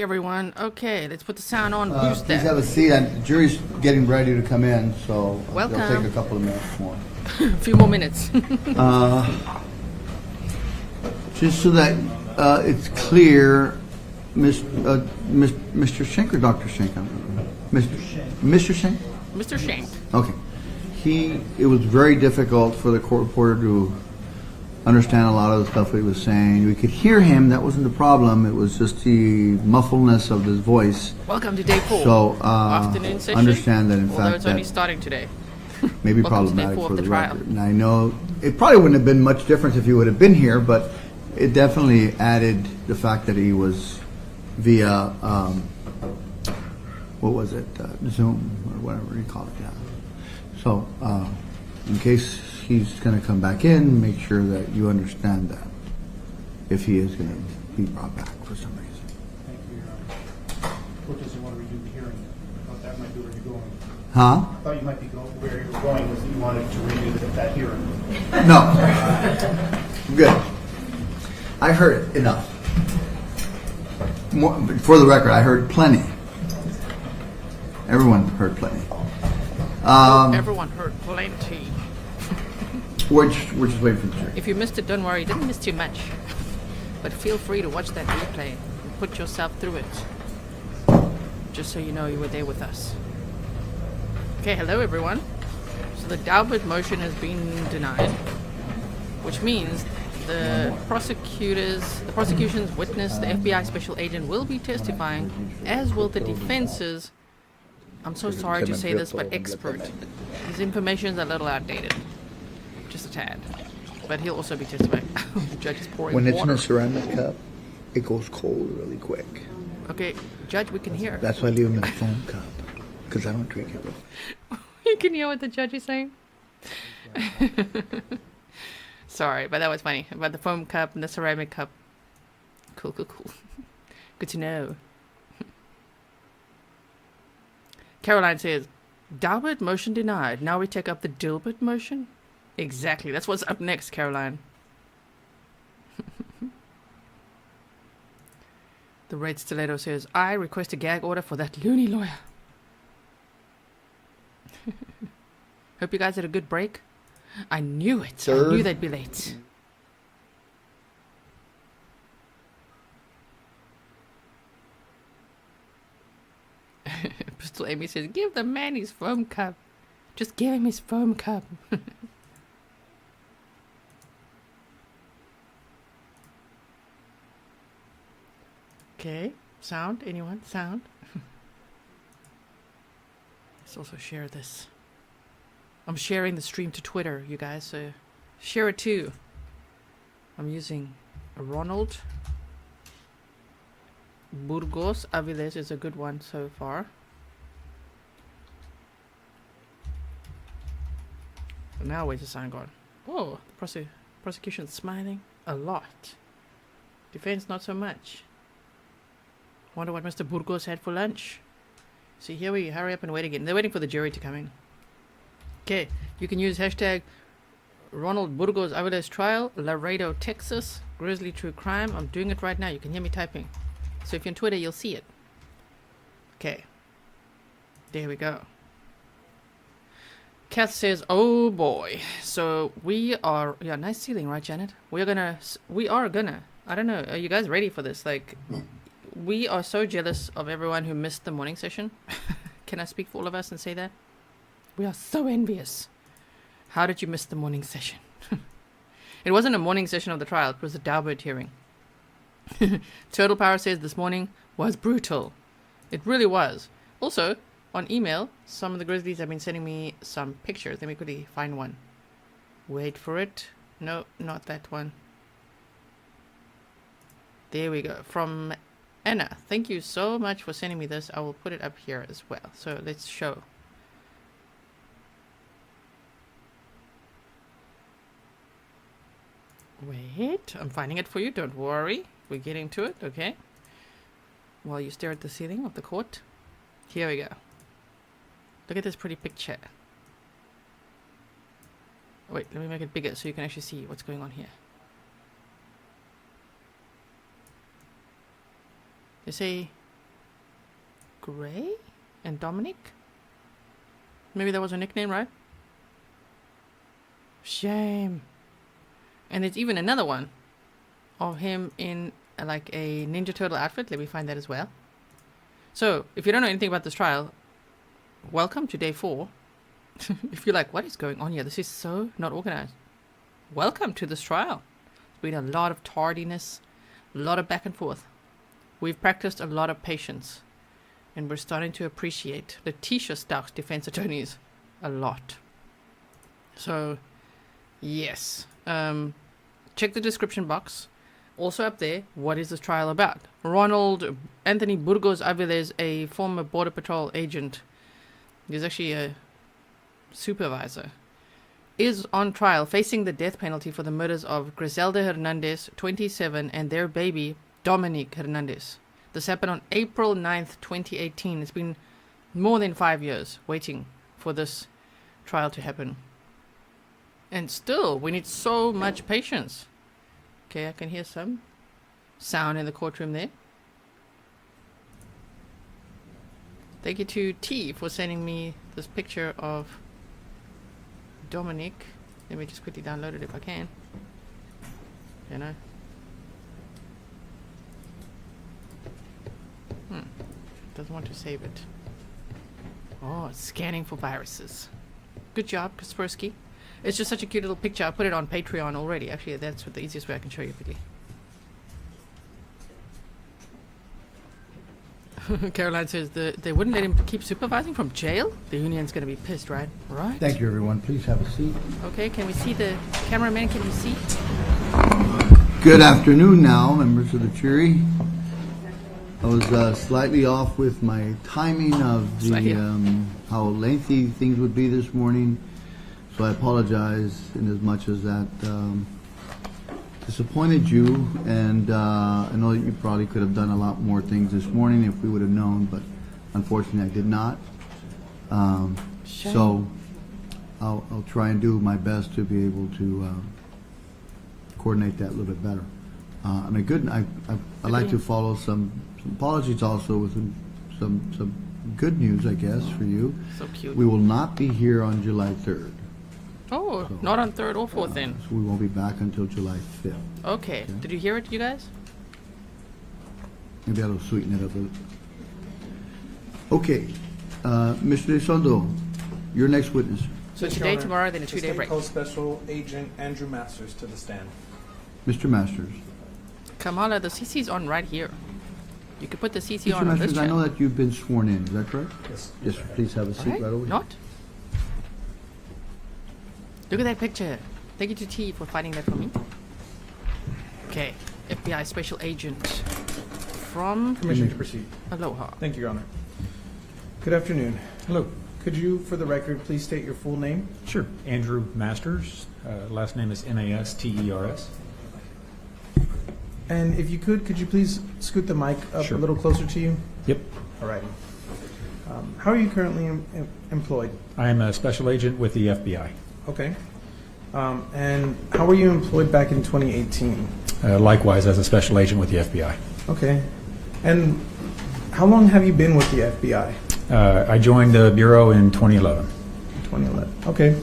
everyone. Okay, let's put the sound on. Boost Please that. have a seat. The jury's getting ready to come in, so Welcome. it'll take a couple of minutes more. A few more minutes. Just so that it's clear, Mr. Schenk or Dr. Schenk? Mr. Schenk? Mr. Schenk. Okay. It was very difficult for the court reporter to understand a lot of the stuff he was saying. We could hear him. That wasn't the problem. It was just the muffledness of his voice. Welcome to day 4. So afternoon session. Understand that in although fact it's only that starting today. may be Welcome to day problematic 4 for of the the trial. record. And I know it probably wouldn't have been much difference if he would have been here, but it definitely added the fact that he was via what was it, Zoom or whatever you call it. Yeah. So in case he's going to come back in, make sure that you understand that if he is going to be brought back for some reason. Thank you, Your Honor. Court doesn't want to redo the hearing. I thought that might be where you're going. Huh? I thought you might be going where you were going was that you wanted to redo that hearing. No. Good. I heard it enough. More, for the record, I heard plenty. Everyone heard plenty. Everyone heard plenty. We're just waiting for the jury. If you missed it, don't worry. You didn't miss too much. But feel free to watch that replay and put yourself through it. Just so you know you were there with us. Okay, hello everyone. So the Daubert motion has been denied, which means the prosecution's witness, the FBI special agent, will be testifying, as will the defense's, I'm so sorry to say this, but expert. His information is a little outdated. Just a tad. But he'll also be testifying. The judge is pouring When it's water. in a ceramic cup, it goes cold really quick. Okay, Judge, we can hear. That's why I leave them in a foam cup, because I don't drink it. You can hear what the judge is saying? Sorry, but that was funny. About the foam cup and the ceramic cup. Cool. Good to know. Caroline says, Daubert motion denied. Now we take up the Dilbert motion? Exactly. That's what's up next, Caroline. The Red Stiletto says, I request a gag order for that loony lawyer. Hope you guys had a good break. I knew it. Third. I knew they'd be late. Pistol Amy says, give the man his foam cup. Just give him his foam cup. Okay. Sound? Anyone? Sound? Let's also share this. I'm sharing the stream to Twitter, you guys, so share it too. I'm using Ronald Burgos-Aviles is a good one so far. Now where's the sound gone? Oh, the prosecution's smiling a lot. Defense not so much. Wonder what Mr. Burgos had for lunch. See, here we hurry up and wait again. They're waiting for the jury to come in. Okay, you can use hashtag Ronald Burgos-Aviles trial, Laredo, Texas, Grizzly true crime. I'm doing it right now. You can hear me typing. So if you're on Twitter, you'll see it. Okay. There we go. Kath says, oh boy. So we are, yeah, nice ceiling, right, Janet? We are gonna, I don't know, are you guys ready for this? Like, we are so jealous of everyone who missed the morning session. Can I speak for all of us and say that? We are so envious. How did you miss the morning session? It wasn't a morning session of the trial. It was a Daubert hearing. Turtle Power says this morning was brutal. It really was. Also, on email, some of the Grizzlies have been sending me some pictures. Let me quickly find one. Wait for it. No, not that one. There we go. From Anna. Thank you so much for sending me this. I will put it up here as well. So let's show. Wait, I'm finding it for you. Don't worry. We're getting to it, okay? While you stare at the ceiling of the court. Here we go. Look at this pretty picture. Wait, let me make it bigger so you can actually see what's going on here. They say Gray and Dominic. Maybe that was a nickname, right? Shame. And there's even another one of him in like a Ninja Turtle outfit. Let me find that as well. So, if you don't know anything about this trial, welcome to day 4. If you're like, what is going on here? This is so not organized. Welcome to this trial. There's been a lot of tardiness, a lot of back and forth. We've practiced a lot of patience, and we're starting to appreciate Letitia Stark's defense attorneys a lot. So, yes. Check the description box. Also up there, what is this trial about? Ronald Anthony Burgos-Aviles, a former Border Patrol agent, he's actually a supervisor, is on trial facing the death penalty for the murders of Grizelda Hernandez, 27, and their baby, Dominic Hernandez. This happened on April 9th, 2018. It's been more than 5 years waiting for this trial to happen. And still, we need so much patience. Okay, I can hear some sound in the courtroom there. Thank you to T for sending me this picture of Dominic. Let me just quickly download it if I can. You know. Doesn't want to save it. Oh, it's scanning for viruses. Good job, Kaspersky. It's just such a cute little picture. I put it on Patreon already. Actually, that's the easiest way I can show you quickly. Caroline says they wouldn't let him keep supervising from jail? The union's going to be pissed, right? Right. Thank you, everyone. Please have a seat. Okay, can we see the cameraman? Can you see? Good afternoon now, members of the jury. I was slightly off with my timing of the how lengthy things would be this morning, so I apologize in as much as that disappointed you, and I know that you probably could have done a lot more things this morning if we would have known, but unfortunately I did not. So I'll try and do my best to be able to coordinate that a little bit better. I mean, I'd like to follow some apologies also with some good news, I guess, for you. So cute. We will not be here on July 3rd. Oh, so, not on 3rd or 4th then? So we won't be back until July 5th. Okay. Did you hear it, you guys? Maybe I'll sweeten it up a little. Okay. Mr. DeSondo, your next witness. So today, tomorrow, then a 2-day break. State Special Agent Andrew Masters to the stand. Mr. Masters. Kamala, the CC's on right here. You could put the CC Mr. on Masters, this I know channel. that you've been sworn in. Is that correct? Yes. Yes, sir. Please have a seat right over here. Not? Look at that picture. Thank you to T for finding that for me. Okay. FBI Special Agent from Permission to proceed. Aloha. Thank you, Your Honor. Good afternoon. Hello. Could you, for the record, please state your full name? Sure. Andrew Masters. Last name is Masters. And if you could you please scoot the mic up Sure. a little closer to you? Yep. All right. How are you currently employed? I am a special agent with the FBI. Okay. And how were you employed back in 2018? Likewise, as a special agent with the FBI. Okay. And how long have you been with the FBI? I joined the Bureau in 2011. 2011. Okay.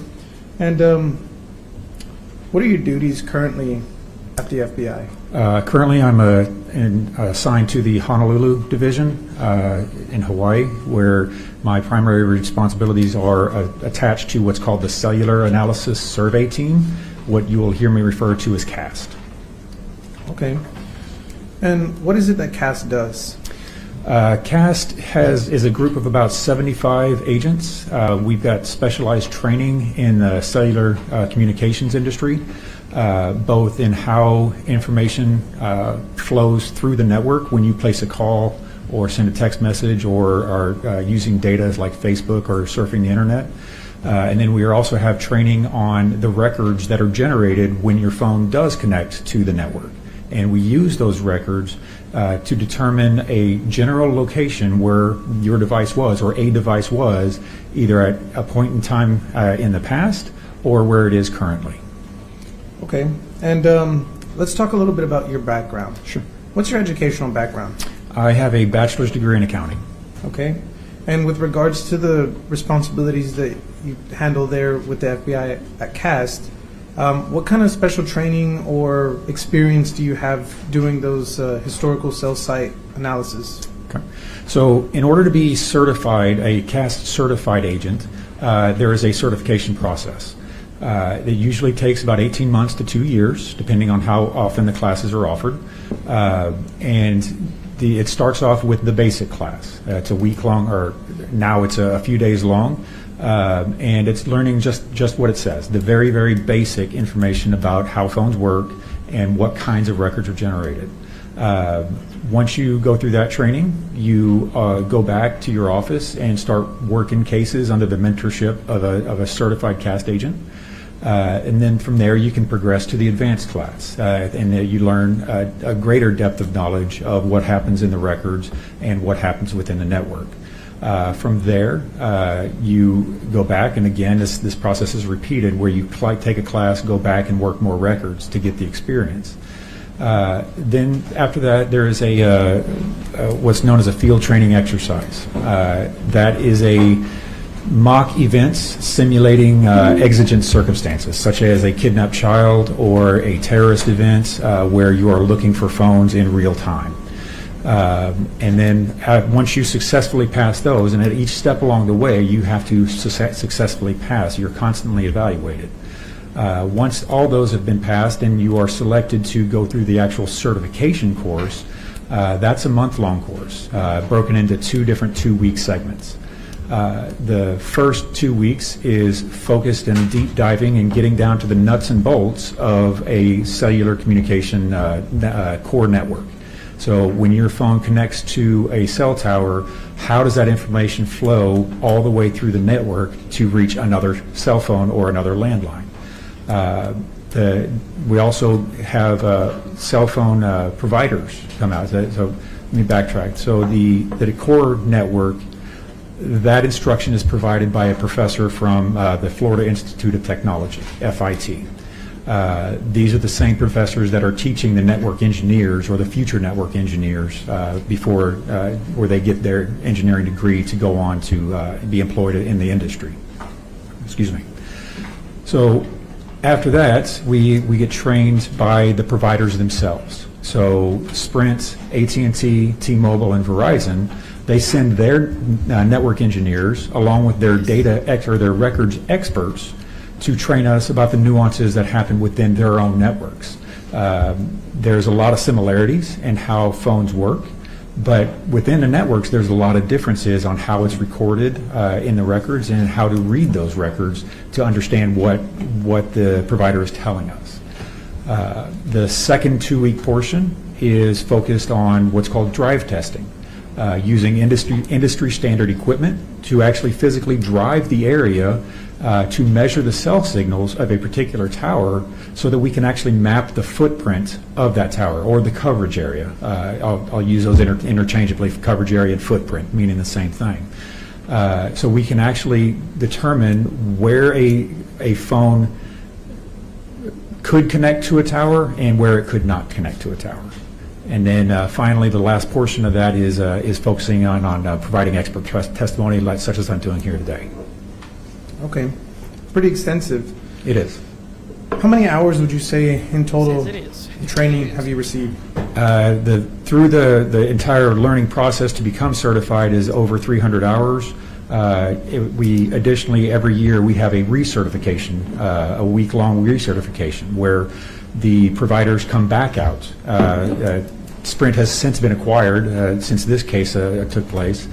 And what are your duties currently at the FBI? Currently, I'm assigned to the Honolulu Division in Hawaii, where my primary responsibilities are attached to what's called the Cellular Analysis Survey Team, what you will hear me refer to as CAST. Okay. And what is it that CAST does? CAST is a group of about 75 agents. We've got specialized training in the cellular communications industry, both in how information flows through the network when you place a call or send a text message or are using data like Facebook or surfing the internet. And then we also have training on the records that are generated when your phone does connect to the network. And we use those records to determine a general location where your device was or a device was, either at a point in time in the past or where it is currently. Okay. And let's talk a little bit about your background. Sure. What's your educational background? I have a bachelor's degree in accounting. Okay. And with regards to the responsibilities that you handle there with the FBI at CAST, what kind of special training or experience do you have doing those historical cell site analysis? Okay. So in order to be certified, a CAST certified agent, there is a certification process. It usually takes about 18 months to 2 years, depending on how often the classes are offered. It starts off with the basic class. It's a week long, or now it's a few days long, and it's learning just what it says, the very, very basic information about how phones work and what kinds of records are generated. Once you go through that training, you go back to your office and start working cases under the mentorship of a certified CAST agent. And then from there you can progress to the advanced class, and you learn a greater depth of knowledge of what happens in the records and what happens within the network. From there, you go back, and again, this process is repeated, where you take a class, go back and work more records to get the experience. Then after that, there is what's known as a field training exercise. That is a mock events simulating exigent circumstances, such as a kidnapped child or a terrorist event where you are looking for phones in real time. And then once you successfully pass those, and at each step along the way you have to successfully pass, you're constantly evaluated. Once all those have been passed and you are selected to go through the actual certification course, that's a month-long course broken into 2 different 2-week segments. The first 2 weeks is focused and deep diving and getting down to the nuts and bolts of a cellular communication core network. So when your phone connects to a cell tower, how does that information flow all the way through the network to reach another cell phone or another landline? We also have cell phone providers come out. So let me backtrack. So the core network, that instruction is provided by a professor from the Florida Institute of Technology, FIT. These are the same professors that are teaching the network engineers or the future network engineers where they get their engineering degree to go on to be employed in the industry. Excuse me. So after that, we get trained by the providers themselves. So Sprint, AT&T, T-Mobile, and Verizon, they send their network engineers along with their their records experts to train us about the nuances that happen within their own networks. There's a lot of similarities in how phones work, but within the networks there's a lot of differences on how it's recorded in the records and how to read those records to understand what the provider is telling us. The second 2-week portion is focused on what's called drive testing. Using industry standard equipment to actually physically drive the area to measure the cell signals of a particular tower so that we can actually map the footprint of that tower or the coverage area. I'll use those interchangeably, coverage area and footprint, meaning the same thing. So we can actually determine where a phone could connect to a tower and where it could not connect to a tower. And then finally, the last portion of that is focusing on providing expert testimony, such as I'm doing here today. Okay, pretty extensive. It is. How many hours would you say in total It is. training have you received? Through the entire learning process to become certified is over 300 hours. We additionally, every year, we have a recertification, a week-long recertification, where the providers come back out. Sprint has since been acquired since this case took place,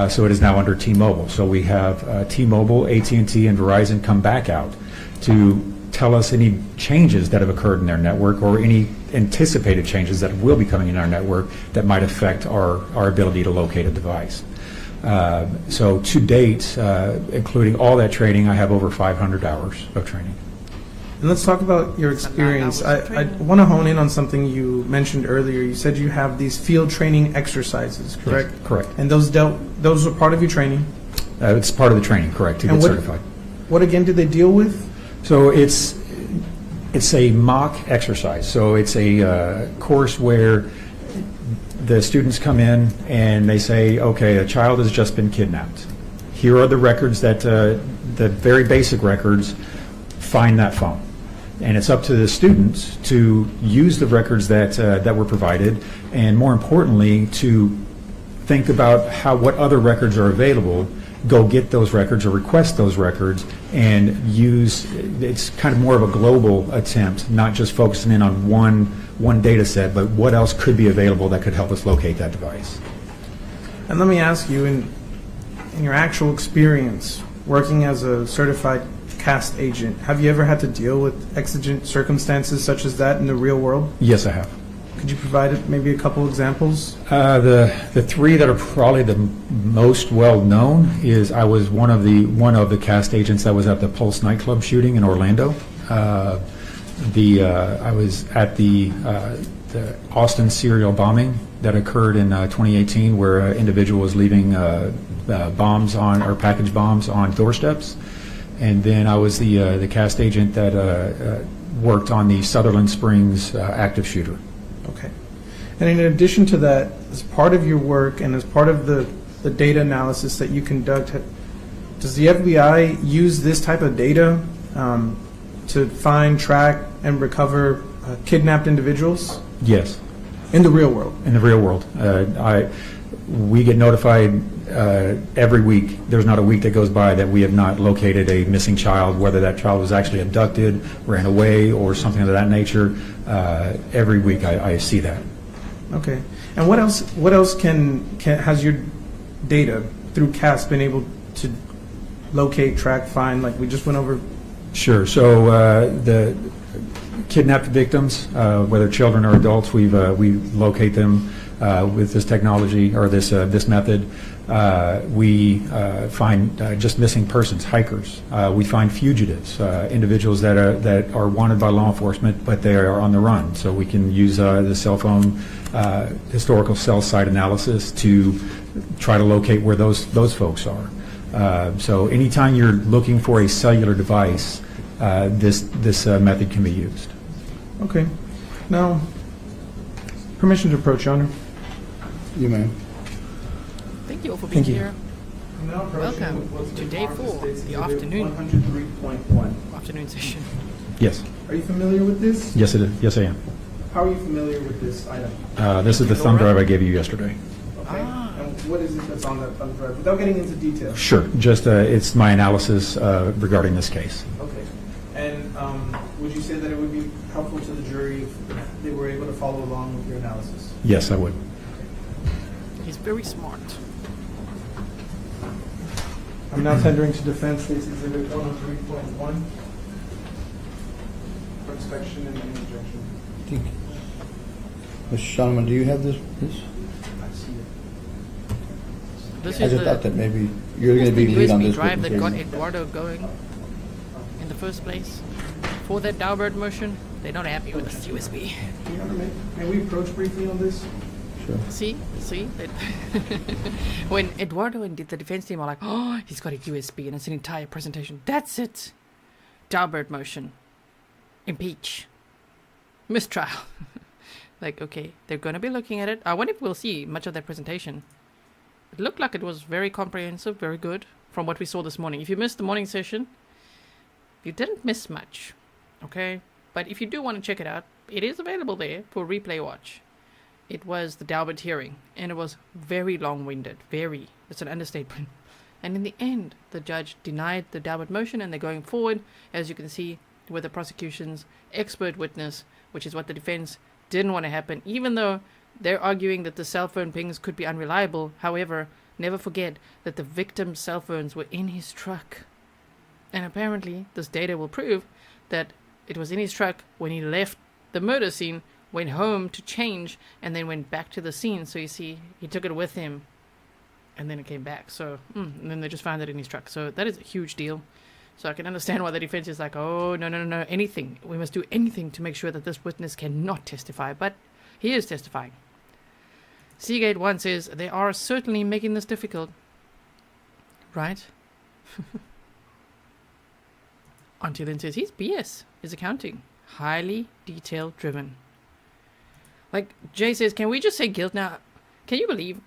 so it is now under T-Mobile. So we have T-Mobile, AT&T, and Verizon come back out to tell us any changes that have occurred in their network or any anticipated changes that will be coming in our network that might affect our ability to locate a device. So to date, including all that training, I have over 500 hours of training. And let's talk about your experience. I want to hone in on something you mentioned earlier. You said you have these field training exercises, correct? Yes, correct. And those are part of your training? It's part of the training, correct, to get certified. What again do they deal with? So it's a mock exercise. So it's a course where the students come in and they say, okay, a child has just been kidnapped. Here are the records that, the very basic records, find that phone. And it's up to the students to use the records that were provided, and more importantly, to think about what other records are available, go get those records or request those records, and it's kind of more of a global attempt, not just focusing in on one data set, but what else could be available that could help us locate that device. And let me ask you, in your actual experience working as a certified CAST agent, have you ever had to deal with exigent circumstances such as that in the real world? Yes, I have. Could you provide maybe a couple examples? The three that are probably the most well known is I was one of the CAST agents that was at the Pulse nightclub shooting in Orlando. I was at the Austin serial bombing that occurred in 2018, where an individual was leaving package bombs on doorsteps. And then I was the CAST agent that worked on the Sutherland Springs active shooter. Okay. And in addition to that, as part of your work and as part of the data analysis that you conduct, does the FBI use this type of data to find, track, and recover kidnapped individuals? Yes. In the real world? In the real world. We get notified every week. There's not a week that goes by that we have not located a missing child, whether that child was actually abducted, ran away, or something of that nature. Every week I see that. Okay. And what else has your data through CAST been able to locate, track, find, like we just went over? Sure. So the kidnapped victims, whether children or adults, we locate them with this technology or this method. We find just missing persons, hikers. We find fugitives, individuals that are wanted by law enforcement, but they are on the run. So we can use the cell phone historical cell site analysis to try to locate where those folks are. So anytime you're looking for a cellular device, this method can be used. Okay. Now, permission to approach, Your Honor. You may. Thank you all for being Thank you. here. Welcome to day 4, the afternoon 103.1. afternoon session. Yes. Are you familiar with this? Yes, it is. Yes, I am. How are you familiar with this item? This is the thumb drive I gave you yesterday. Okay. And what is it that's on that thumb drive? Without getting into detail. Sure. Just it's my analysis regarding this case. Okay. And would you say that it would be helpful to the jury if they were able to follow along with your analysis? Yes, I would. He's very smart. I'm now tendering to defense case exhibit 103.1 for inspection and interjection. Mr. Shanaman, do you have this? I see it. This I is just thought the that maybe you're going to be lead on USB this. drive that got witness. Eduardo going in the first place. For that Daubert motion, they're not happy with this USB. Your Honor, may we approach briefly on this? Sure. See? That when Eduardo and the defense team are like, oh, he's got a USB and it's an entire presentation. That's it. Daubert motion. Impeach. Mistrial. Like, okay, they're going to be looking at it. I wonder if we'll see much of that presentation. It looked like it was very comprehensive, very good from what we saw this morning. If you missed the morning session, you didn't miss much. Okay? But if you do want to check it out, it is available there for replay watch. It was the Daubert hearing, and it was very long-winded. Very. It's an understatement. And in the end, the judge denied the Daubert motion, and they're going forward, as you can see, with the prosecution's expert witness, which is what the defense didn't want to happen, even though they're arguing that the cell phone pings could be unreliable. However, never forget that the victim's cell phones were in his truck. And apparently, this data will prove that it was in his truck when he left the murder scene, went home to change, and then went back to the scene. So you see, he took it with him, and then it came back. So, and then they just found it in his truck. So that is a huge deal. So I can understand why the defense is like, oh, no, anything. We must do anything to make sure that this witness cannot testify. But he is testifying. Seagate 1 says, they are certainly making this difficult. Right? Auntie then says, he's BS. His accounting. Highly detail driven. Like, Jay says, can we just say guilt now? Can you believe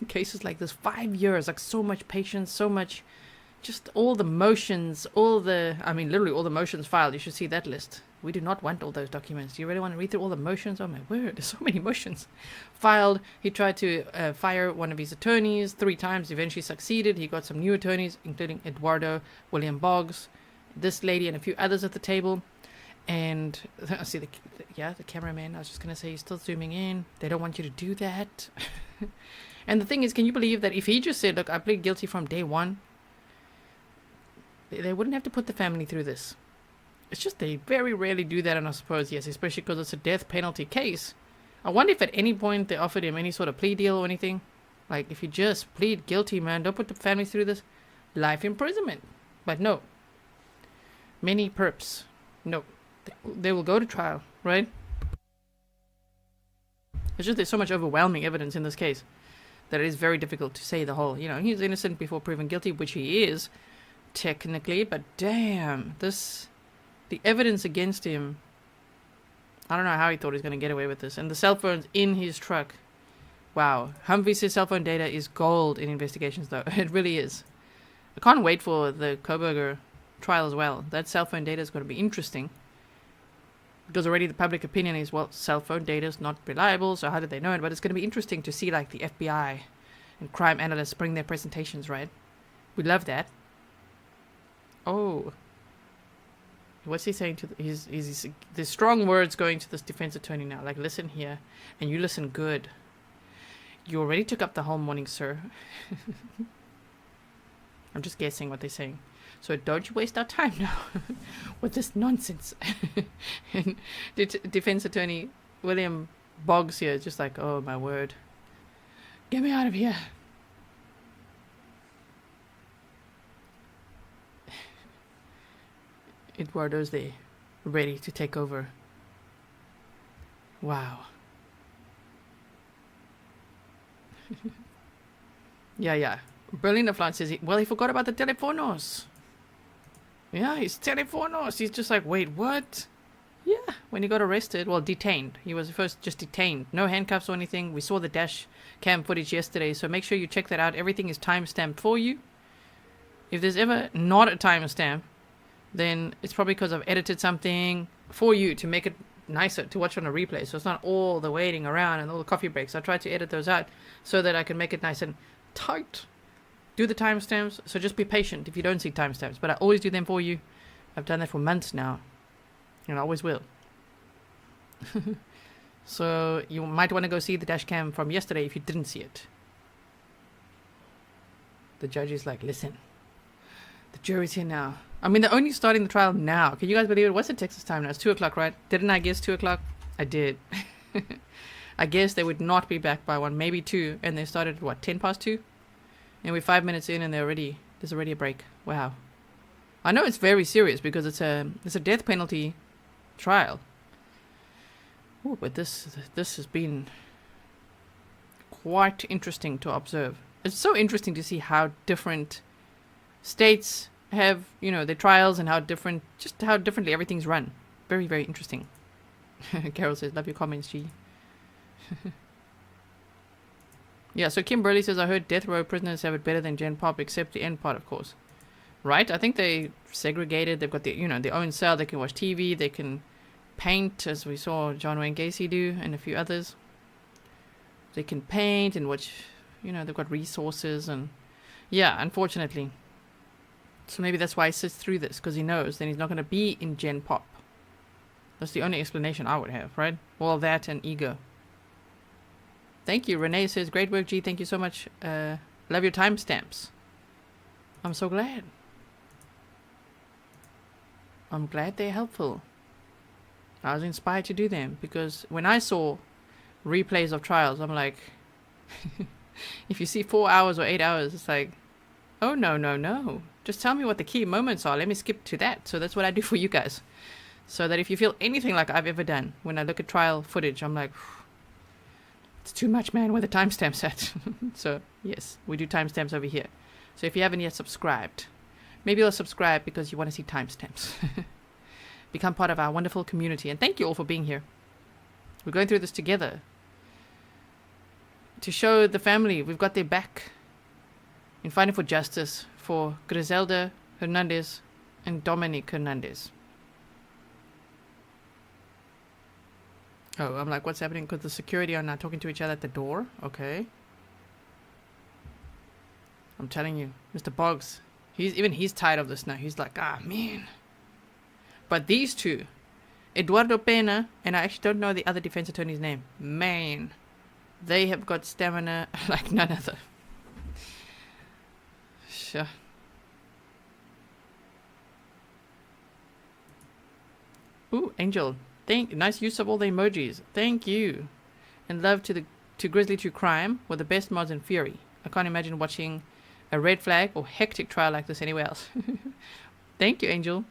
cases like this? 5 years, like so much patience, so much, just all the motions, literally all the motions filed. You should see that list. We do not want all those documents. Do you really want to read through all the motions? Oh my word, there's so many motions filed. He tried to fire one of his attorneys 3 times, eventually succeeded. He got some new attorneys, including Eduardo William Boggs, this lady, and a few others at the table. And I see the cameraman. I was just going to say, he's still zooming in. They don't want you to do that. And the thing is, can you believe that if he just said, look, I plead guilty from day one, they wouldn't have to put the family through this. It's just they very rarely do that, and I suppose, yes, especially because it's a death penalty case. I wonder if at any point they offered him any sort of plea deal or anything. Like, if you just plead guilty, man, don't put the family through this. Life imprisonment. But no. Many perps. No. They will go to trial, right? It's just there's so much overwhelming evidence in this case that it is very difficult to say the whole, he's innocent before proven guilty, which he is, technically, but damn, the evidence against him, I don't know how he thought he was going to get away with this. And the cell phones in his truck, wow. Humvee's cell phone data is gold in investigations, though. It really is. I can't wait for the Koberger trial as well. That cell phone data is going to be interesting. Because already the public opinion is, well, cell phone data is not reliable, so how did they know it? But it's going to be interesting to see, like, the FBI and crime analysts bring their presentations, right? We love that. Oh. What's he saying to there's strong words going to this defense attorney now. Like, listen here, and you listen good. You already took up the whole morning, sir. I'm just guessing what they're saying. So don't you waste our time now with this nonsense. And defense attorney William Boggs here is just like, oh my word. Get me out of here. Eduardo's there, ready to take over. Wow. Yeah. Berliner Flan says, he forgot about the teléfonos. Yeah, his teléfonos. He's just like, wait, what? Yeah, when he got arrested, detained. He was first just detained. No handcuffs or anything. We saw the dash cam footage yesterday, so make sure you check that out. Everything is timestamped for you. If there's ever not a timestamp, then it's probably because I've edited something for you to make it nicer to watch on a replay. So it's not all the waiting around and all the coffee breaks. I tried to edit those out so that I can make it nice and tight. Do the timestamps, so just be patient if you don't see timestamps. But I always do them for you. I've done that for months now, and I always will. So you might want to go see the dash cam from yesterday if you didn't see it. The judge is like, listen, the jury's here now. I mean, they're only starting the trial now. Can you guys believe it? What's the Texas time now? It's 2 o'clock, right? Didn't I guess 2 o'clock? I did. I guess they would not be back by 1, maybe 2, and they started at what, 10 past 2? And we're 5 minutes in and there's already a break. Wow. I know it's very serious because it's a death penalty trial. Ooh, but this has been quite interesting to observe. It's so interesting to see how different states have, their trials and how differently everything's run. Very, very interesting. Carol says, love your comments, G. Yeah, so Kim Burley says, I heard death row prisoners have it better than Gen Pop, except the end part, of course. Right? I think they segregated. They've got their own cell. They can watch TV. They can paint, as we saw John Wayne Gacy do, and a few others. They can paint and watch, they've got resources. And yeah, unfortunately. So maybe that's why he sits through this, because he knows then he's not going to be in Gen Pop. That's the only explanation I would have, right? All that and ego. Thank you. Renee says, great work, G. Thank you so much. Love your timestamps. I'm so glad. I'm glad they're helpful. I was inspired to do them because when I saw replays of trials, I'm like, if you see 4 hours or 8 hours, it's like, oh, no. Just tell me what the key moments are. Let me skip to that. So that's what I do for you guys. So that if you feel anything like I've ever done, when I look at trial footage, I'm like, it's too much, man, where the timestamps at. So, yes, we do timestamps over here. So if you haven't yet subscribed, maybe you'll subscribe because you want to see timestamps. Become part of our wonderful community. And thank you all for being here. We're going through this together. to show the family we've got their back in fighting for justice for Grizelda Hernandez and Dominic Hernandez. Oh, I'm like, what's happening? Because the security are now talking to each other at the door. Okay. I'm telling you, Mr. Boggs, he's tired of this now. He's like, man. But these two, Eduardo Pena, and I actually don't know the other defense attorney's name. Man, they have got stamina like none other. Sure. Ooh, Angel. Nice use of all the emojis. Thank you. And love to Grizzly True Crime with the best mods and Fury. I can't imagine watching a red flag or hectic trial like this anywhere else. Thank you, Angel.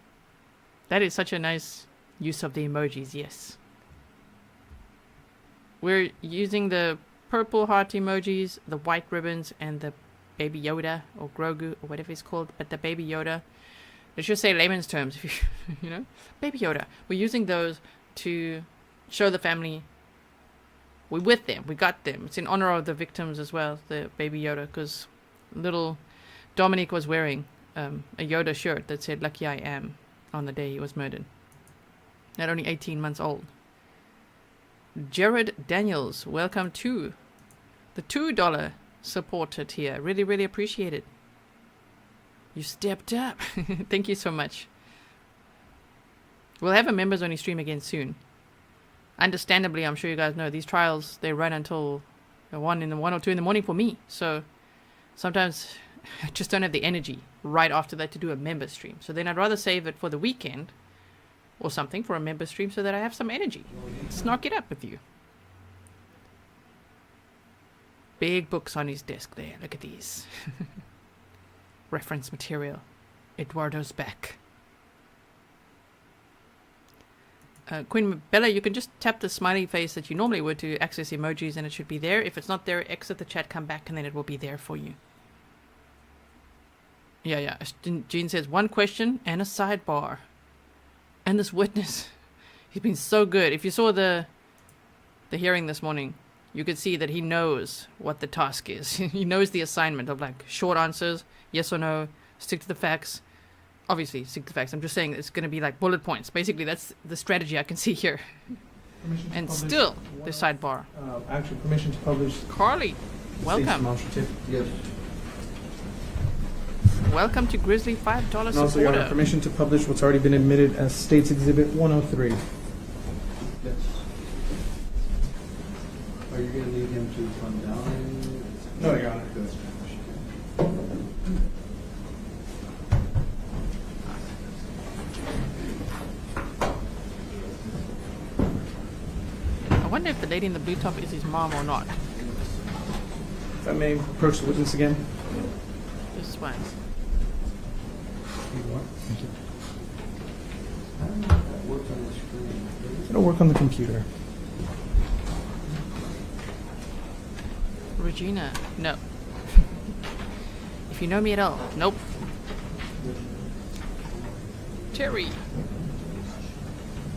That is such a nice use of the emojis, yes. We're using the purple heart emojis, the white ribbons, and the Baby Yoda, or Grogu, or whatever it's called, but the Baby Yoda. Let's just say layman's terms, if you know. Baby Yoda. We're using those to show the family we're with them, we got them. It's in honor of the victims as well, the Baby Yoda, because little Dominic was wearing a Yoda shirt that said "Lucky I Am" on the day he was murdered. Not only 18 months old. Jared Daniels, welcome to the $2 supporter tier. Really, really appreciate it. You stepped up. Thank you so much. We'll have a members only stream again soon. Understandably, I'm sure you guys know, these trials, they run until 1 or 2 in the morning for me. So sometimes I just don't have the energy right after that to do a member stream. So then I'd rather save it for the weekend or something for a member stream so that I have some energy. Snark it up with you. Big books on his desk there. Look at these. Reference material. Eduardo's back. Queen Bella, you can just tap the smiley face that you normally would to access emojis and it should be there. If it's not there, exit the chat, come back, and then it will be there for you. Yeah. Jean says, 1 question and a sidebar. And this witness, he's been so good. If you saw the hearing this morning, you could see that he knows what the task is. He knows the assignment of like short answers, yes or no, stick to the facts. Obviously, stick to the facts. I'm just saying it's going to be like bullet points. Basically, that's the strategy I can see here. And still, the sidebar. Actually, permission to publish. Carly, welcome. Yes. Welcome to Grizzly $5 supporter. And also, Your Honor, permission to publish what's already been admitted as State's Exhibit 103. Yes. Are you going to need him to come down? No, Your Honor. Good. I wonder if the lady in the blue top is his mom or not. If I may approach the witness again. This one. It'll work on the computer. Regina, no. If you know me at all, nope. Terry,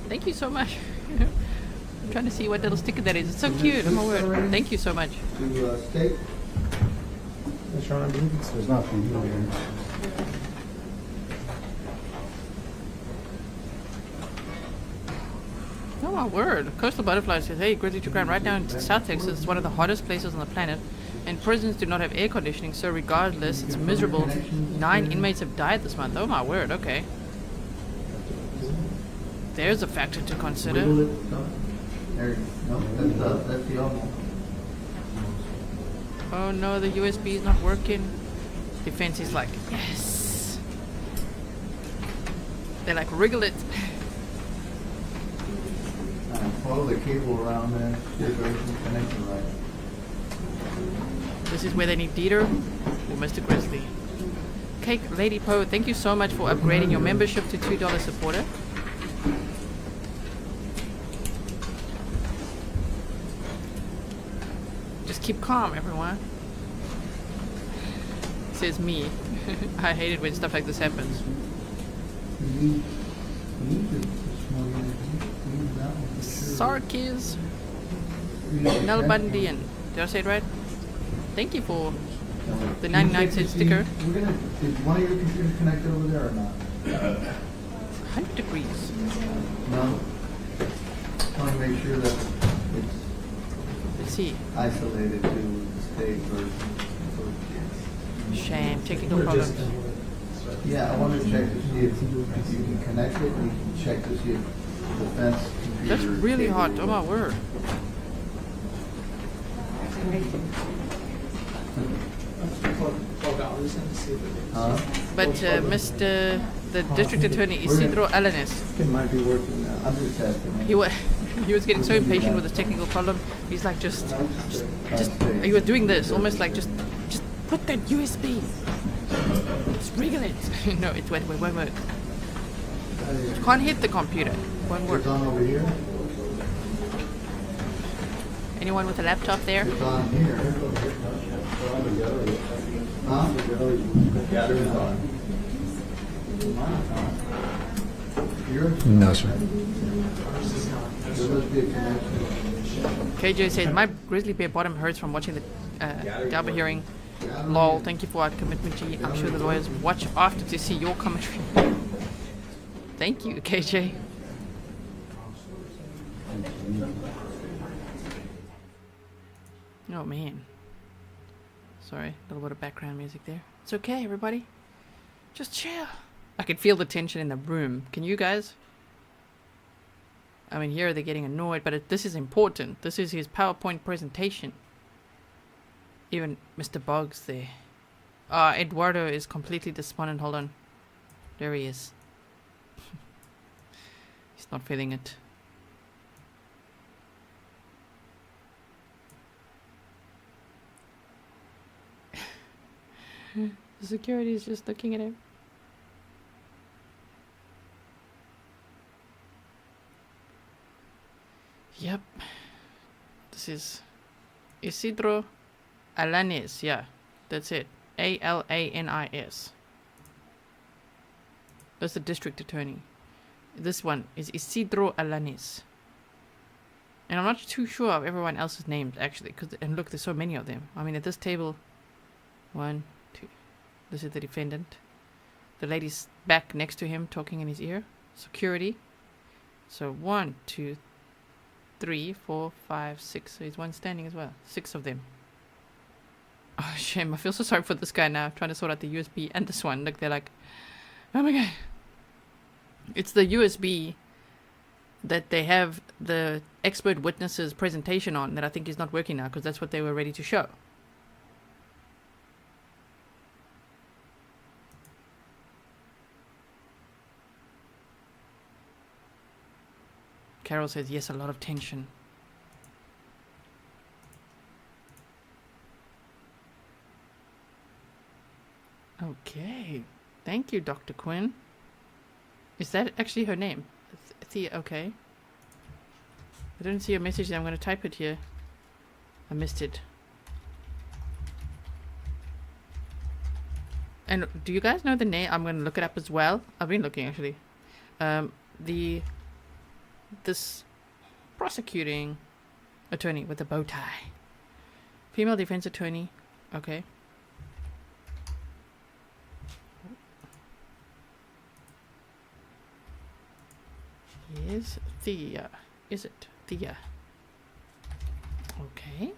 thank you so much. I'm trying to see what little sticker that is. It's so cute. Oh my word. Thank you so much. To state? Yes, Your Honor, I believe it's There's nothing here. Oh my word. Coastal Butterfly says, hey, Grizzly True Crime, right now in South Texas is one of the hottest places on the planet, and prisons do not have air conditioning, so regardless, it's miserable. 9 inmates have died this month. Oh my word, okay. There's a factor to consider. There, no, that's the other one. Oh no, the USB is not working. Defense is like, yes. They like wriggle it. Follow the cable around there, see if everything's connected right. This is where they need Dieter or Mr. Grizzly. Cake Lady Poe, thank you so much for upgrading your membership to $2 supporter. Just keep calm, everyone. Says me. I hate it when stuff like this happens. Sarkis Nalbandian. Did I say it right? Thank you for the 99-cent sticker. We're gonna. Is one of your computers connected over there or not? 100 degrees. No. Just want to make sure that it's Let's see. isolated to the state version. Shame. Technical problems. Yeah, I want to check to see if you can connect it. You can check to see if the fence computer. That's is really hot. capable. Oh my word. Huh? But Mr. the District Attorney Isidro Alanes, It might be working now. I'm just testing. he was getting so impatient with his technical problem. He's like, just he was doing this, almost like just put that USB. Just wriggle it. No, it won't work. You can't hit the computer. It won't work. It's on over here. Anyone with a laptop there? It's on here. Huh? Yeah, it's on. Yours? No, sir. There must be a connection. KJ says, my grizzly bear bottom hurts from watching the Galba hearing. Lol, thank you for our commitment, G. I'm sure the lawyers watch after to see your commentary. Thank you, KJ. Oh man. Sorry, a little bit of background music there. It's okay, everybody. Just chill. I can feel the tension in the room. Can you guys? I mean, here they're getting annoyed, but this is important. This is his PowerPoint presentation. Even Mr. Boggs there. Eduardo is completely despondent. Hold on. There he is. He's not feeling it. The security is just looking at him. Yep. This is Isidro Alanis. Yeah, that's it. Alanis. That's the district attorney. This one is Isidro Alanis. And I'm not too sure of everyone else's names, actually. And look, there's so many of them. I mean, at this table, 1, 2. This is the defendant. The lady's back next to him, talking in his ear. Security. So 1, 2, 3, 4, 5, 6. So he's one standing as well. 6 of them. Oh, shame. I feel so sorry for this guy now. Trying to sort out the USB and this one. Look, they're like, oh my god. It's the USB that they have the expert witnesses presentation on that I think is not working now, because that's what they were ready to show. Carol says, yes, a lot of tension. Okay. Thank you, Dr. Quinn. Is that actually her name? Thea, okay. I didn't see a message there. I'm going to type it here. I missed it. And do you guys know the name? I'm going to look it up as well. I've been looking, actually. This prosecuting attorney with a bow tie. Female defense attorney. Okay. Is Thea. Is it Thea? Okay.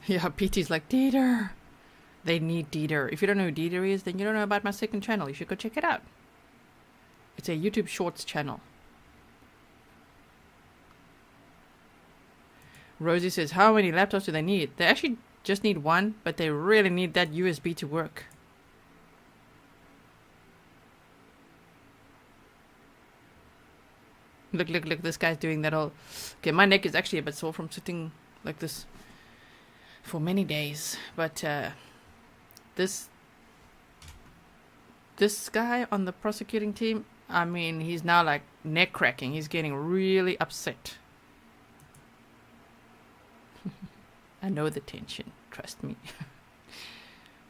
Yeah, PT's like, Dieter. They need Dieter. If you don't know who Dieter is, then you don't know about my second channel. You should go check it out. It's a YouTube Shorts channel. Rosie says, how many laptops do they need? They actually just need one, but they really need that USB to work. Look, look, look, this guy's doing that all. Okay, my neck is actually a bit sore from sitting like this for many days. But this guy on the prosecuting team, I mean, he's now like neck cracking. He's getting really upset. I know the tension. Trust me.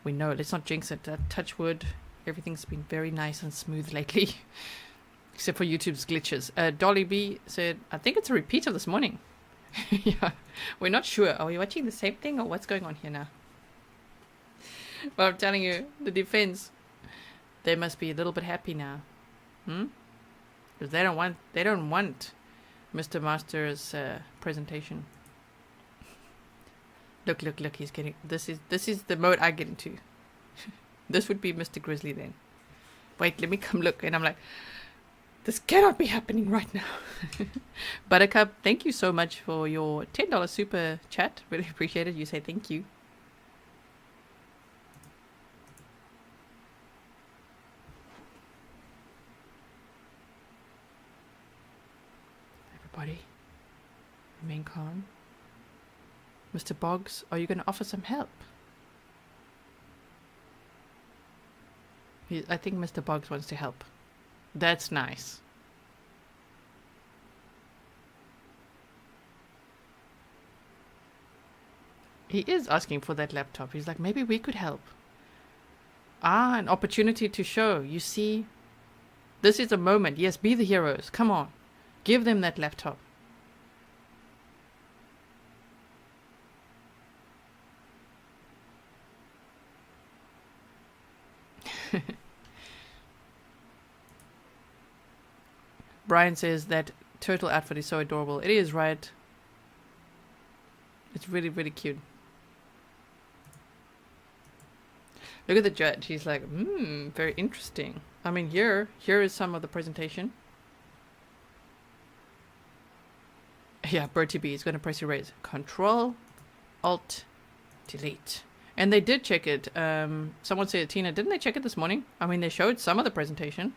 We know. Let's not jinx it. Touch wood. Everything's been very nice and smooth lately. Except for YouTube's glitches. Dolly B said, I think it's a repeat of this morning. Yeah, we're not sure. Are we watching the same thing or what's going on here now? But I'm telling you, the defense, they must be a little bit happy now. Because they don't want Mr. Master's presentation. Look, he's getting, this is the mode I get into. This would be Mr. Grizzly then. Wait, let me come look. And I'm like, this cannot be happening right now. Buttercup, thank you so much for your $10 super chat. Really appreciate it. You say thank you. Everybody, remain calm. Mr. Boggs, are you going to offer some help? I think Mr. Boggs wants to help. That's nice. He is asking for that laptop. He's like, maybe we could help. Ah, an opportunity to show. You see, this is a moment. Yes, be the heroes. Come on. Give them that laptop. Brian says that turtle outfit is so adorable. It is, right? It's really, really cute. Look at the judge. He's like, very interesting. I mean, here is some of the presentation. Yeah, Bertie B is going to press erase. Control, Alt, Delete. And they did check it. Someone said, Tina, didn't they check it this morning? I mean, they showed some of the presentation.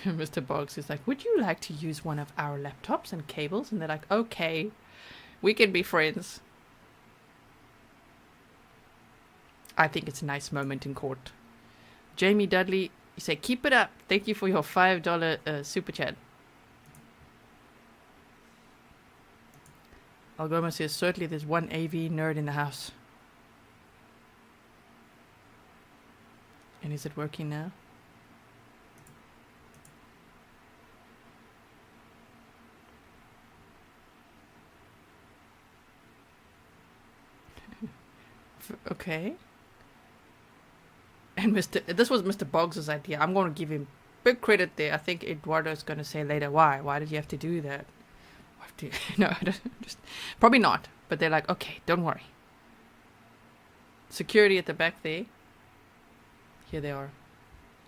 Mr. Boggs is like, would you like to use one of our laptops and cables? And they're like, okay, we can be friends. I think it's a nice moment in court. Jamie Dudley, you say, keep it up. Thank you for your $5 super chat. Algoma says, certainly there's one AV nerd in the house. And is it working now? Okay. And this was Mr. Boggs' idea. I'm going to give him big credit there. I think Eduardo's going to say later, why did you have to do that? No, just probably not. But they're like, okay, don't worry. Security at the back there. Here they are.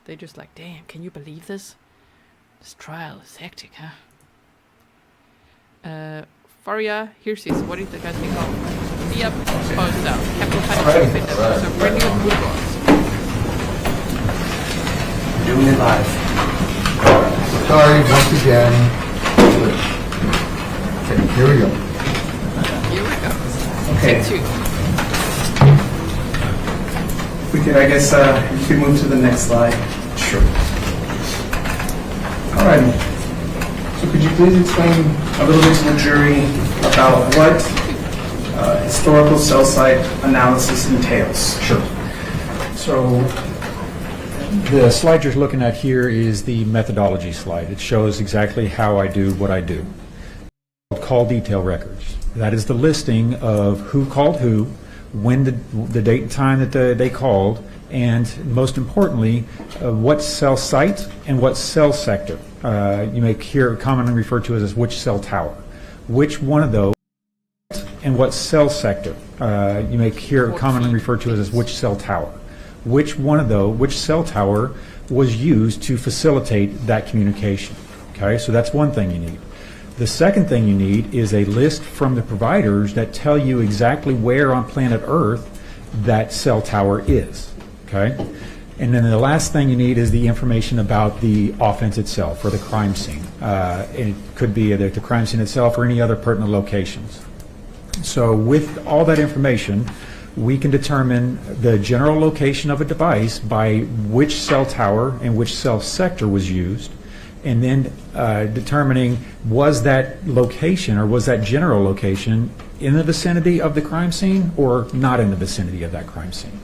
They're just like, damn, can you believe this? This trial is hectic, huh? Faria, here's this. What do you guys think of? Yep, exposed out. Capital Punishment Defender. So friendly with Burgos. Doing it live. Sorry, once again. Okay, here we go. Here we go. Okay. Take two. We could, I guess, you could move to the next slide. Sure. All right. So could you please explain a little bit to the jury about what historical cell site analysis entails? Sure. So the slide you're looking at here is the methodology slide. It shows exactly how I do what I do. Call detail records. That is the listing of who called who, when the date and time that they called, and most importantly, what cell site and what cell sector. You may hear commonly referred to as which cell tower. Which one of those and what cell sector. You may hear commonly referred to as which cell tower. Which cell tower was used to facilitate that communication. Okay, so that's one thing you need. The second thing you need is a list from the providers that tell you exactly where on planet Earth that cell tower is. Okay? And then the last thing you need is the information about the offense itself or the crime scene. It could be either the crime scene itself or any other pertinent locations. So with all that information, we can determine the general location of a device by which cell tower and which cell sector was used, and then determining was that location or was that general location in the vicinity of the crime scene or not in the vicinity of that crime scene.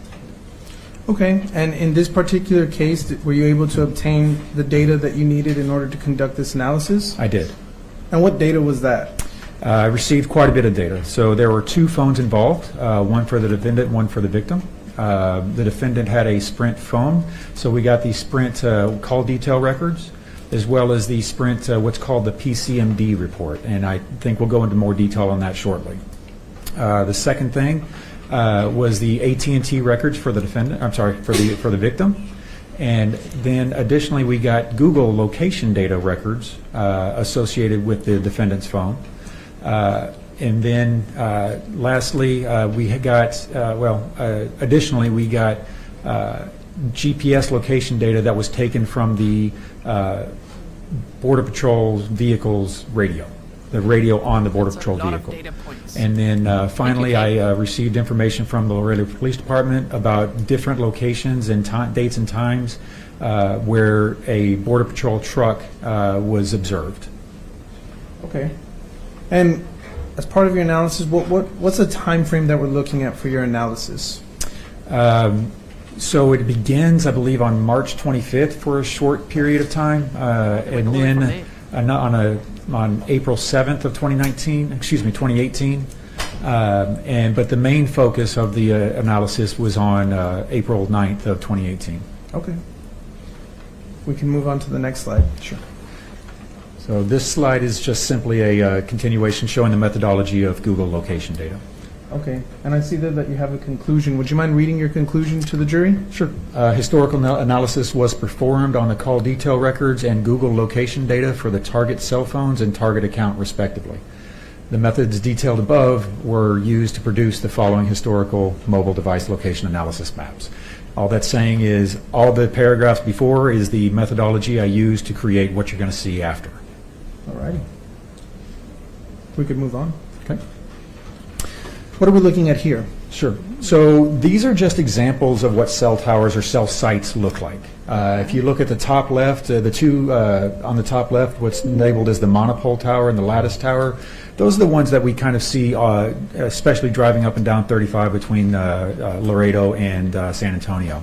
Okay, and in this particular case, were you able to obtain the data that you needed in order to conduct this analysis? I did. And what data was that? I received quite a bit of data. So there were 2 phones involved, one for the defendant, one for the victim. The defendant had a Sprint phone, so we got the Sprint call detail records, as well as the Sprint, what's called the PCMD report, and I think we'll go into more detail on that shortly. The second thing was the AT&T records for the defendant. I'm sorry, for the victim, and then additionally we got Google location data records associated with the defendant's phone. And then lastly, we got, additionally, we got GPS location data that was taken from the Border Patrol vehicle's radio, the radio on the Border Patrol vehicle. And then finally, I received information from the Laredo Police Department about different locations and dates and times where a Border Patrol truck was observed. Okay. And as part of your analysis, what's the time frame that we're looking at for your analysis? So it begins, I believe, on March 25th for a short period of time, and then on April 7th of 2018. But the main focus of the analysis was on April 9th of 2018. Okay. We can move on to the next slide. Sure. So this slide is just simply a continuation showing the methodology of Google location data. Okay, and I see that you have a conclusion. Would you mind reading your conclusion to the jury? Sure. Historical analysis was performed on the call detail records and Google location data for the target cell phones and target account respectively. The methods detailed above were used to produce the following historical mobile device location analysis maps. All that's saying is all the paragraphs before is the methodology I used to create what you're going to see after. All righty. We could move on. Okay. What are we looking at here? Sure. So these are just examples of what cell towers or cell sites look like. If you look at the top left, the two on the top left, what's labeled as the monopole tower and the lattice tower, those are the ones that we kind of see, especially driving up and down 35 between Laredo and San Antonio.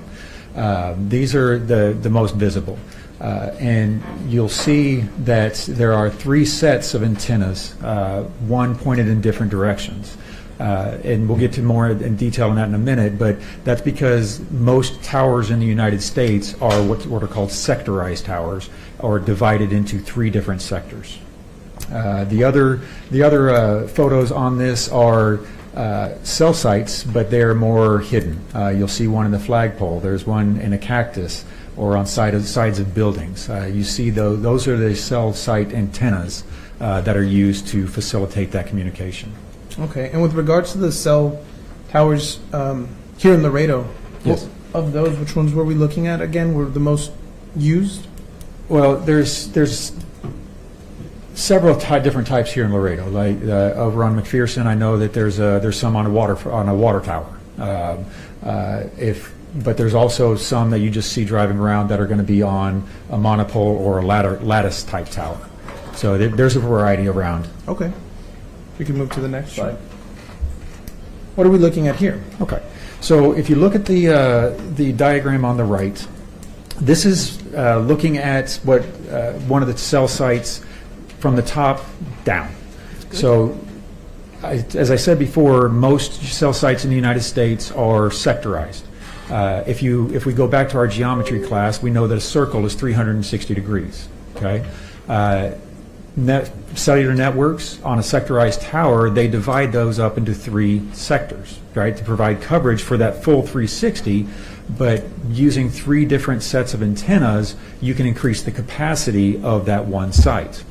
These are the most visible. And you'll see that there are 3 sets of antennas, one pointed in different directions. And we'll get to more in detail on that in a minute, but that's because most towers in the United States are what are called sectorized towers, or divided into 3 different sectors. The other photos on this are cell sites, but they're more hidden. You'll see one in the flagpole. There's one in a cactus or on sides of buildings. You see those are the cell site antennas that are used to facilitate that communication. Okay, and with regards to the cell towers here in Laredo, yes. Of those, which ones were we looking at again? Were the most used? Well, there's several different types here in Laredo. Like over on McPherson, I know that there's some on a water tower. But there's also some that you just see driving around that are going to be on a monopole or a lattice type tower. So there's a variety around. Okay. We can move to the next slide. What are we looking at here? Okay. So if you look at the diagram on the right, this is looking at what one of the cell sites from the top down. So as I said before, most cell sites in the United States are sectorized. If we go back to our geometry class, we know that a circle is 360 degrees. Okay. Cellular networks on a sectorized tower, they divide those up into 3 sectors, right, to provide coverage for that full 360. But using 3 different sets of antennas, you can increase the capacity of that one site.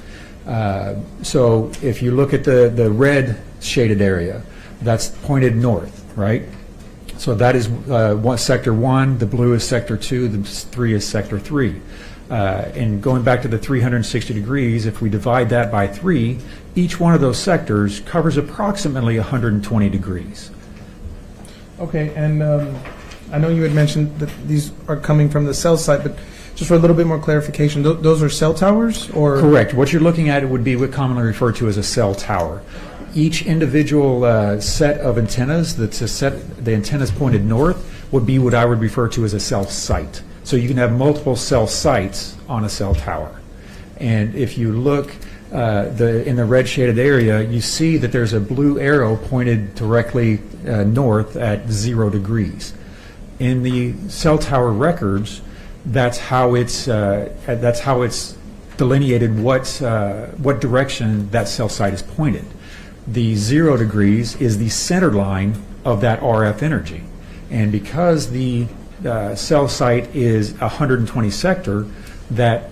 So if you look at the red shaded area, that's pointed north, right? So that is sector 1, the blue is sector 2, the 3 is sector 3. And going back to the 360 degrees, if we divide that by 3, each one of those sectors covers approximately 120 degrees. Okay, and I know you had mentioned that these are coming from the cell site, but just for a little bit more clarification, those are cell towers? Or correct. What you're looking at would be what commonly referred to as a cell tower. Each individual set of antennas, the antennas pointed north, would be what I would refer to as a cell site. So you can have multiple cell sites on a cell tower. And if you look in the red shaded area, you see that there's a blue arrow pointed directly north at 0 degrees. In the cell tower records, that's how it's delineated what direction that cell site is pointed. The 0 degrees is the center line of that RF energy, and because the cell site is 120 sector, that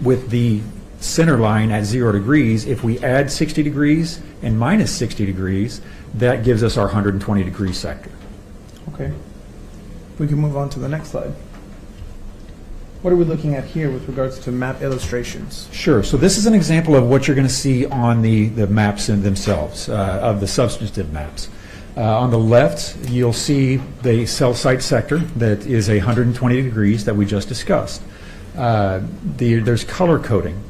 with the center line at 0 degrees, if we add 60 degrees and minus 60 degrees, that gives us our 120 degree sector. Okay. We can move on to the next slide. What are we looking at here with regards to map illustrations? Sure. So this is an example of what you're going to see on the maps in themselves, of the substantive maps. On the left, you'll see the cell site sector that is 120 degrees that we just discussed. There's color coding.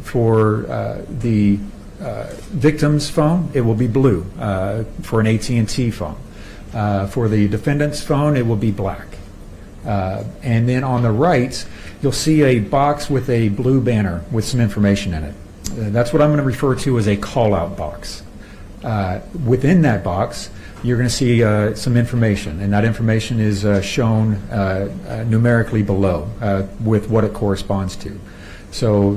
For the victim's phone, it will be blue. For an AT&T phone. For the defendant's phone, it will be black. And then on the right, you'll see a box with a blue banner with some information in it. That's what I'm going to refer to as a call-out box. Within that box, you're going to see some information, and that information is shown numerically below with what it corresponds to. So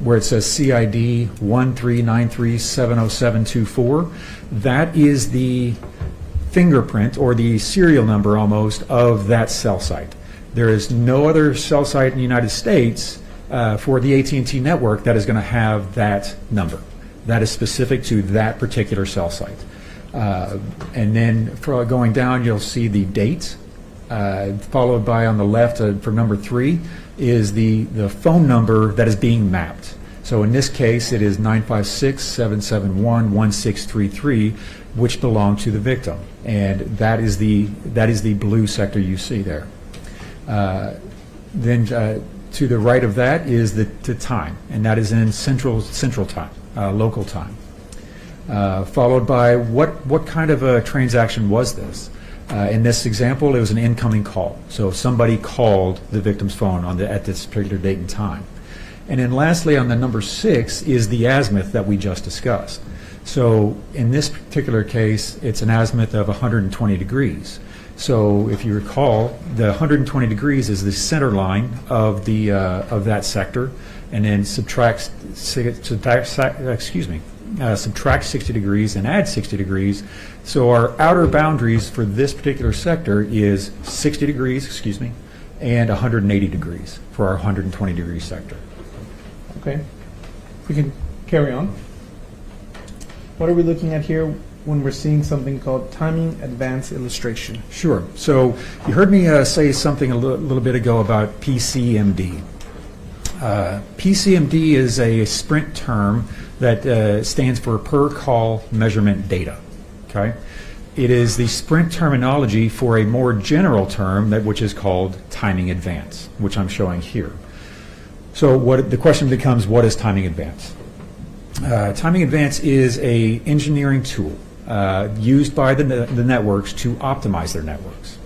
where it says CID 139370724, that is the fingerprint or the serial number almost of that cell site. There is no other cell site in the United States for the AT&T network that is going to have that number. That is specific to that particular cell site. And then for going down, you'll see the date, followed by on the left for number 3 is the phone number that is being mapped. So in this case, it is 956-771-1633, which belong to the victim, and that is the blue sector you see there. Then to the right of that is the time, and that is in central time, local time. Followed by what kind of a transaction was this? In this example, it was an incoming call. So somebody called the victim's phone at this particular date and time. And then lastly, on the number 6 is the azimuth that we just discussed. So in this particular case, it's an azimuth of 120 degrees. So if you recall, the 120 degrees is the center line of that sector, and then subtract 60 degrees and add 60 degrees. So our outer boundaries for this particular sector is 60 degrees, and 180 degrees for our 120 degree sector. Okay. We can carry on. What are we looking at here when we're seeing something called timing advance illustration? Sure. So you heard me say something a little bit ago about PCMD. PCMD is a Sprint term that stands for per call measurement data. Okay, it is the Sprint terminology for a more general term which is called timing advance, which I'm showing here. So the question becomes, what is timing advance? Timing advance is a engineering tool used by the networks to optimize their networks.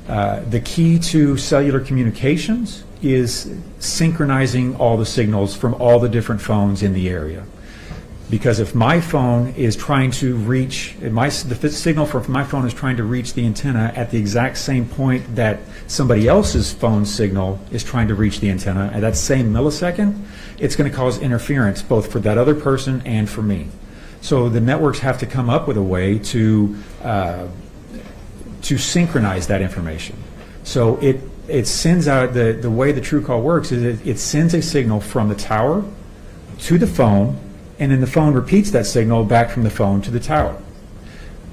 The key to cellular communications is synchronizing all the signals from all the different phones in the area. Because if my phone is trying to reach, the signal from my phone is trying to reach the antenna at the exact same point that somebody else's phone signal is trying to reach the antenna at that same millisecond, it's going to cause interference both for that other person and for me. So the networks have to come up with a way to synchronize that information. So it sends out, the way the TrueCall works is it sends a signal from the tower to the phone, and then the phone repeats that signal back from the phone to the tower.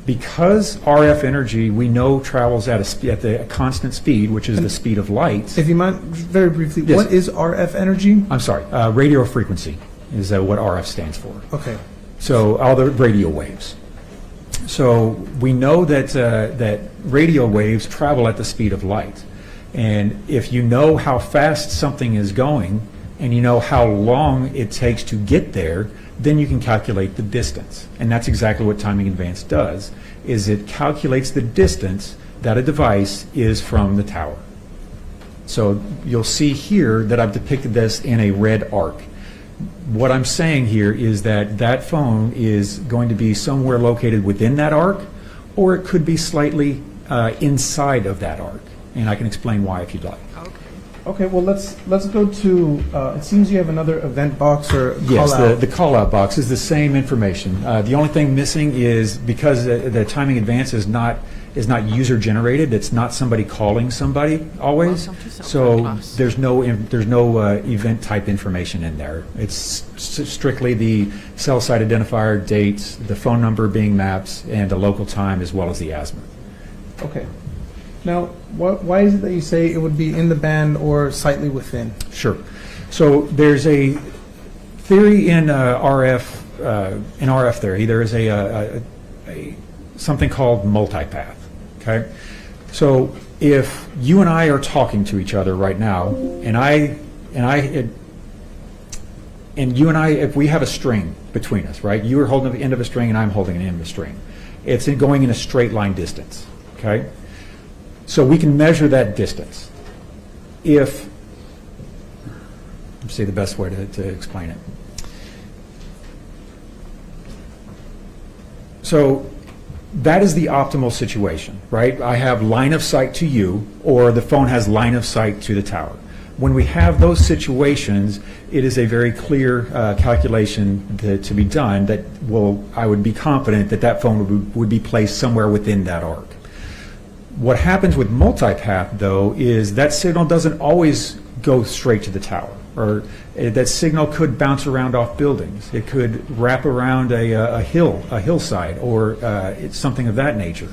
Because RF energy we know travels at a constant speed, which is the speed of light. If you mind, very briefly, yes. What is RF energy? I'm sorry, radio frequency is what RF stands for. Okay. So all the radio waves. So we know that radio waves travel at the speed of light. And if you know how fast something is going, and you know how long it takes to get there, then you can calculate the distance. And that's exactly what timing advance does, is it calculates the distance that a device is from the tower. So you'll see here that I've depicted this in a red arc. What I'm saying here is that that phone is going to be somewhere located within that arc, or it could be slightly inside of that arc. And I can explain why if you'd like. Okay, well, let's go to, it seems you have another event box or Yes, call-out. the call-out box is the same information. The only thing missing is because the timing advance is not user-generated, it's not somebody calling somebody always, Welcome to so Cell Phone Plus. there's no event-type information in there. It's strictly the cell site identifier, dates, the phone number being mapped, and the local time as well as the azimuth. Okay. Now, why is it that you say it would be in the band or slightly within? Sure. So there's a theory in RF theory. There is a something called multipath. Okay. So if you and I are talking to each other right now, and you and I, if we have a string between us, right? You are holding the end of a string, and I'm holding an end of a string. It's going in a straight line distance. Okay. So we can measure that distance. Let's see the best way to explain it. So that is the optimal situation, right? I have line of sight to you, or the phone has line of sight to the tower. When we have those situations, it is a very clear calculation to be done that I would be confident that that phone would be placed somewhere within that arc. What happens with multipath, though, is that signal doesn't always go straight to the tower, or that signal could bounce around off buildings. It could wrap around a hillside, or it's something of that nature.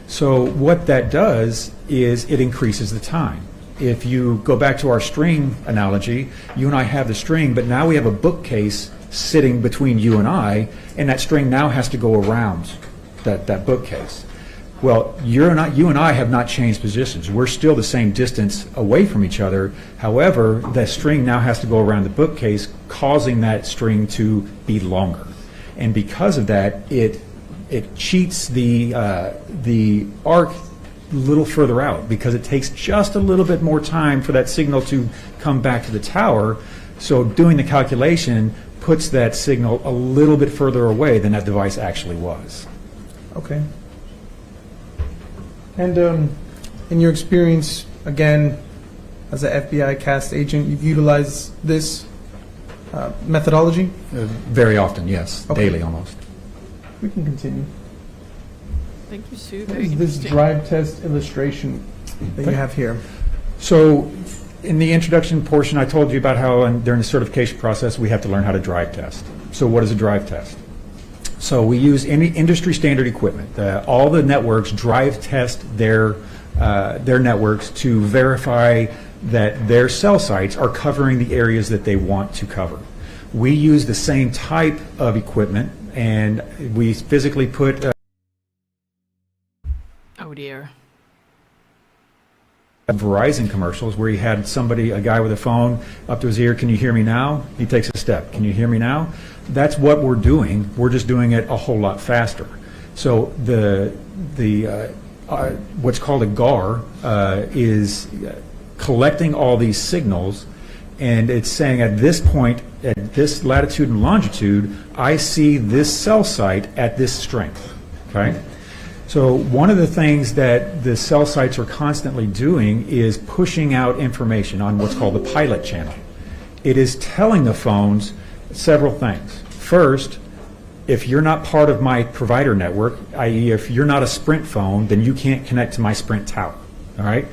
So what that does is it increases the time. If you go back to our string analogy, you and I have the string, but now we have a bookcase sitting between you and I, and that string now has to go around that bookcase. Well, you and I have not changed positions. We're still the same distance away from each other. However, that string now has to go around the bookcase, causing that string to be longer. And because of that, it cheats the arc a little further out, because it takes just a little bit more time for that signal to come back to the tower. So doing the calculation puts that signal a little bit further away than that device actually was. Okay. And in your experience, again, as an FBI CAST agent, you've utilized this methodology? Very often, yes. Okay. Daily almost. We can continue. Thank you, Sue. What Very is this interesting. drive test illustration that you have here? So in the introduction portion, I told you about how during the certification process we have to learn how to drive test. So what is a drive test? So we use any industry standard equipment. All the networks drive test their networks to verify that their cell sites are covering the areas that they want to cover. We use the same type of equipment, and we physically put Oh dear. Verizon commercials where he had a guy with a phone up to his ear. Can you hear me now? He takes a step. Can you hear me now? That's what we're doing. We're just doing it a whole lot faster. So the what's called a GAR is collecting all these signals, and it's saying at this point, at this latitude and longitude, I see this cell site at this strength. Okay. So one of the things that the cell sites are constantly doing is pushing out information on what's called the pilot channel. It is telling the phones several things. First, if you're not part of my provider network, i.e. if you're not a Sprint phone, then you can't connect to my Sprint tower. All right?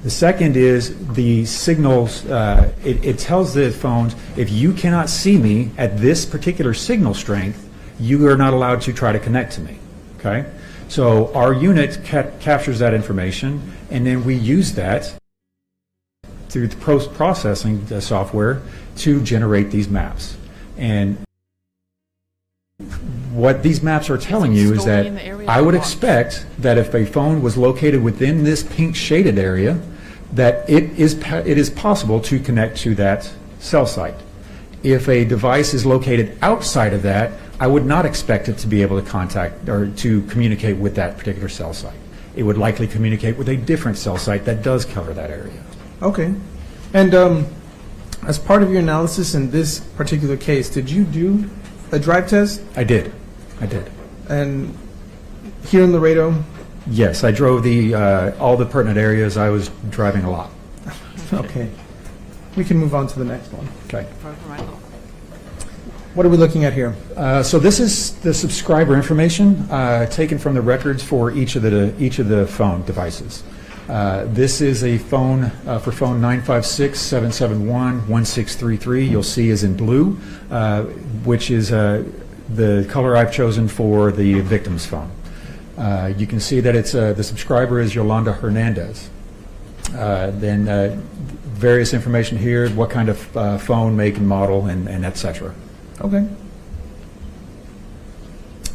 The second is the signals, it tells the phones, if you cannot see me at this particular signal strength, you are not allowed to try to connect to me. Okay? So our unit captures that information, and then we use that through the post-processing software to generate these maps. And what these maps are telling you is that I would expect that if a phone was located within this pink shaded area, that it is possible to connect to that cell site. If a device is located outside of that, I would not expect it to be able to contact or to communicate with that particular cell site. it would likely communicate with a different cell site that does cover that area. Okay. And as part of your analysis in this particular case, did you do a drive test? I did. And here in Laredo? Yes, I drove all the pertinent areas. I was driving a lot. Okay. We can move on to the next one. Okay. What are we looking at here? So this is the subscriber information taken from the records for each of the phone devices. This is a phone for phone 956-771-1633. You'll see is in blue, which is the color I've chosen for the victim's phone. You can see that it's the subscriber is Grizelda Hernandez. Then various information here, what kind of phone, make and model, and et cetera. Okay.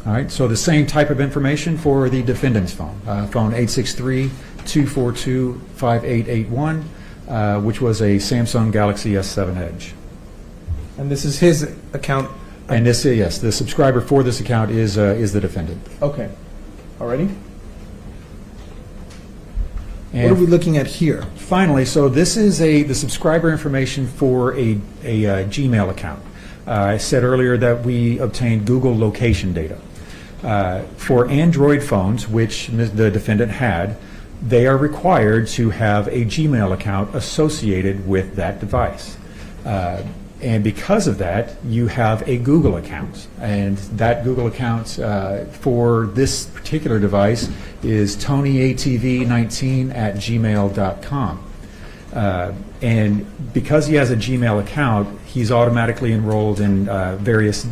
All right, so the same type of information for the defendant's phone, phone 863-242-5881, which was a Samsung Galaxy S7 Edge. And this is his account? And this, yes, the subscriber for this account is the defendant. Okay. Alrighty. And what are we looking at here? Finally, so this is the subscriber information for a Gmail account. I said earlier that we obtained Google location data. For Android phones, which the defendant had, they are required to have a Gmail account associated with that device. And because of that, you have a Google account. And that Google account for this particular device is TonyATV19@gmail.com. And because he has a Gmail account, he's automatically enrolled in various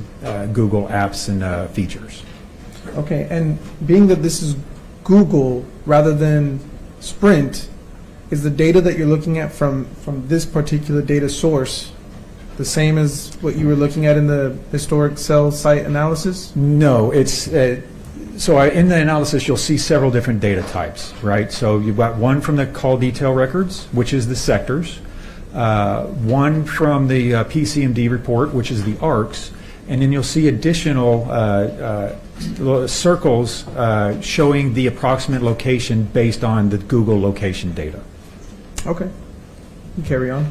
Google apps and features. Okay, and being that this is Google rather than Sprint, is the data that you're looking at from this particular data source the same as what you were looking at in the historic cell site analysis? No, it's in the analysis you'll see several different data types, right? So you've got one from the call detail records, which is the sectors, one from the PCMD report, which is the arcs, and then you'll see additional circles showing the approximate location based on the Google location data. Okay, carry on.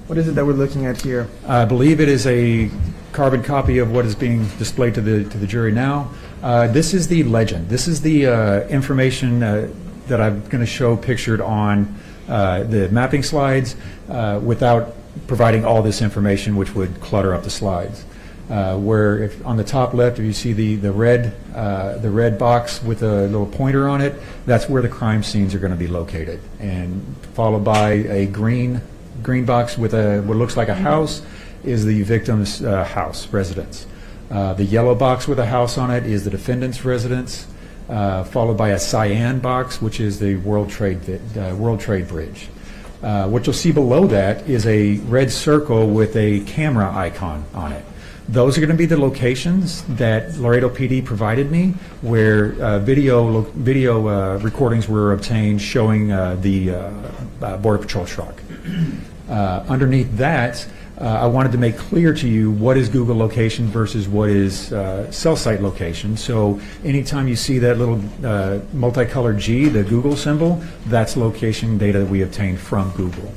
What is it that we're looking at here? I believe it is a carbon copy of what is being displayed to the jury now. This is the legend. This is the information that I'm going to show pictured on the mapping slides without providing all this information, which would clutter up the slides. Where if on the top left, if you see the red box with a little pointer on it, that's where the crime scenes are going to be located, and followed by a green box with what looks like a house is the victim's house, residence. The yellow box with a house on it is the defendant's residence, followed by a cyan box, which is the World Trade Bridge. What you'll see below that is a red circle with a camera icon on it. Those are going to be the locations that Laredo PD provided me, where video recordings were obtained showing the Border Patrol truck. Underneath that, I wanted to make clear to you what is Google location versus what is cell site location. So anytime you see that little multicolored G, the Google symbol, that's location data that we obtained from Google.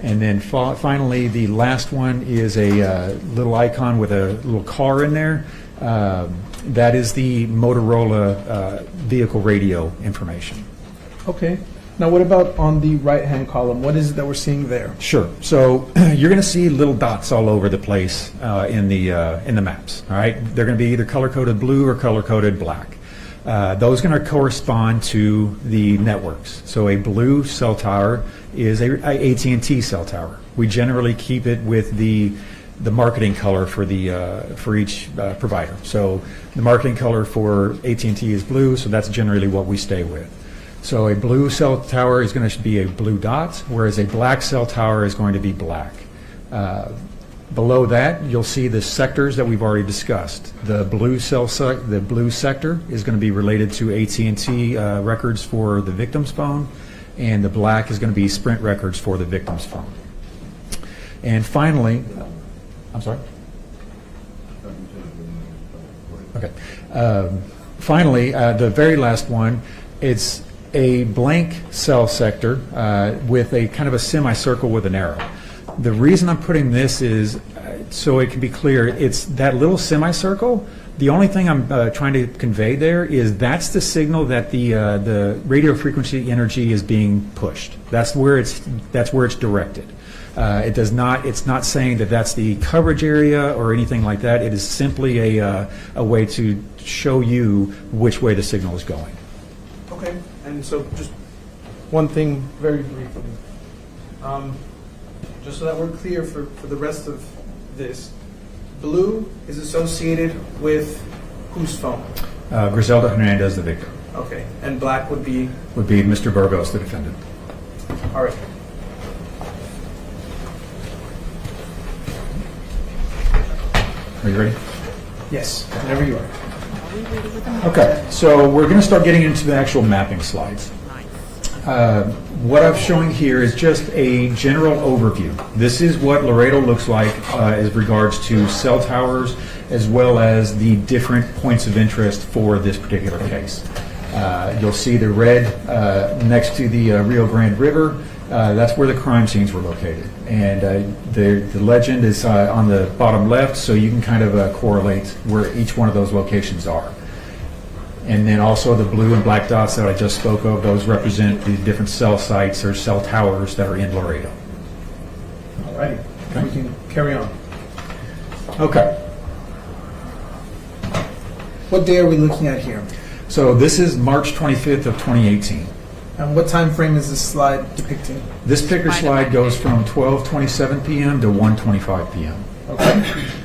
And then finally, the last one is a little icon with a little car in there. That is the Motorola vehicle radio information. Okay. Now, what about on the right-hand column? What is it that we're seeing there? Sure. So you're going to see little dots all over the place in the maps. All right. They're going to be either color-coded blue or color-coded black. Those are going to correspond to the networks. So a blue cell tower is a AT&T cell tower. We generally keep it with the marketing color for each provider. So the marketing color for AT&T is blue, so that's generally what we stay with. So a blue cell tower is going to be a blue dot, whereas a black cell tower is going to be black. Below that, you'll see the sectors that we've already discussed. The blue sector is going to be related to AT&T records for the victim's phone, and the black is going to be Sprint records for the victim's phone. And finally, I'm sorry? Okay. finally, the very last one, it's a blank cell sector with a kind of a semicircle with an arrow. The reason I'm putting this is so it can be clear, it's that little semicircle. The only thing I'm trying to convey there is that's the signal that the radio frequency energy is being pushed. That's where it's directed. It's not saying that that's the coverage area or anything like that. It is simply a way to show you which way the signal is going. Okay, and so just one thing very briefly. Just so that we're clear for the rest of this, blue is associated with whose phone? Grizelda Hernandez, the victim. Okay, and black would be? Would be Mr. Burgos, the defendant. All right. Are you ready? Yes, whenever you are. Okay, so we're going to start getting into the actual mapping slides. What I'm showing here is just a general overview. This is what Laredo looks like as regards to cell towers as well as the different points of interest for this particular case. You'll see the red next to the Rio Grande River. That's where the crime scenes were located. And the legend is on the bottom left, so you can kind of correlate where each one of those locations are. And then also the blue and black dots that I just spoke of, those represent the different cell sites or cell towers that are in Laredo. All righty, okay. We can carry on. Okay. What day are we looking at here? So this is March 25th of 2018. And what time frame is this slide depicting? This picture slide goes from 12:27 p.m. to 1:25 p.m. Okay.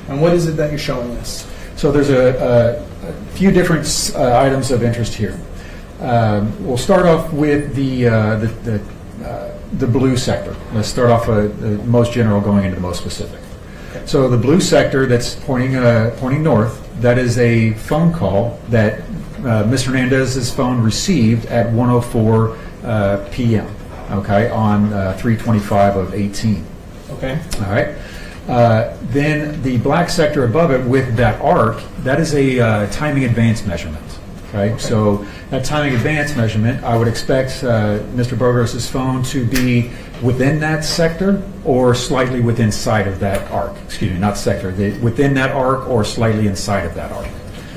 And what is it that you're showing us? So there's a few different items of interest here. We'll start off with the blue sector. Let's start off the most general, going into the most specific. Okay. So the blue sector that's pointing north, that is a phone call that Ms. Hernandez's phone received at 1:04 p.m. Okay, on 3/25 of 18. Okay. All right. Then the black sector above it with that arc, that is a timing advance measurement. Okay, so that timing advance measurement, I would expect Mr. Burgos' phone to be within that sector or slightly within sight of that arc. Excuse me, not sector, within that arc or slightly inside of that arc.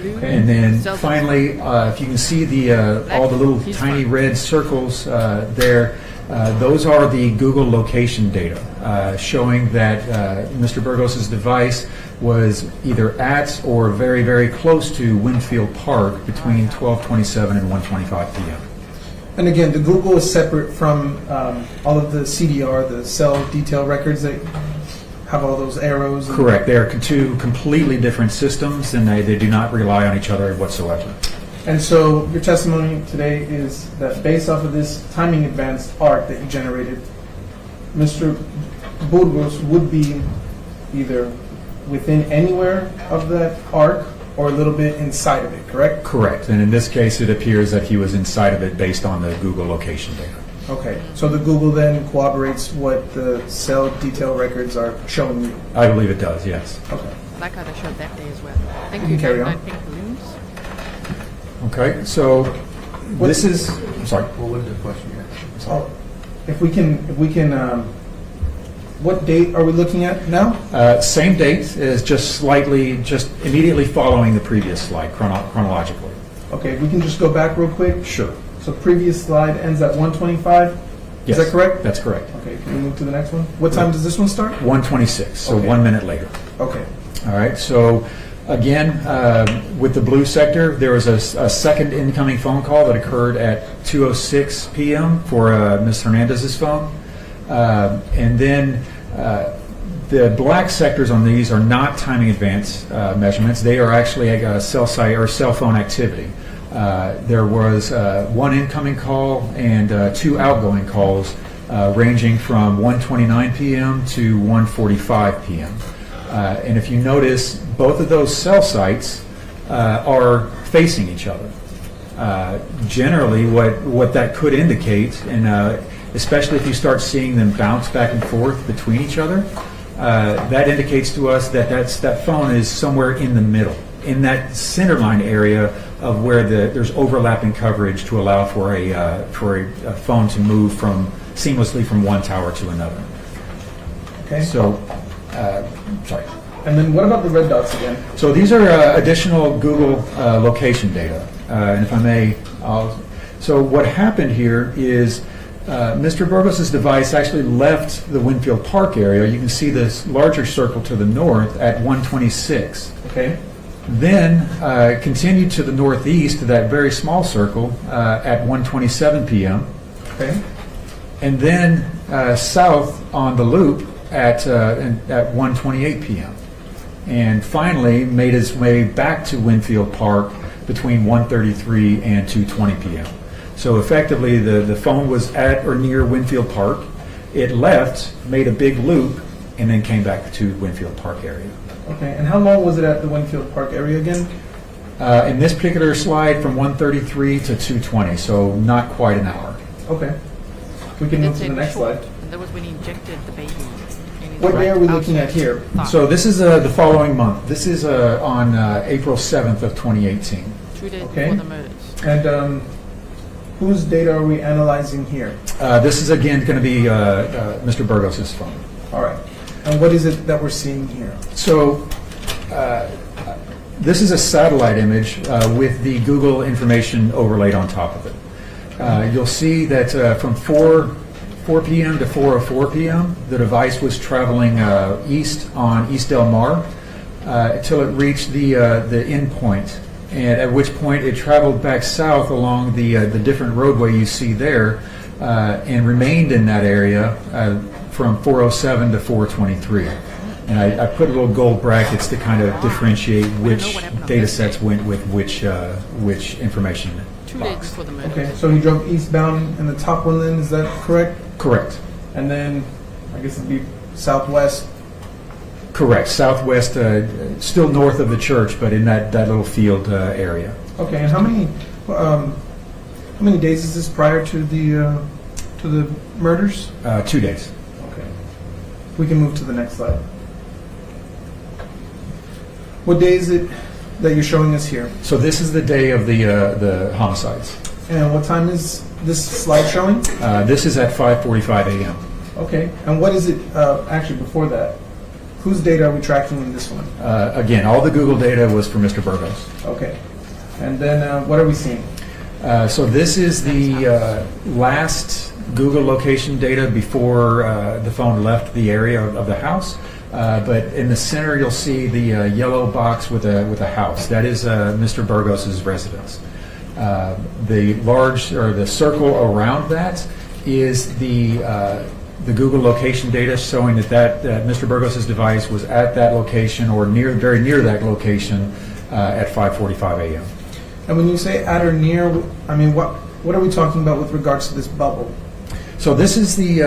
Okay, and then finally, if you can see all the little tiny red circles there, those are the Google location data showing that Mr. Burgos' device was either at or very, very close to Winfield Park between 12:27 and 1:25 p.m. And again, the Google is separate from all of the CDR, the cell detail records that have all those arrows. Correct. They are two completely different systems, and they do not rely on each other whatsoever. And so your testimony today is that based off of this timing advanced arc that you generated, Mr. Burgos would be either within anywhere of that arc or a little bit inside of it, correct? Correct. And in this case, it appears that he was inside of it based on the Google location data. Okay. So the Google then corroborates what the cell detail records are showing you? I believe it does, yes. Okay. Like how they showed that day as well. Thank You you. can carry on. Pink balloons. Okay, so this is. I'm sorry. What was the question here? Oh, if we can, what date are we looking at now? Same date is just immediately following the previous slide chronologically. Okay, we can just go back real quick. Sure. So previous slide ends at 1:25. Yes, Is that correct? That's correct. Okay, can we move to the next one? What time does this one start? 1:26, so Okay. 1 minute later. Okay. All right, so again, with the blue sector, there was a second incoming phone call that occurred at 2:06 p.m. for Ms. Hernandez's phone. And then the black sectors on these are not timing advance measurements. They are actually a cell site or cell phone activity. There was one incoming call and two outgoing calls ranging from 1:29 p.m. to 1:45 p.m. And if you notice, both of those cell sites are facing each other. Generally, what that could indicate, and especially if you start seeing them bounce back and forth between each other, that indicates to us that that phone is somewhere in the middle, in that center line area of where there's overlapping coverage to allow for a phone to move seamlessly from one tower to another. Okay. So, sorry. And then what about the red dots again? So these are additional Google location data. And if I may, so what happened here is Mr. Burgos' device actually left the Winfield Park area. You can see this larger circle to the north at 126. Okay. Then continued to the northeast to that very small circle at 1:27 p.m. Okay. And then south on the loop at 1:28 p.m. And finally made his way back to Winfield Park between 1:33 and 2:20 p.m. So effectively, the phone was at or near Winfield Park. It left, made a big loop, and then came back to Winfield Park area. Okay. And how long was it at the Winfield Park area again? In this particular slide, from 1:33 to 2:20, so not quite an hour. Okay. We can move to the next slide. And that was when he injected the baby. What day are we looking at here? So this is the following month. This is on April 7th of 2018. 2 days Okay. before the murders. And whose data are we analyzing here? This is again going to be Mr. Burgos' phone. All right. And what is it that we're seeing here? So this is a satellite image with the Google information overlaid on top of it. You'll see that from 4 p.m. to 4:04 p.m., the device was traveling east on East Del Mar until it reached the end point, and at which point it traveled back south along the different roadway you see there and remained in that area from 4:07 to 4:23. And I put little gold brackets to kind of differentiate which data sets went with which information 2 days box. before the murders. Okay. So he drove eastbound in the top one lane, is that correct? Correct. And then I guess it'd be southwest. Correct. Southwest, still north of the church, but in that little field area. Okay. And how many days is this prior to the murders? 2 days. Okay. We can move to the next slide. What day is it that you're showing us here? So this is the day of the homicides. And what time is this slide showing? This is at 5:45 a.m. Okay. And what is it actually before that? Whose data are we tracking in this one? Again, all the Google data was for Mr. Burgos. Okay. And then what are we seeing? So this is the last Google location data before the phone left the area of the house. But in the center, you'll see the yellow box with a house. That is Mr. Burgos' residence. The large or the circle around that is the Google location data showing that Mr. Burgos' device was at that location or very near that location at 5:45 a.m. And when you say at or near, I mean, what are we talking about with regards to this bubble? So this is the.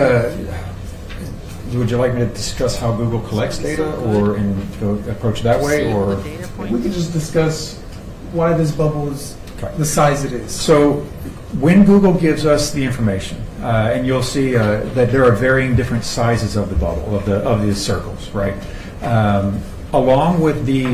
Would you like me to discuss how Google collects data, or go approach that way, or? The data We point. could just discuss why this bubble is the size it is. So when Google gives us the information, and you'll see that there are varying different sizes of the bubble, of the circles, right? Along with the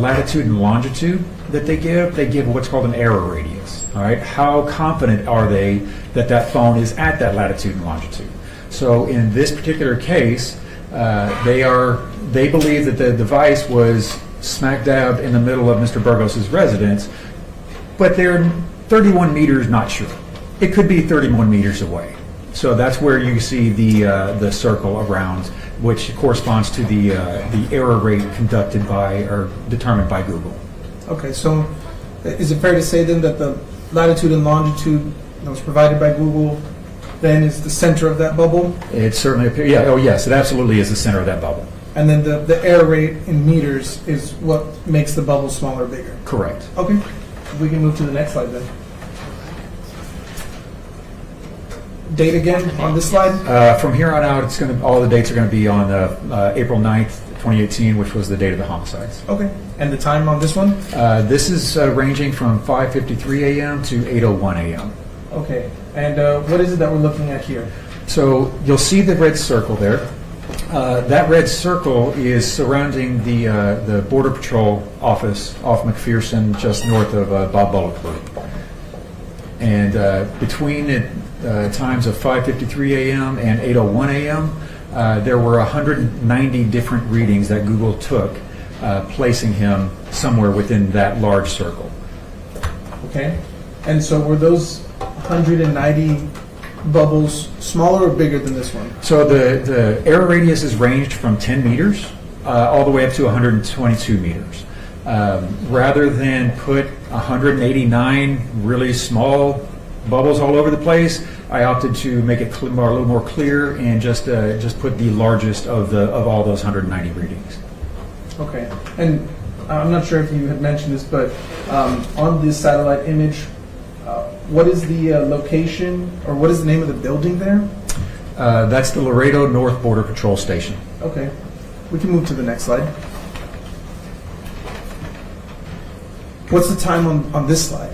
latitude and longitude that they give what's called an error radius. All right, how confident are they that that phone is at that latitude and longitude? So in this particular case, they believe that the device was smack dab in the middle of Mr. Burgos' residence, but they're 31 meters not sure. It could be 31 meters away. So that's where you see the circle around, which corresponds to the error rate conducted by or determined by Google. Okay, so is it fair to say then that the latitude and longitude that was provided by Google then is the center of that bubble? It certainly appears, yeah, oh yes, it absolutely is the center of that bubble. And then the error rate in meters is what makes the bubble smaller or bigger? Correct. Okay, we can move to the next slide then. Date again on this slide? From here on out, all the dates are going to be on April 9th, 2018, which was the date of the homicides. Okay, and the time on this one? This is ranging from 5:53 a.m. to 8:01 a.m. Okay, and what is it that we're looking at here? So you'll see the red circle there. That red circle is surrounding the Border Patrol office off McPherson, just north of Bob Bullockburg. And between the times of 5:53 a.m. and 8:01 a.m., there were 190 different readings that Google took, placing him somewhere within that large circle. Okay. And so were those 190 bubbles smaller or bigger than this one? So the error radiuses ranged from 10 meters all the way up to 122 meters. Rather than put 189 really small bubbles all over the place, I opted to make it a little more clear and just put the largest of all those 190 readings. Okay. And I'm not sure if you had mentioned this, but on this satellite image, what is the location, or what is the name of the building there? That's the Laredo North Border Patrol Station. Okay. We can move to the next slide. What's the time on this slide?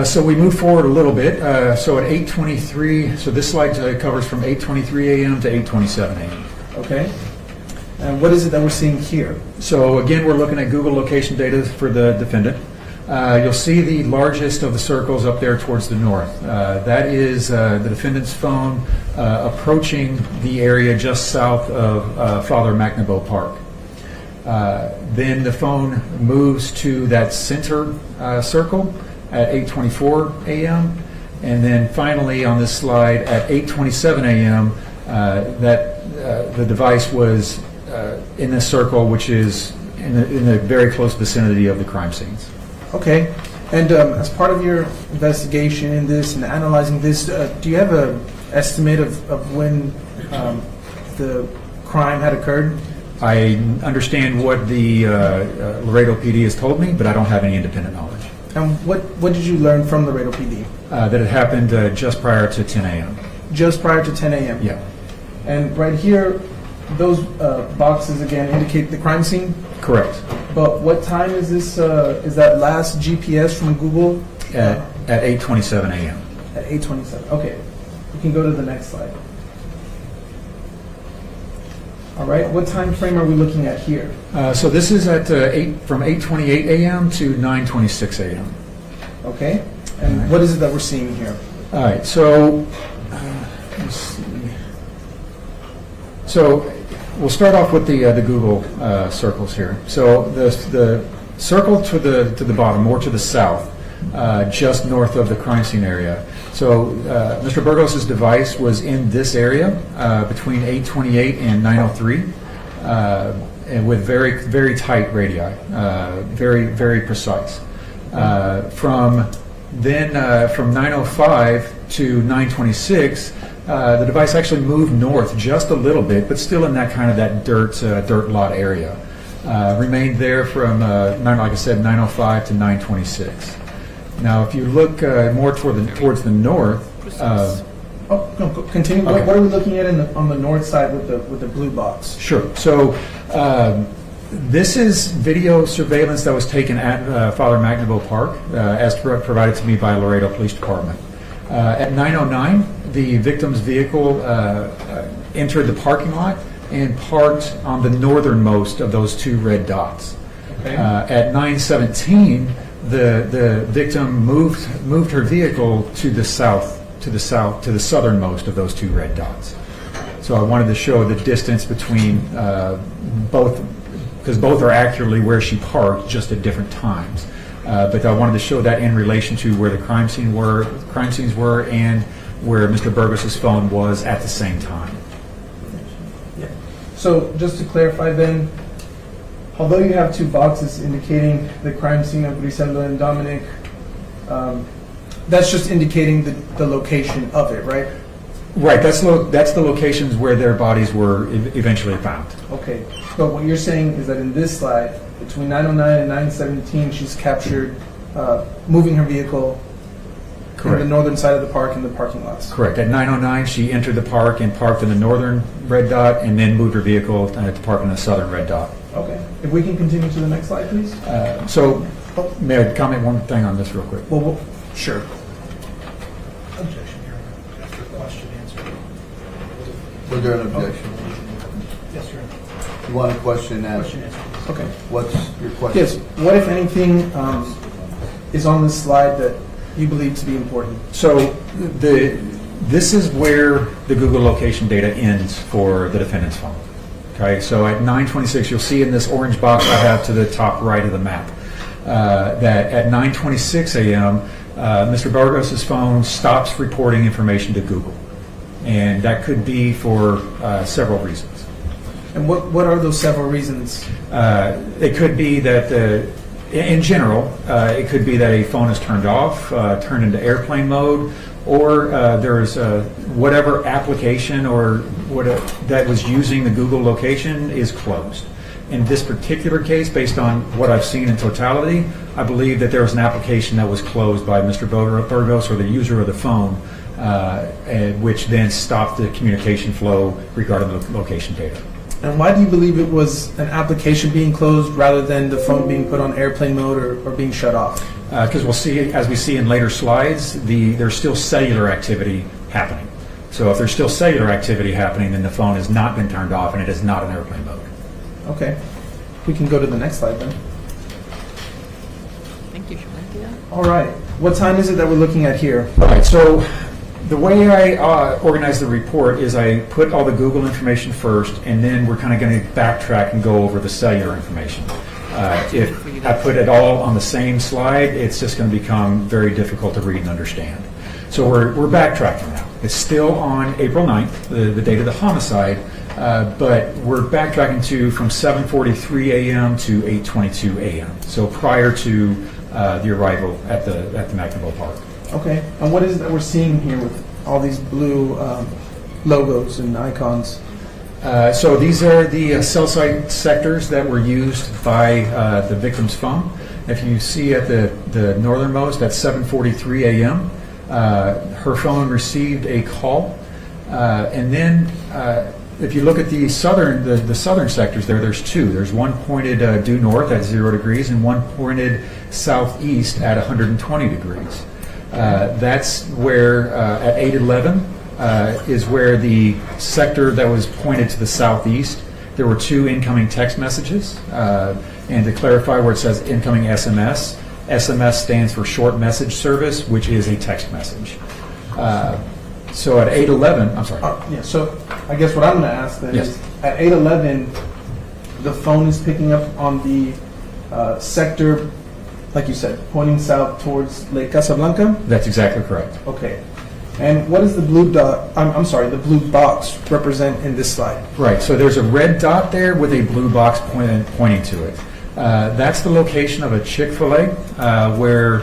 So we move forward a little bit. So at 8:23, so this slide covers from 8:23 a.m. to 8:27 a.m. Okay. And what is it that we're seeing here? So again, we're looking at Google location data for the defendant. You'll see the largest of the circles up there towards the north. That is the defendant's phone approaching the area just south of Father McNaboe Park. Then the phone moves to that center circle at 8:24 a.m. And then finally on this slide at 8:27 a.m. The device was in this circle, which is in the very close vicinity of the crime scenes. Okay. And as part of your investigation in this and analyzing this, do you have an estimate of when the crime had occurred? I understand what the Laredo PD has told me, but I don't have any independent knowledge. And what did you learn from the Laredo PD? That it happened just prior to 10 a.m. Just prior to 10 a.m.? Yeah. And right here, those boxes again indicate the crime scene? Correct. But what time is this? Is that last GPS from Google? At 8:27 a.m. At 8:27. Okay. We can go to the next slide. All right. What time frame are we looking at here? So this is at from 8:28 a.m. to 9:26 a.m. Okay. And what is it that we're seeing here? All right. So let's see. So we'll start off with the Google circles here. So the circle to the bottom, more to the south, just north of the crime scene area. So Mr. Burgos' device was in this area between 8:28 and 9:03, and with very tight radii, very precise. From 9:05 to 9:26. The device actually moved north just a little bit, but still in that kind of that dirt lot area. Remained there from, like I said, 9:05 to 9:26. Now, if you look more towards the north. Continue. Okay. What are we looking at on the north side with the blue box? Sure. So this is video surveillance that was taken at Father McNaboe Park, as provided to me by Laredo Police Department. At 9:09, the victim's vehicle entered the parking lot and parked on the northernmost of those two red dots. Okay. At 9:17, the victim moved her vehicle to the southernmost of those two red dots. So I wanted to show the distance between both, because both are accurately where she parked, just at different times. But I wanted to show that in relation to where the crime scenes were, and where Mr. Burgos' phone was at the same time. Yeah. So just to clarify then, although you have two boxes indicating the crime scene of Grizelda and Dominic, that's just indicating the location of it, right? Right. That's the locations where their bodies were eventually found. Okay. But what you're saying is that in this slide, between 9:09 and 9:17, she's captured moving her vehicle on the northern side of the park in the parking lots. Correct. At 9:09, she entered the park and parked in the northern red dot, and then moved her vehicle to park in the southern red dot. Okay. If we can continue to the next slide, please. So, may I comment one thing on this real quick? Well, sure. Objection here. After question answer. Was there an objection? Yes, sir. You want a question answered? Question answered. Okay. What's your question? Yes. What, if anything, is on this slide that you believe to be important? So this is where the Google location data ends for the defendant's phone. Okay, so at 9:26, you'll see in this orange box I have to the top right of the map that at 9:26 a.m., Mr. Burgos' phone stops reporting information to Google. And that could be for several reasons. And what are those several reasons? It could be that, in general, it could be that a phone is turned off, turned into airplane mode, or there's whatever application or that was using the Google location is closed. In this particular case, based on what I've seen in totality, I believe that there was an application that was closed by Mr. Burgos or the user of the phone, which then stopped the communication flow regarding the location data. And why do you believe it was an application being closed rather than the phone being put on airplane mode or being shut off? Because we'll see, as we see in later slides, there's still cellular activity happening. So if there's still cellular activity happening, then the phone has not been turned off and it is not in airplane mode. Okay. We can go to the next slide then. Thank you, Shamantia. All right. What time is it that we're looking at here? All right, so the way I organize the report is I put all the Google information first, and then we're kind of going to backtrack and go over the cellular information. If I put it all on the same slide, it's just going to become very difficult to read and understand. So we're backtracking now. It's still on April 9th, the date of the homicide, but we're backtracking to from 7:43 a.m. to 8:22 a.m. So prior to the arrival at the McNaboe Park. Okay. And what is it that we're seeing here with all these blue logos and icons? So these are the cell site sectors that were used by the victim's phone. If you see at the northernmost at 7:43 a.m., her phone received a call, and then if you look at the southern sectors there's two. There's one pointed due north at 0 degrees and one pointed southeast at 120 degrees. That's where at 8:11 is where the sector that was pointed to the southeast, there were two incoming text messages. And to clarify where it says incoming SMS, SMS stands for short message service, which is a text message. So at 8:11, I'm sorry. Yeah, so I guess what I'm going to ask then Yes. is at 8:11, the phone is picking up on the sector, like you said, pointing south towards Lake Casablanca? That's exactly correct. Okay. And what does the blue dot, I'm sorry, the blue box represent in this slide? Right, so there's a red dot there with a blue box pointing to it. That's the location of a Chick-fil-A where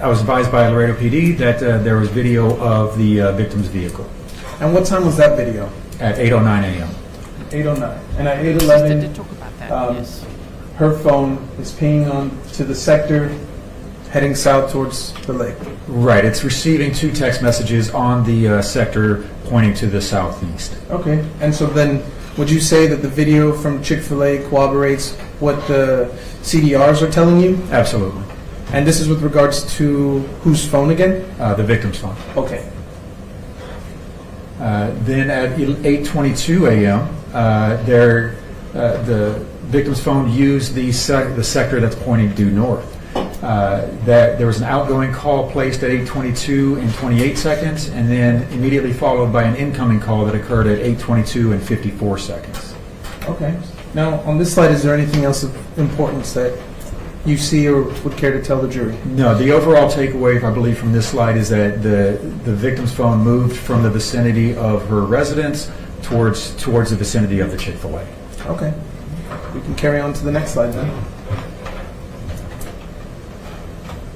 I was advised by Laredo PD that there was video of the victim's vehicle And what time was that video? at 8:09 a.m. 8:09. And at Did 8:11, talk about that, yes. her phone is pinging on to the sector heading south towards the lake. Right, it's receiving two text messages on the sector pointing to the southeast. Okay. And so then, would you say that the video from Chick-fil-A corroborates what the CDRs are telling you? Absolutely. And this is with regards to whose phone again? The victim's phone. Okay. Then at 8:22 a.m., the victim's phone used the sector that's pointing due north. That there was an outgoing call placed at 8:22 and 28 seconds, and then immediately followed by an incoming call that occurred at 8:22 and 54 seconds. Okay. Now, on this slide, is there anything else of importance that you see or would care to tell the jury? No, the overall takeaway, I believe, from this slide is that the victim's phone moved from the vicinity of her residence towards the vicinity of the Chick-fil-A. Okay. We can carry on to the next slide then.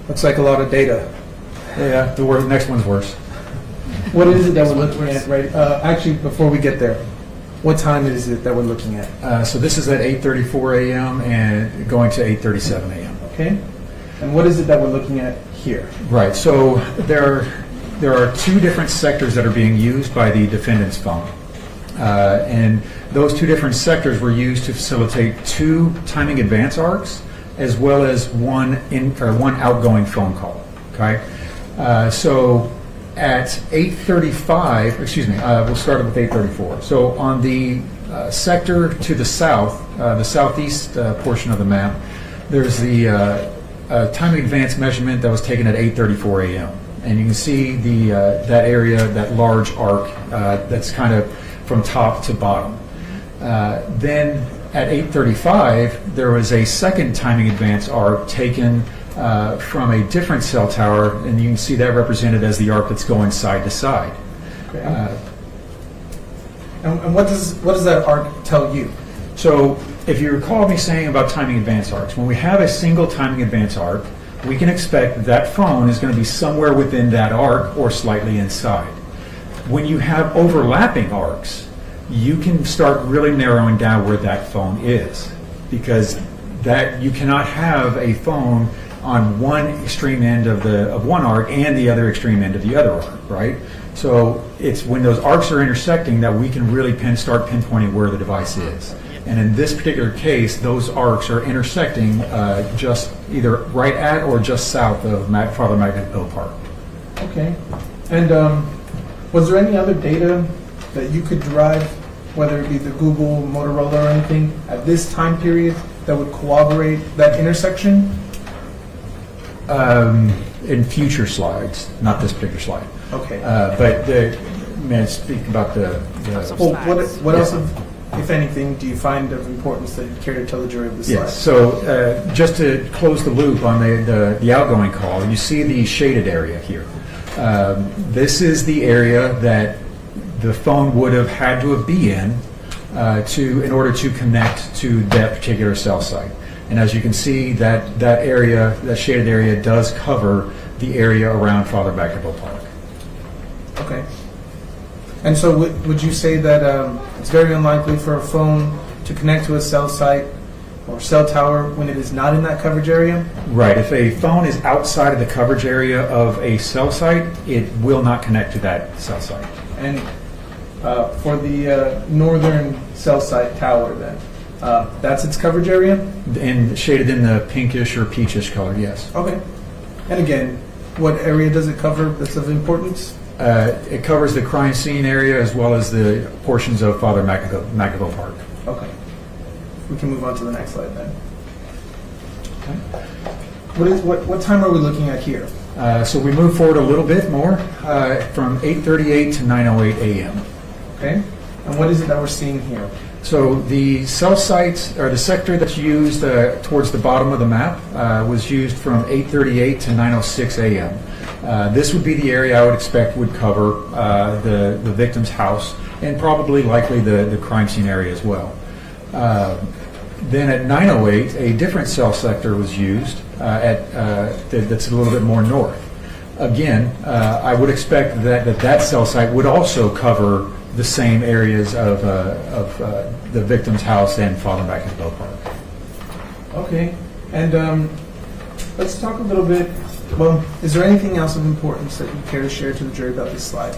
Looks like a lot of data. Yeah, the next one's worse. What is it that we're looking at right? Actually, before we get there, what time is it that we're looking at? So this is at 8:34 a.m. and going to 8:37 a.m. Okay. And what is it that we're looking at here? Right. So there are two different sectors that are being used by the defendant's phone, and those two different sectors were used to facilitate two timing advance arcs, as well as one outgoing phone call. Okay. So at 8:35, we'll start with 8:34. So on the sector to the south, the southeast portion of the map, there's the timing advance measurement that was taken at 8:34 a.m. And you can see that area, that large arc, that's kind of from top to bottom. Then at 8:35, there was a second timing advance arc taken from a different cell tower, and you can see that represented as the arc that's going side to side. Okay. And what does that arc tell you? So if you recall me saying about timing advance arcs, when we have a single timing advance arc, we can expect that phone is going to be somewhere within that arc or slightly inside. When you have overlapping arcs, you can start really narrowing down where that phone is, because that you cannot have a phone on one extreme end of one arc and the other extreme end of the other arc, right? So it's when those arcs are intersecting that we can really start pinpointing where the device is. And in this particular case, those arcs are intersecting just either right at or just south of Father McNaboe Park. Okay. And was there any other data that you could derive, whether it be the Google, Motorola, or anything, at this time period that would corroborate that intersection? In future slides, not this particular slide. Okay. But may I speak about the Well, what else, if anything, do you find of importance that you care to tell the jury of this slide? Yes. So just to close the loop on the outgoing call, you see the shaded area here. This is the area that the phone would have had to be in in order to connect to that particular cell site. And as you can see, that area, that shaded area, does cover the area around Father McNaboe Park. Okay. And so would you say that it's very unlikely for a phone to connect to a cell site or cell tower when it is not in that coverage area? Right. If a phone is outside of the coverage area of a cell site, it will not connect to that cell site. And for the northern cell site tower then, that's its coverage area? And shaded in the pinkish or peachish color, yes. Okay. And again, what area does it cover that's of importance? It covers the crime scene area as well as the portions of Father McNaboe Park. Okay. We can move on to the next slide then. Okay. What time are we looking at here? So we move forward a little bit more from 8:38 to 9:08 a.m. Okay. And what is it that we're seeing here? So the cell site, or the sector that's used towards the bottom of the map, was used from 8:38 to 9:06 a.m. This would be the area I would expect would cover the victim's house and probably likely the crime scene area as well. Then at 9:08, a different cell sector was used that's a little bit more north. Again, I would expect that cell site would also cover the same areas of the victim's house and Father McNaboe Park. Okay. And let's talk a little bit. Well, is there anything else of importance that you care to share to the jury about this slide?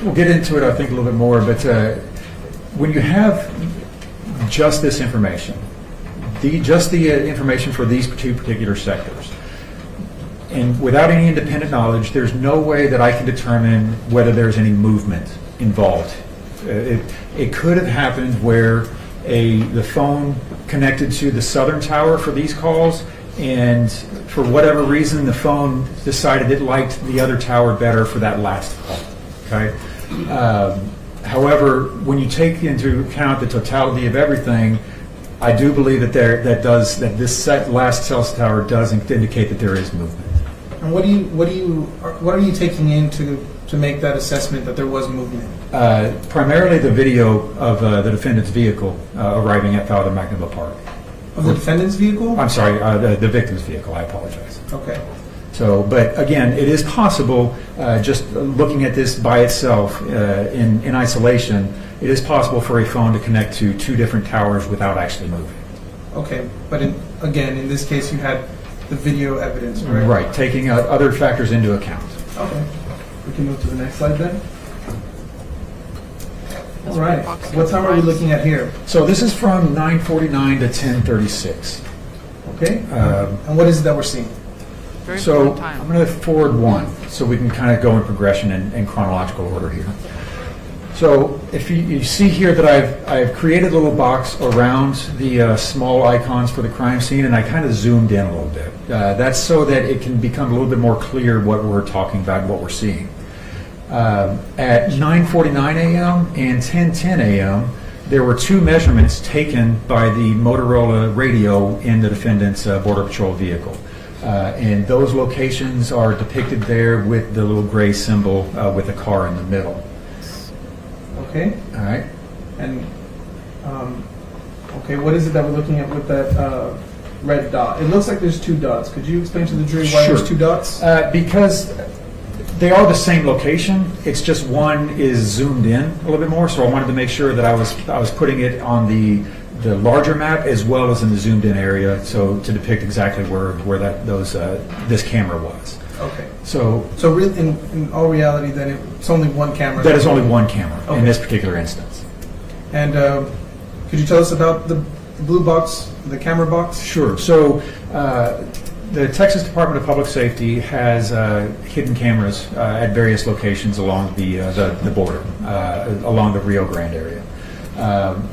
We'll get into it, I think, a little bit more, but when you have just this information, the information for these two particular sectors, and without any independent knowledge, there's no way that I can determine whether there's any movement involved. It could have happened where the phone connected to the southern tower for these calls, and for whatever reason, the phone decided it liked the other tower better for that last call. Okay. However, when you take into account the totality of everything, I do believe that this last cell tower does indicate that there is movement. And what are you taking in to make that assessment that there was movement? Primarily the video of the defendant's vehicle arriving at Father McNaboe Park. Of the defendant's vehicle? I'm sorry, the victim's vehicle. I apologize. Okay. So, but again, it is possible, just looking at this by itself in isolation, it is possible for a phone to connect to two different towers without actually moving. Okay, but again, in this case, you had the video evidence, right? Right, taking other factors into account. Okay. We can move to the next slide then. All right. What time are we looking at here? So this is from 9:49 to 10:36. Okay. And what is it that we're seeing? Very So important time. I'm going to forward one so we can kind of go in progression and chronological order here. So if you see here that I've created a little box around the small icons for the crime scene, and I kind of zoomed in a little bit. That's so that it can become a little bit more clear what we're talking about and what we're seeing. At 9:49 a.m. and 10:10 a.m., there were 2 measurements taken by the Motorola radio in the defendant's Border Patrol vehicle. And those locations are depicted there with the little gray symbol with a car in the middle. Okay. All right. And okay, what is it that we're looking at with that red dot? It looks like there's 2 dots. Could you explain to the jury why Sure. there's 2 dots? Because they are the same location. It's just one is zoomed in a little bit more. So I wanted to make sure that I was putting it on the larger map as well as in the zoomed in area, so to depict exactly where this camera was. Okay. So really, in all reality, then it's only one camera. that is only one camera Okay. in this particular instance. And could you tell us about the blue box, the camera box? Sure. So the Texas Department of Public Safety has hidden cameras at various locations along the border, along the Rio Grande area.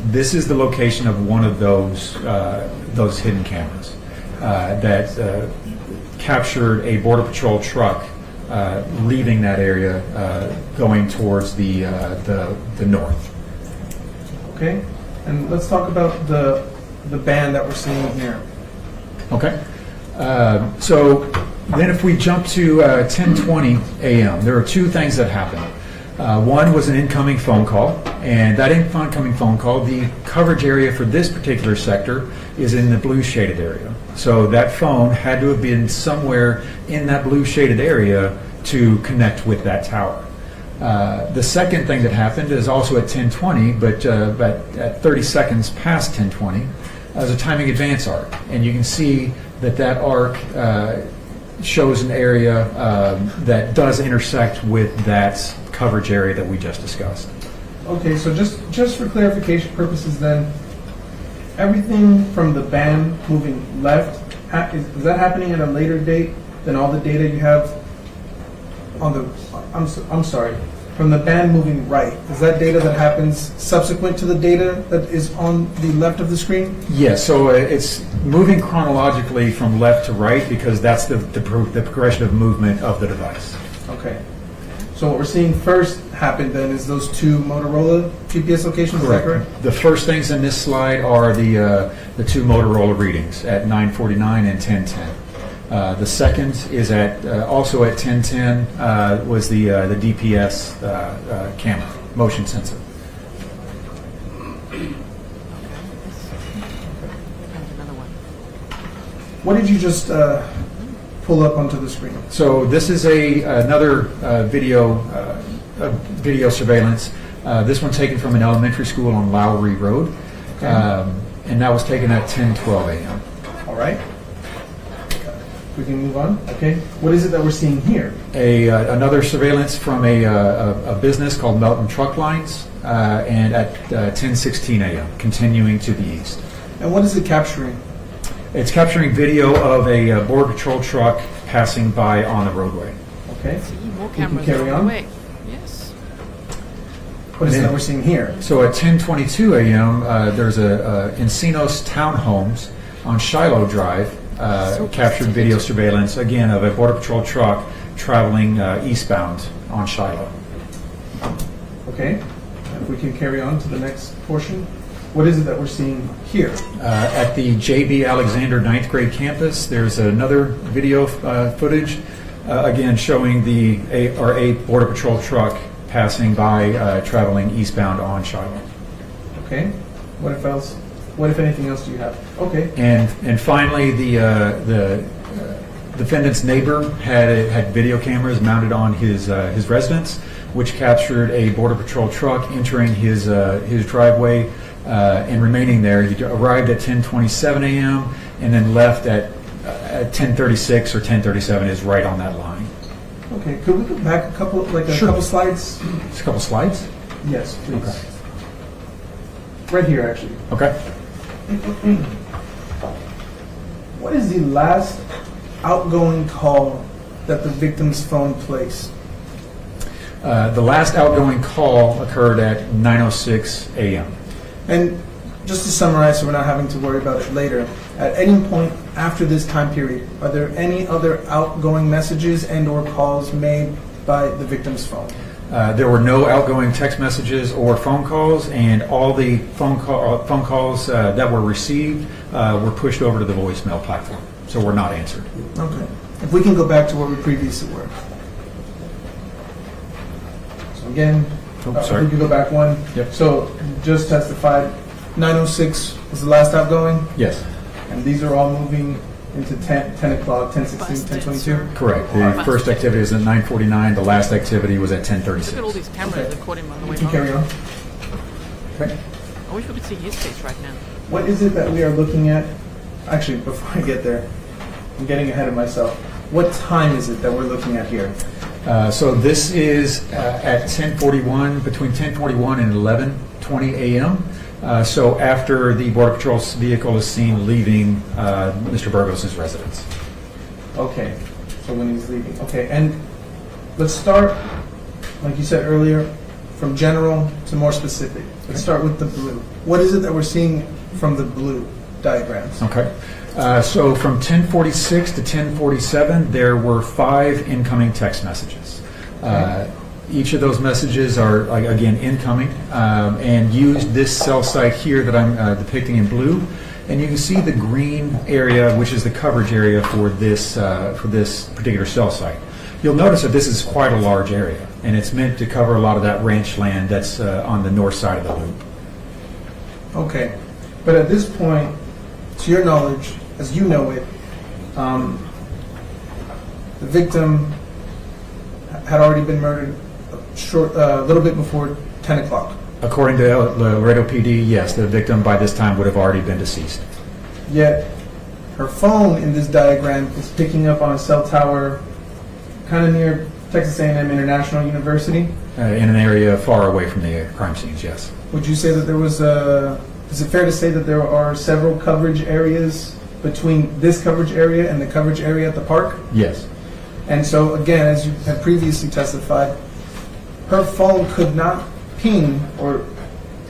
This is the location of one of those hidden cameras that captured a Border Patrol truck leaving that area, going towards the north. Okay. And let's talk about the band that we're seeing here. Okay. So then if we jump to 10:20 a.m., there are 2 things that happened. One was an incoming phone call, and that incoming phone call, the coverage area for this particular sector is in the blue shaded area. So that phone had to have been somewhere in that blue shaded area to connect with that tower. The second thing that happened is also at 10:20, but at 30 seconds past 10:20, as a timing advance arc, and you can see that arc shows an area that does intersect with that coverage area that we just discussed. Okay, so just for clarification purposes then, everything from the band moving left, is that happening at a later date than all the data you have on the, I'm sorry, from the band moving right, is that data that happens subsequent to the data that is on the left of the screen? Yes, so it's moving chronologically from left to right because that's the progression of movement of the device. Okay. So what we're seeing first happen then is those 2 Motorola GPS locations, is that correct? The first things in this slide are the 2 Motorola readings at 9:49 and 10:10. The second is at also at 10:10 was the DPS camera, motion sensor. What did you just pull up onto the screen? So this is another video surveillance. This one taken from an elementary school on Lowry Road, and that was taken at 10:12 a.m. All right. We can move on. Okay. What is it that we're seeing here? Another surveillance from a business called Melton Truck Lines, and at 10:16 a.m., continuing to the east. And what is it capturing? It's capturing video of a Border Patrol truck passing by on the roadway. Okay. See, more We can cameras carry along on. the way. Yes. What is it that we're seeing here? So at 10:22 a.m., there's a Encinos Townhomes on Shiloh Drive, captured video surveillance, again, of a Border Patrol truck traveling eastbound on Shiloh. Okay. If we can carry on to the next portion. What is it that we're seeing here? At the J.B. Alexander 9th grade campus, there's another video footage, again showing a Border Patrol truck passing by, traveling eastbound on Shiloh. Okay. What if anything else do you have? Okay. And finally, the defendant's neighbor had video cameras mounted on his residence, which captured a Border Patrol truck entering his driveway. And remaining there. He arrived at 10:27 a.m. and then left at 10:36 or 10:37 is right on that line. Okay. Could we go back a couple slides? Just a couple slides? Yes, please. Okay. Right here, actually. Okay. What is the last outgoing call that the victim's phone placed? The last outgoing call occurred at 9:06 a.m. And just to summarize, so we're not having to worry about it later, at any point after this time period, are there any other outgoing messages and/or calls made by the victim's phone? There were no outgoing text messages or phone calls, and all the phone calls that were received were pushed over to the voicemail platform, so were not answered. Okay. If we can go back to where we previously were. So again, Sorry. if we could go back one. Yep. So just testified, 9:06 was the last outgoing, Yes, and these are all moving into 10 o'clock, 10:16, 10:22? correct. The first activity is at 9:49. The last activity was at 10:36. Look at all these cameras Okay. recording him on the way We can home. carry on. Okay. I wish we could see his face right now. What is it that we are looking at? Actually, before I get there, I'm getting ahead of myself. What time is it that we're looking at here? So this is at 10:41, between 10:41 and 11:20 a.m. So after the Border Patrol's vehicle is seen leaving Mr. Burgos' residence. Okay, so when he's leaving. Okay, and let's start, like you said earlier, from general to more specific. Let's start with the blue. What is it that we're seeing from the blue diagrams? Okay. So from 10:46 to 10:47, there were 5 incoming text messages. Each of those messages are, again, incoming, and used this cell site here that I'm depicting in blue. And you can see the green area, which is the coverage area for this particular cell site. You'll notice that this is quite a large area, and it's meant to cover a lot of that ranch land that's on the north side of the loop. Okay, but at this point, to your knowledge, as you know it, the victim had already been murdered a little bit before 10 o'clock. According to Laredo PD, yes, the victim by this time would have already been deceased. Yet, her phone in this diagram is picking up on a cell tower kind of near Texas A&M International University. In an area far away from the crime scenes, yes. Would you say that there was is it fair to say that there are several coverage areas between this coverage area and the coverage area at the park? Yes. And so, again, as you had previously testified, her phone could not ping or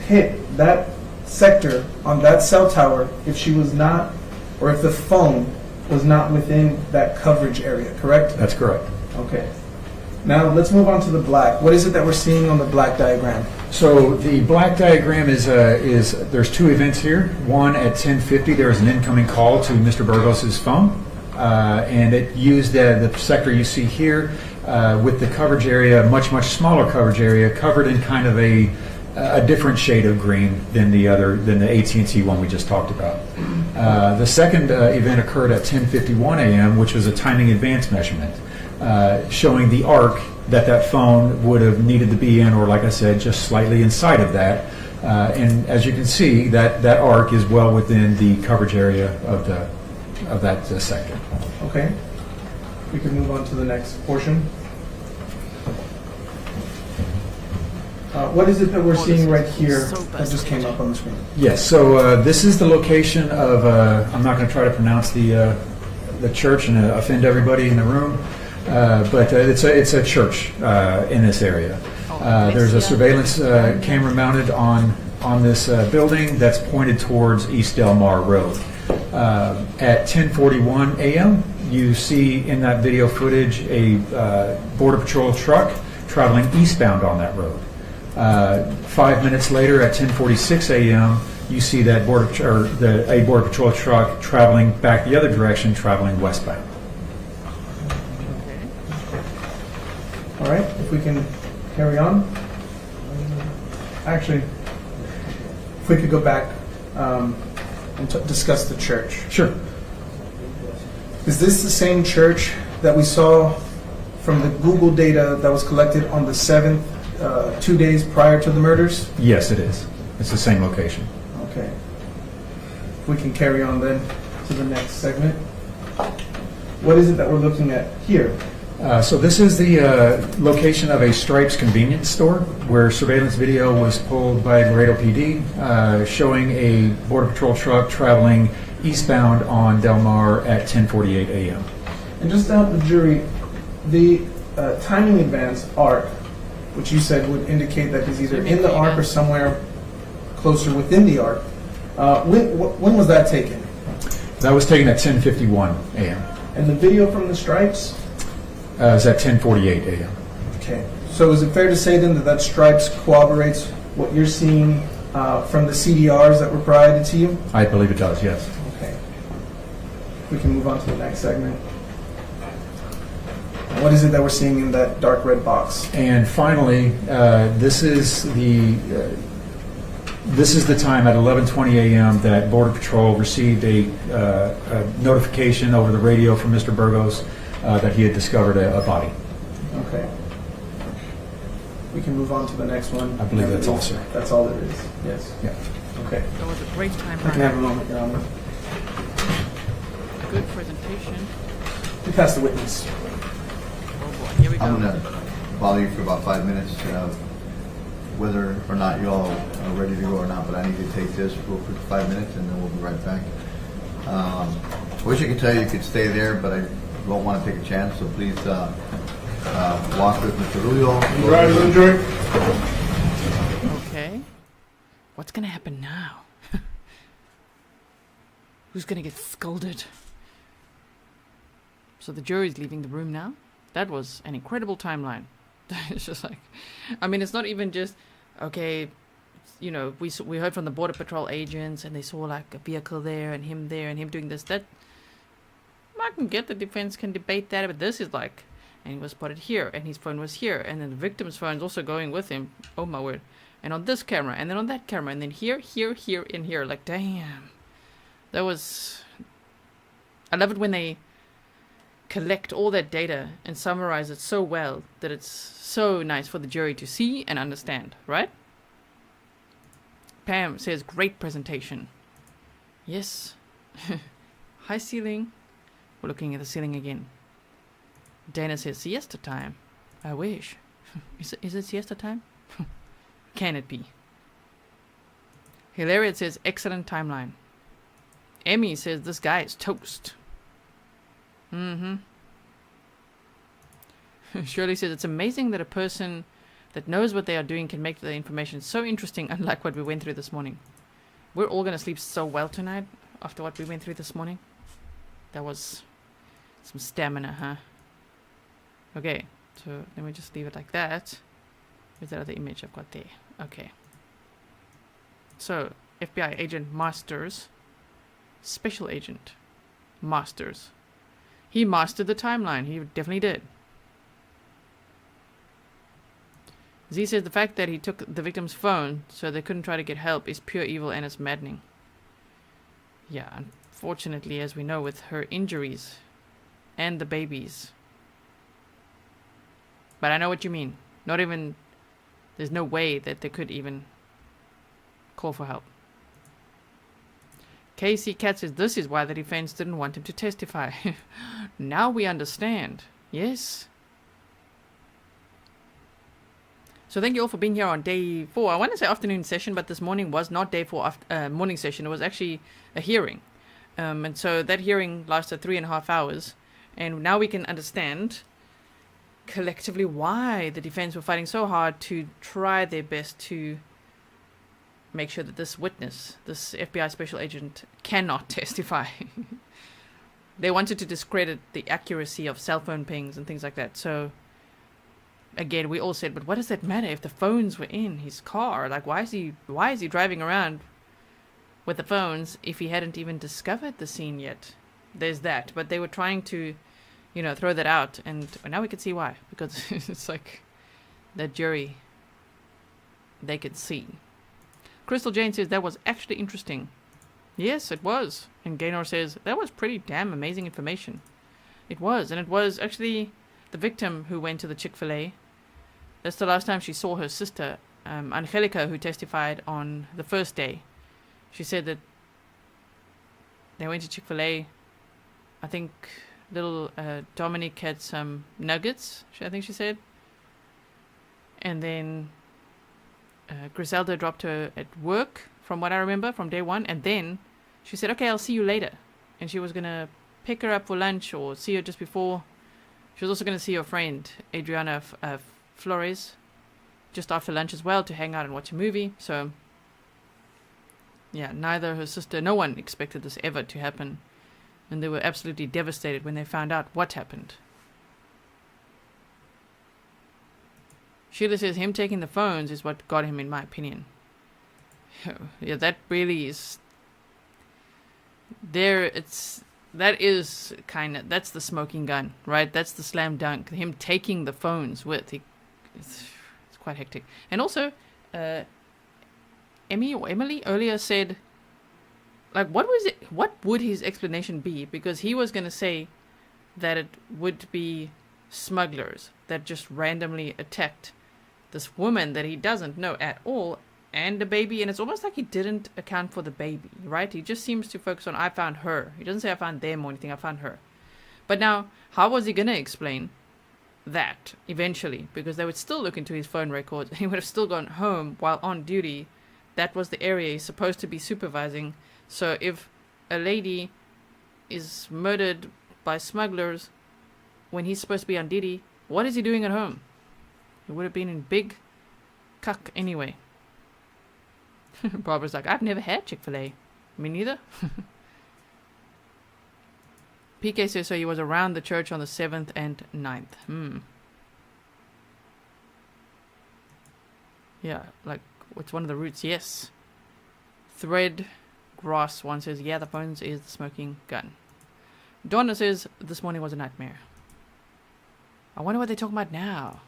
hit that sector on that cell tower if she was not, or if the phone was not within that coverage area, correct? That's correct. Okay. Now, let's move on to the black. What is it that we're seeing on the black diagram? So the black diagram is there's 2 events here. One at 10:50, there was an incoming call to Mr. Burgos' phone, and it used the sector you see here with the coverage area, much smaller coverage area, covered in kind of a different shade of green than the AT&T one we just talked about. The second event occurred at 10:51 a.m., which was a timing advance measurement, showing the arc that phone would have needed to be in, or like I said, just slightly inside of that. And as you can see, that arc is well within the coverage area of that sector. Okay. We can move on to the next portion. What is it that we're seeing right here that just came up on the screen? Yes, so this is the location of, I'm not going to try to pronounce the church and offend everybody in the room, but it's a church in this area. There's a surveillance camera mounted on this building that's pointed towards East Del Mar Road. At 10:41 a.m., you see in that video footage a Border Patrol truck traveling eastbound on that road. 5 minutes later, at 10:46 a.m., you see that a Border Patrol truck traveling back the other direction, traveling westbound. All right, if we can carry on. Actually, if we could go back and discuss the church. Sure. Is this the same church that we saw from the Google data that was collected on the 7th, 2 days prior to the murders? Yes, it is. It's the same location. Okay. We can carry on then to the next segment. What is it that we're looking at here? So this is the location of a Stripes convenience store where surveillance video was pulled by Laredo PD showing a Border Patrol truck traveling eastbound on Del Mar at 10:48 a.m. And just to help the jury, the timing advance arc which you said would indicate that he's either in the arc or somewhere closer within the arc. When was that taken? That was taken at 10:51 a.m. And the video from the stripes? It's at 10:48 a.m. Okay. So is it fair to say then that that stripes corroborates what you're seeing from the CDRs that were provided to you? I believe it does, yes. Okay. We can move on to the next segment. What is it that we're seeing in that dark red box? And finally, this is the time at 11:20 a.m. that Border Patrol received a notification over the radio from Mr. Burgos that he had discovered a body. Okay. We can move on to the next one. I believe that's all, sir. That's all there is. Yes. Yeah. Okay. That was a great time. I can have a moment, Your Honor. Good presentation. We pass the witness. Oh boy, here we go. I'm going to bother you for about 5 minutes, whether or not you all are ready to go or not, but I need to take this real quick 5 minutes and then we'll be right back. I wish I could tell you could stay there, but I don't want to take a chance, so please walk with Mr. Rulio. Okay. What's going to happen now? Who's going to get scolded? So the jury's leaving the room now? That was an incredible timeline. It's just like, I mean, it's not even just, okay, you know, we heard from the Border Patrol agents and they saw like a vehicle there and him doing this. That, I can get the defense can debate that, but this is like, and he was spotted here and his phone was here and then the victim's phone's also going with him. Oh my word. And on this camera and then on that camera and then here, and here. Like, damn. That was, I love it when they collect all that data and summarize it so well that it's so nice for the jury to see and understand, right? Pam says, great presentation. Yes. High ceiling. We're looking at the ceiling again. Dana says, siesta time. I wish. Is it siesta time? Can it be? Hilarious says, excellent timeline. Emmy says, this guy is toast. Shirley says, it's amazing that a person that knows what they are doing can make the information so interesting, unlike what we went through this morning. We're all going to sleep so well tonight after what we went through this morning. That was some stamina, huh? Okay, so let me just leave it like that. Where's that other image I've got there? Okay. So, FBI agent Masters, special agent Masters. He mastered the timeline. He definitely did. Z says the fact that he took the victim's phone so they couldn't try to get help is pure evil and it's maddening. Yeah, unfortunately, as we know, with her injuries and the babies. But I know what you mean. Not even, there's no way that they could even call for help. KC Cat says this is why the defense didn't want him to testify. Now we understand. Yes. So thank you all for being here on day 4. I want to say afternoon session, but this morning was not day 4 morning session. It was actually a hearing. And so that hearing lasted 3.5 hours. And now we can understand collectively why the defense were fighting so hard to try their best to make sure that this witness, this FBI special agent, cannot testify. They wanted to discredit the accuracy of cell phone pings and things like that. So again, we all said, but what does that matter if the phones were in his car? Like, why is he driving around with the phones if he hadn't even discovered the scene yet? There's that. But they were trying to, you know, throw that out, and now we can see why. Because it's like the jury, they could see. Crystal Jane says that was actually interesting. Yes, it was. And Gaynor says that was pretty damn amazing information. It was, and it was actually the victim who went to the Chick-fil-A. That's the last time she saw her sister, Angelica, who testified on the first day. She said that they went to Chick-fil-A. I think little Dominic had some nuggets, I think she said. And then Grizelda dropped her at work, from what I remember, from day 1. And then she said, okay, I'll see you later. And she was going to pick her up for lunch or see her just before. She was also going to see her friend, Adriana Flores. just after lunch as well to hang out and watch a movie. So, yeah, neither her sister, no one expected this ever to happen. And they were absolutely devastated when they found out what happened. Sheila says him taking the phones is what got him, in my opinion. Yeah, that really is... that's the smoking gun, right? That's the slam dunk. Him taking the phones with... It's quite hectic. And also, Emily earlier said... Like, what would his explanation be? Because he was going to say that it would be smugglers that just randomly attacked this woman that he doesn't know at all, and the baby, and it's almost like he didn't account for the baby, right? He just seems to focus on, I found her. He doesn't say I found them or anything, I found her. But now, how was he going to explain that eventually? Because they would still look into his phone records, and he would have still gone home while on duty. That was the area he's supposed to be supervising. So if a lady is murdered by smugglers when he's supposed to be on duty, what is he doing at home? He would have been in big cuck anyway. Barbara's like, I've never had Chick-fil-A. Me neither. PK says, so he was around the church on the 7th and 9th. Yeah, like, what's one of the routes? Yes. Thread Grass one says, yeah, the phones is the smoking gun. Donna says, this morning was a nightmare. I wonder what they're talking about now.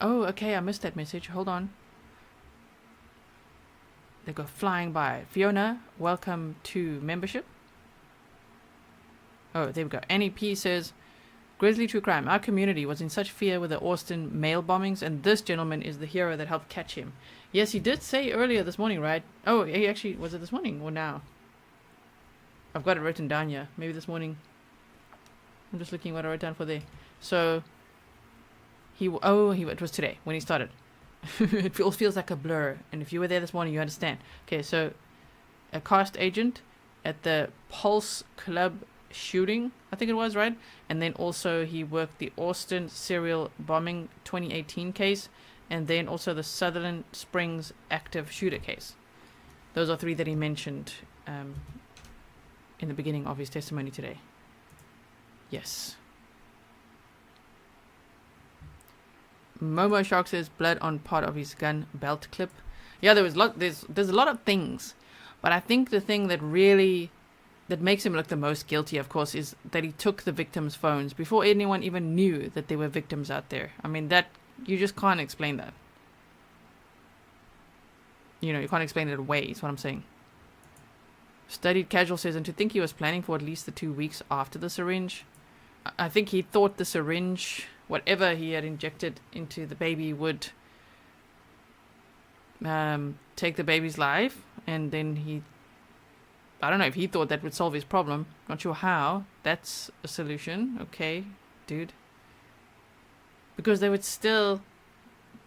Oh, okay, I missed that message. Hold on. They go flying by. Fiona, welcome to membership. Oh, there we go. Annie P says, Grizzly True Crime. Our community was in such fear with the Austin mail bombings, and this gentleman is the hero that helped catch him. Yes, he did say earlier this morning, right? Oh, he actually, was it this morning or now? I've got it written down here. Maybe this morning. I'm just looking what I wrote down for there. So, it was today when he started. It all feels like a blur, and if you were there this morning, you understand. Okay, so, a cast agent at the Pulse Club shooting, I think it was, right? And then also he worked the Austin serial bombing 2018 case, and then also the Sutherland Springs active shooter case. Those are three that he mentioned in the beginning of his testimony today. Yes. Momo Shark says blood on part of his gun belt clip. Yeah, there's a lot of things, but I think the thing that makes him look the most guilty, of course, is that he took the victims' phones before anyone even knew that there were victims out there. I mean, that you just can't explain that. You know, you can't explain it away, is what I'm saying. Studied Casual says, and to think he was planning for at least the 2 weeks after the syringe. I think he thought the syringe, whatever he had injected into the baby, would take the baby's life, and then I don't know if he thought that would solve his problem. Not sure how. That's a solution. Okay, dude. Because they would still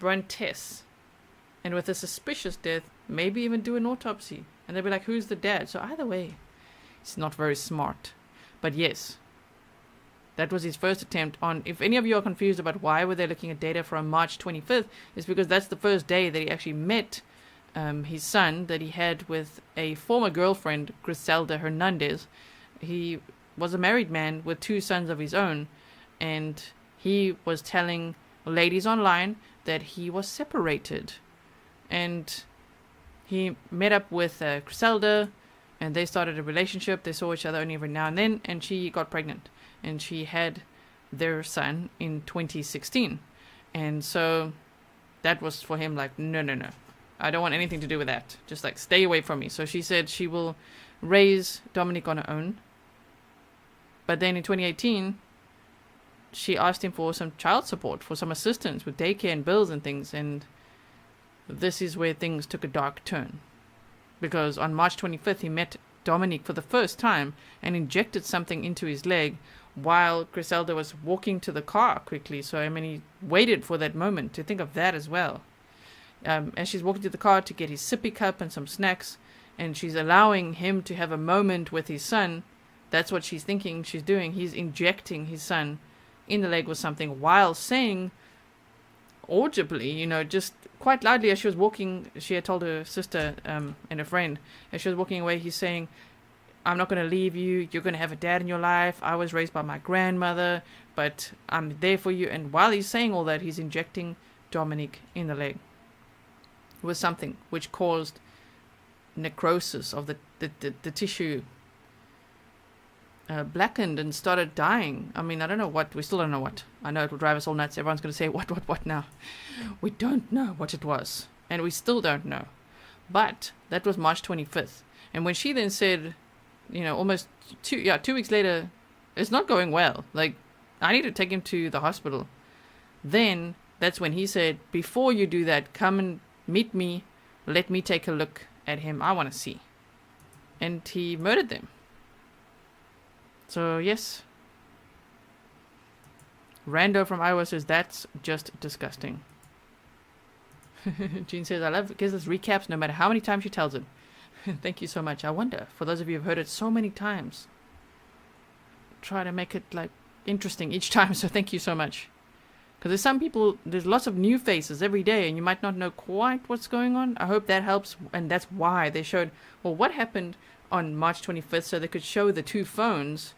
run tests. And with a suspicious death, maybe even do an autopsy. And they'd be like, who's the dad? So either way, it's not very smart. But yes, that was his first attempt on... If any of you are confused about why were they looking at data from March 25th, it's because that's the first day that he actually met his son that he had with a former girlfriend, Grizelda Hernandez. He was a married man with 2 sons of his own, and he was telling ladies online that he was separated. And he met up with Grizelda, and they started a relationship. They saw each other only every now and then, and she got pregnant. And she had their son in 2016. And so that was for him like, no. I don't want anything to do with that. Just like, stay away from me. So she said she will raise Dominic on her own. But then in 2018, she asked him for some child support, for some assistance with daycare and bills and things. And this is where things took a dark turn. Because on March 25th, he met Dominic for the first time and injected something into his leg while Grizelda was walking to the car quickly. So, I mean, he waited for that moment to think of that as well. As she's walking to the car to get his sippy cup and some snacks, and she's allowing him to have a moment with his son, that's what she's thinking she's doing. He's injecting his son in the leg with something while saying audibly, you know, just quite loudly as she was walking, she had told her sister and a friend, as she was walking away, he's saying, I'm not going to leave you, you're going to have a dad in your life, I was raised by my grandmother, but I'm there for you. And while he's saying all that, he's injecting Dominic in the leg with something which caused necrosis of the tissue, blackened and started dying. I mean, I don't know what, we still don't know what. I know it will drive us all nuts. Everyone's going to say, what now? We don't know what it was. And we still don't know. But that was March 25th. And when she then said, you know, almost 2 weeks later, it's not going well. Like, I need to take him to the hospital. Then that's when he said, before you do that, come and meet me. Let me take a look at him. I want to see. And he murdered them. So, yes. Rando from Iowa says, that's just disgusting. Jean says, I love Grizzly's recaps no matter how many times she tells it. Thank you so much. I wonder, for those of you who've heard it so many times, try to make it, like, interesting each time. So thank you so much. Because there's some people, there's lots of new faces every day, and you might not know quite what's going on. I hope that helps. And that's why they showed, well, what happened on March 25th, so they could show the two phones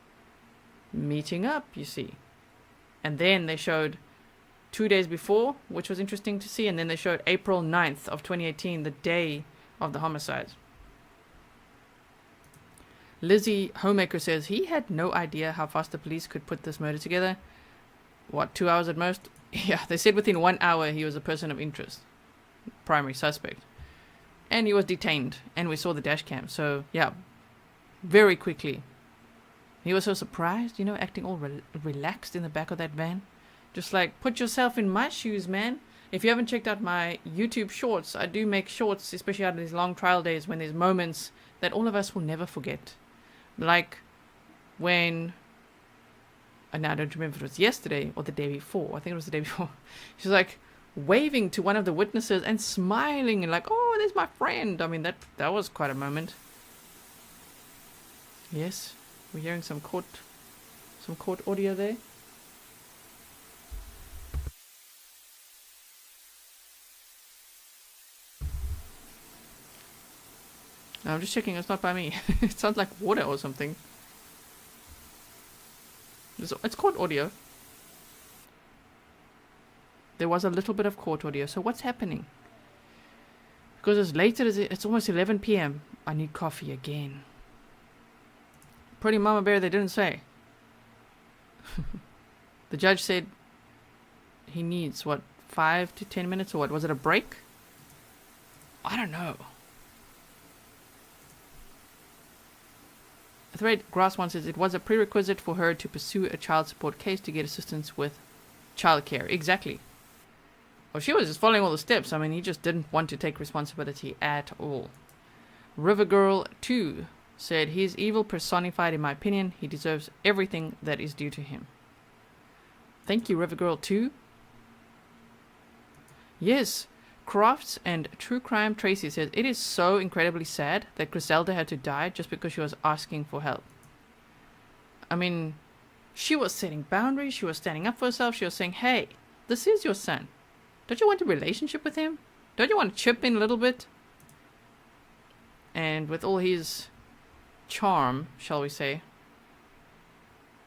meeting up, you see. And then they showed 2 days before, which was interesting to see, and then they showed April 9th of 2018, the day of the homicides. Lizzie Homemaker says he had no idea how fast the police could put this murder together. What, 2 hours at most? Yeah, they said within 1 hour he was a person of interest, primary suspect, and he was detained, and we saw the dash cam. So yeah, very quickly. He was so surprised, you know, acting all relaxed in the back of that van. Just like, put yourself in my shoes, man. If you haven't checked out my YouTube shorts, I do make shorts, especially out of these long trial days when there's moments that all of us will never forget. Like when, and now I don't remember if it was yesterday or the day before. I think it was the day before. She was like waving to one of the witnesses and smiling and like, oh, there's my friend. I mean, that was quite a moment. Yes. We're hearing some court audio there. No, I'm just checking. It's not by me. It sounds like water or something. It's court audio. There was a little bit of court audio. So what's happening? Because as late as it's almost 11 p.m. I need coffee again. Pretty Mama Bear, they didn't say. The judge said he needs, what, 5 to 10 minutes or what? Was it a break? I don't know. Thread Grass One says it was a prerequisite for her to pursue a child support case to get assistance with childcare. Exactly. Well, she was just following all the steps. I mean, he just didn't want to take responsibility at all. River Girl 2 said, he is evil personified in my opinion. He deserves everything that is due to him. Thank you, River Girl 2. Yes, Crofts and True Crime Tracy says, it is so incredibly sad that Grizelda had to die just because she was asking for help. I mean, she was setting boundaries, she was standing up for herself, she was saying, hey, this is your son. Don't you want a relationship with him? Don't you want to chip in a little bit? And with all his charm, shall we say,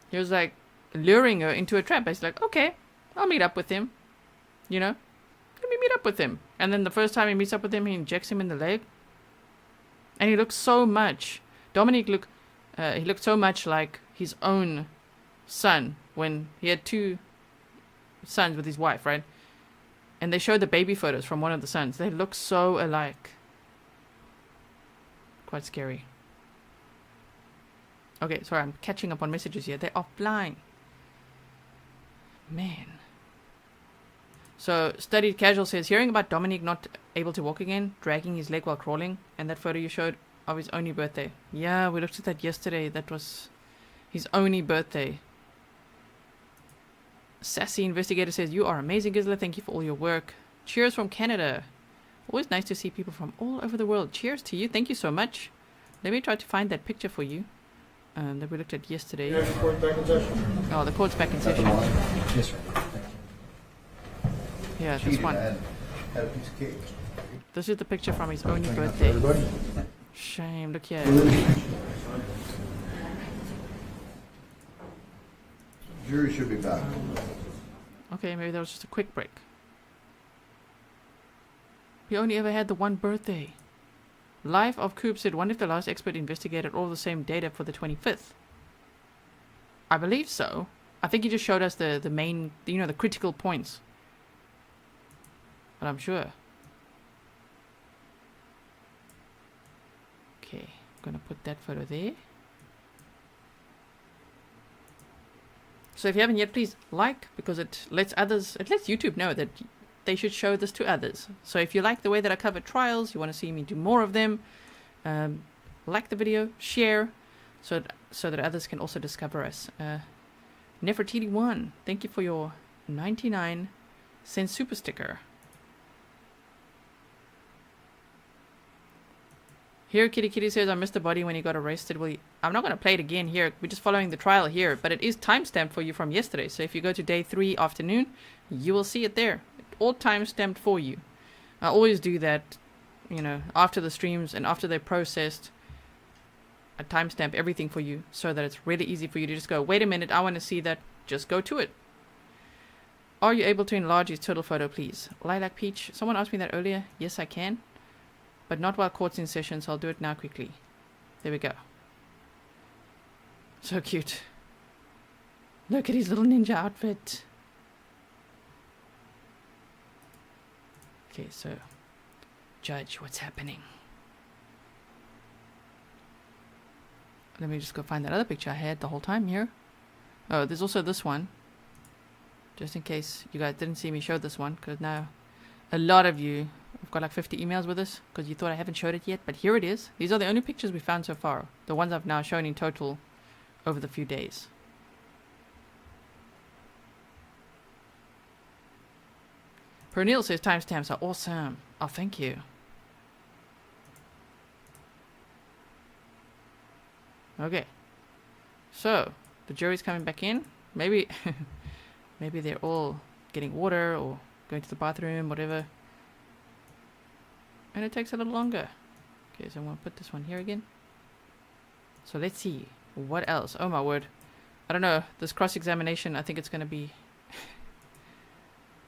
he was like luring her into a trap. He's like, okay, I'll meet up with him. You know? Let me meet up with him. And then the first time he meets up with him, he injects him in the leg. And he looks so much. Dominic he looked so much like his own son when he had 2 sons with his wife, right? And they showed the baby photos from one of the sons. They look so alike. Quite scary. Okay, sorry, I'm catching up on messages here. They're offline. Man. So, Studied Casual says, hearing about Dominic not able to walk again, dragging his leg while crawling, and that photo you showed of his only birthday. Yeah, we looked at that yesterday. That was his only birthday. Sassy Investigator says, you are amazing, Grizzly. Thank you for all your work. Cheers from Canada. Always nice to see people from all over the world. Cheers to you. Thank you so much. Let me try to find that picture for you. that we looked at yesterday. Yeah, the court's back in session. Oh, the court's back in session. Yes, sir. Yeah, this Cheated, one. I had a piece of cake. This is the picture from his only birthday. Everybody? Shame, look here. Jury should be back. Okay, maybe that was just a quick break. He only ever had the one birthday. Life of Coop said, wonder if the last expert investigated all the same data for the 25th. I believe so. I think he just showed us the main, you know, the critical points. But I'm sure. Okay, I'm gonna put that photo there. So if you haven't yet, please like, because it lets YouTube know that they should show this to others. So if you like the way that I cover trials, you want to see me do more of them, like the video, share, so that others can also discover us. Nefertiti1, thank you for your 99-cent super sticker. Here, Kitty Kitty says, I missed the body when he got arrested. Well, I'm not going to play it again here. We're just following the trial here. But it is timestamped for you from yesterday. So if you go to day 3 afternoon, you will see it there. All timestamped for you. I always do that, you know, after the streams and after they're processed. I timestamp everything for you so that it's really easy for you to just go, wait a minute, I want to see that. Just go to it. Are you able to enlarge his turtle photo, please? Lilac Peach. Someone asked me that earlier. Yes, I can. But not while court's in session, so I'll do it now quickly. There we go. So cute. Look at his little ninja outfit. Okay, so judge, what's happening? Let me just go find that other picture I had the whole time here. Oh, there's also this one. Just in case you guys didn't see me show this one, because now a lot of you, I've got like 50 emails with this because you thought I haven't showed it yet, but here it is. These are the only pictures we found so far. The ones I've now shown in total over the few days. Pernil says timestamps are awesome. Oh, thank you. Okay. So, the jury's coming back in. Maybe, maybe they're all getting water or going to the bathroom, whatever. And it takes a little longer. Okay, so I'm going to put this one here again. So let's see. What else? Oh my word. I don't know. This cross-examination, I think it's going to be...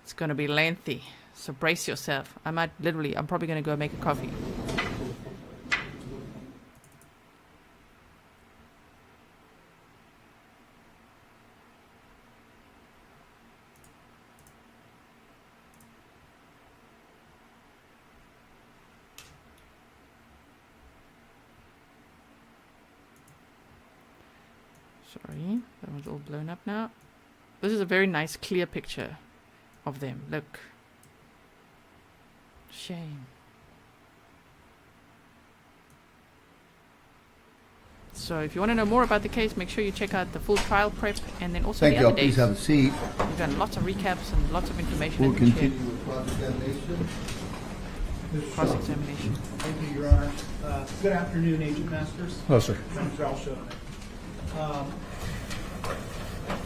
it's going to be lengthy. So brace yourself. I'm probably going to go make a coffee. Sorry, that one's all blown up now. This is a very nice clear picture of them. Look. Shame. So if you want to know more about the case, make sure you check out the full trial prep and then also Thank the you. other days. Please have a seat. We've done lots of recaps and lots of information. We'll that we continue shared. with cross-examination. Cross-examination. Thank you, Your Honor. Good afternoon, Agent Masters. Hello, sir. My name's Ralph Schoen.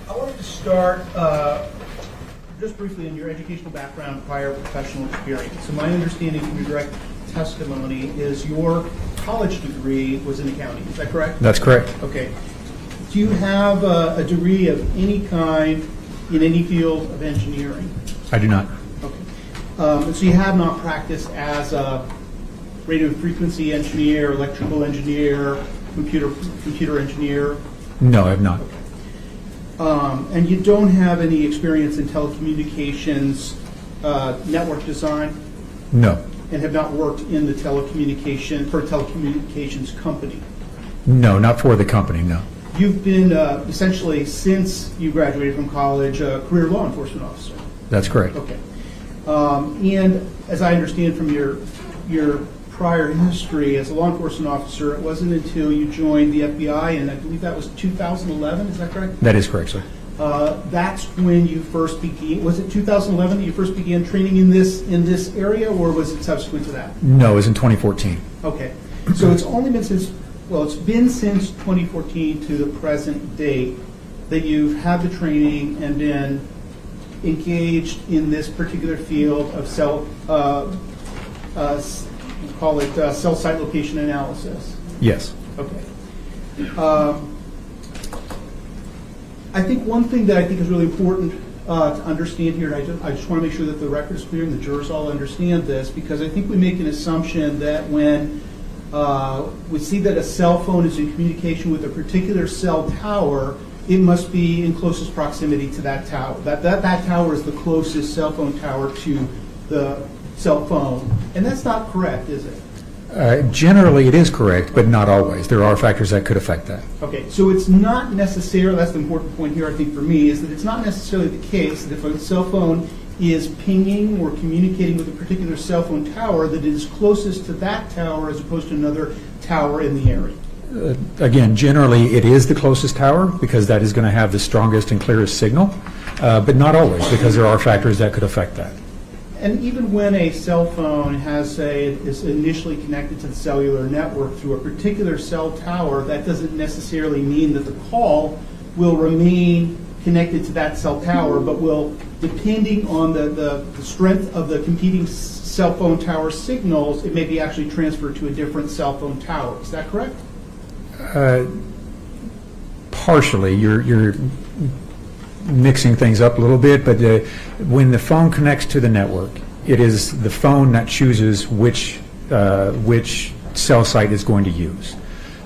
I wanted to start just briefly in your educational background, prior professional experience. So my understanding from your direct testimony is your college degree was in accounting. Is that correct? That's correct. Okay. Do you have a degree of any kind in any field of engineering? I do not. Okay. So you have not practiced as a radio frequency engineer, electrical engineer, computer engineer? No, I have not. Okay. And you don't have any experience in telecommunications network design? No. And have not worked in the for a telecommunications company? No, not for the company, no. You've been essentially, since you graduated from college, a career law enforcement officer? That's correct. Okay. And as I understand from your prior history as a law enforcement officer, it wasn't until you joined the FBI, and I believe that was 2011, is that correct? That is correct, sir. That's when you first began, was it 2011 that you first began training in this area, or was it subsequent to that? No, it was in 2014. Okay. So it's only been since well, it's been since 2014 to the present date that you've had the training and been engaged in this particular field of cell site location analysis. Yes. Okay. I think one thing that I think is really important to understand here, and I just want to make sure that the record is clear and the jurors all understand this, because I think we make an assumption that when we see that a cell phone is in communication with a particular cell tower, it must be in closest proximity to that tower. That tower is the closest cell phone tower to the cell phone. And that's not correct, is it? Generally, it is correct, but not always. There are factors that could affect that. Okay, so it's not necessarily, that's the important point here, I think, for me, is that it's not necessarily the case that if a cell phone is pinging or communicating with a particular cell phone tower, that it is closest to that tower as opposed to another tower in the area. Again, generally, it is the closest tower because that is going to have the strongest and clearest signal, but not always because there are factors that could affect that. And even when a cell phone is initially connected to the cellular network through a particular cell tower, that doesn't necessarily mean that the call will remain connected to that cell tower, but will, depending on the strength of the competing cell phone tower signals, it may be actually transferred to a different cell phone tower. Is that correct? Partially. You're mixing things up a little bit, but when the phone connects to the network, it is the phone that chooses which cell site it's going to use.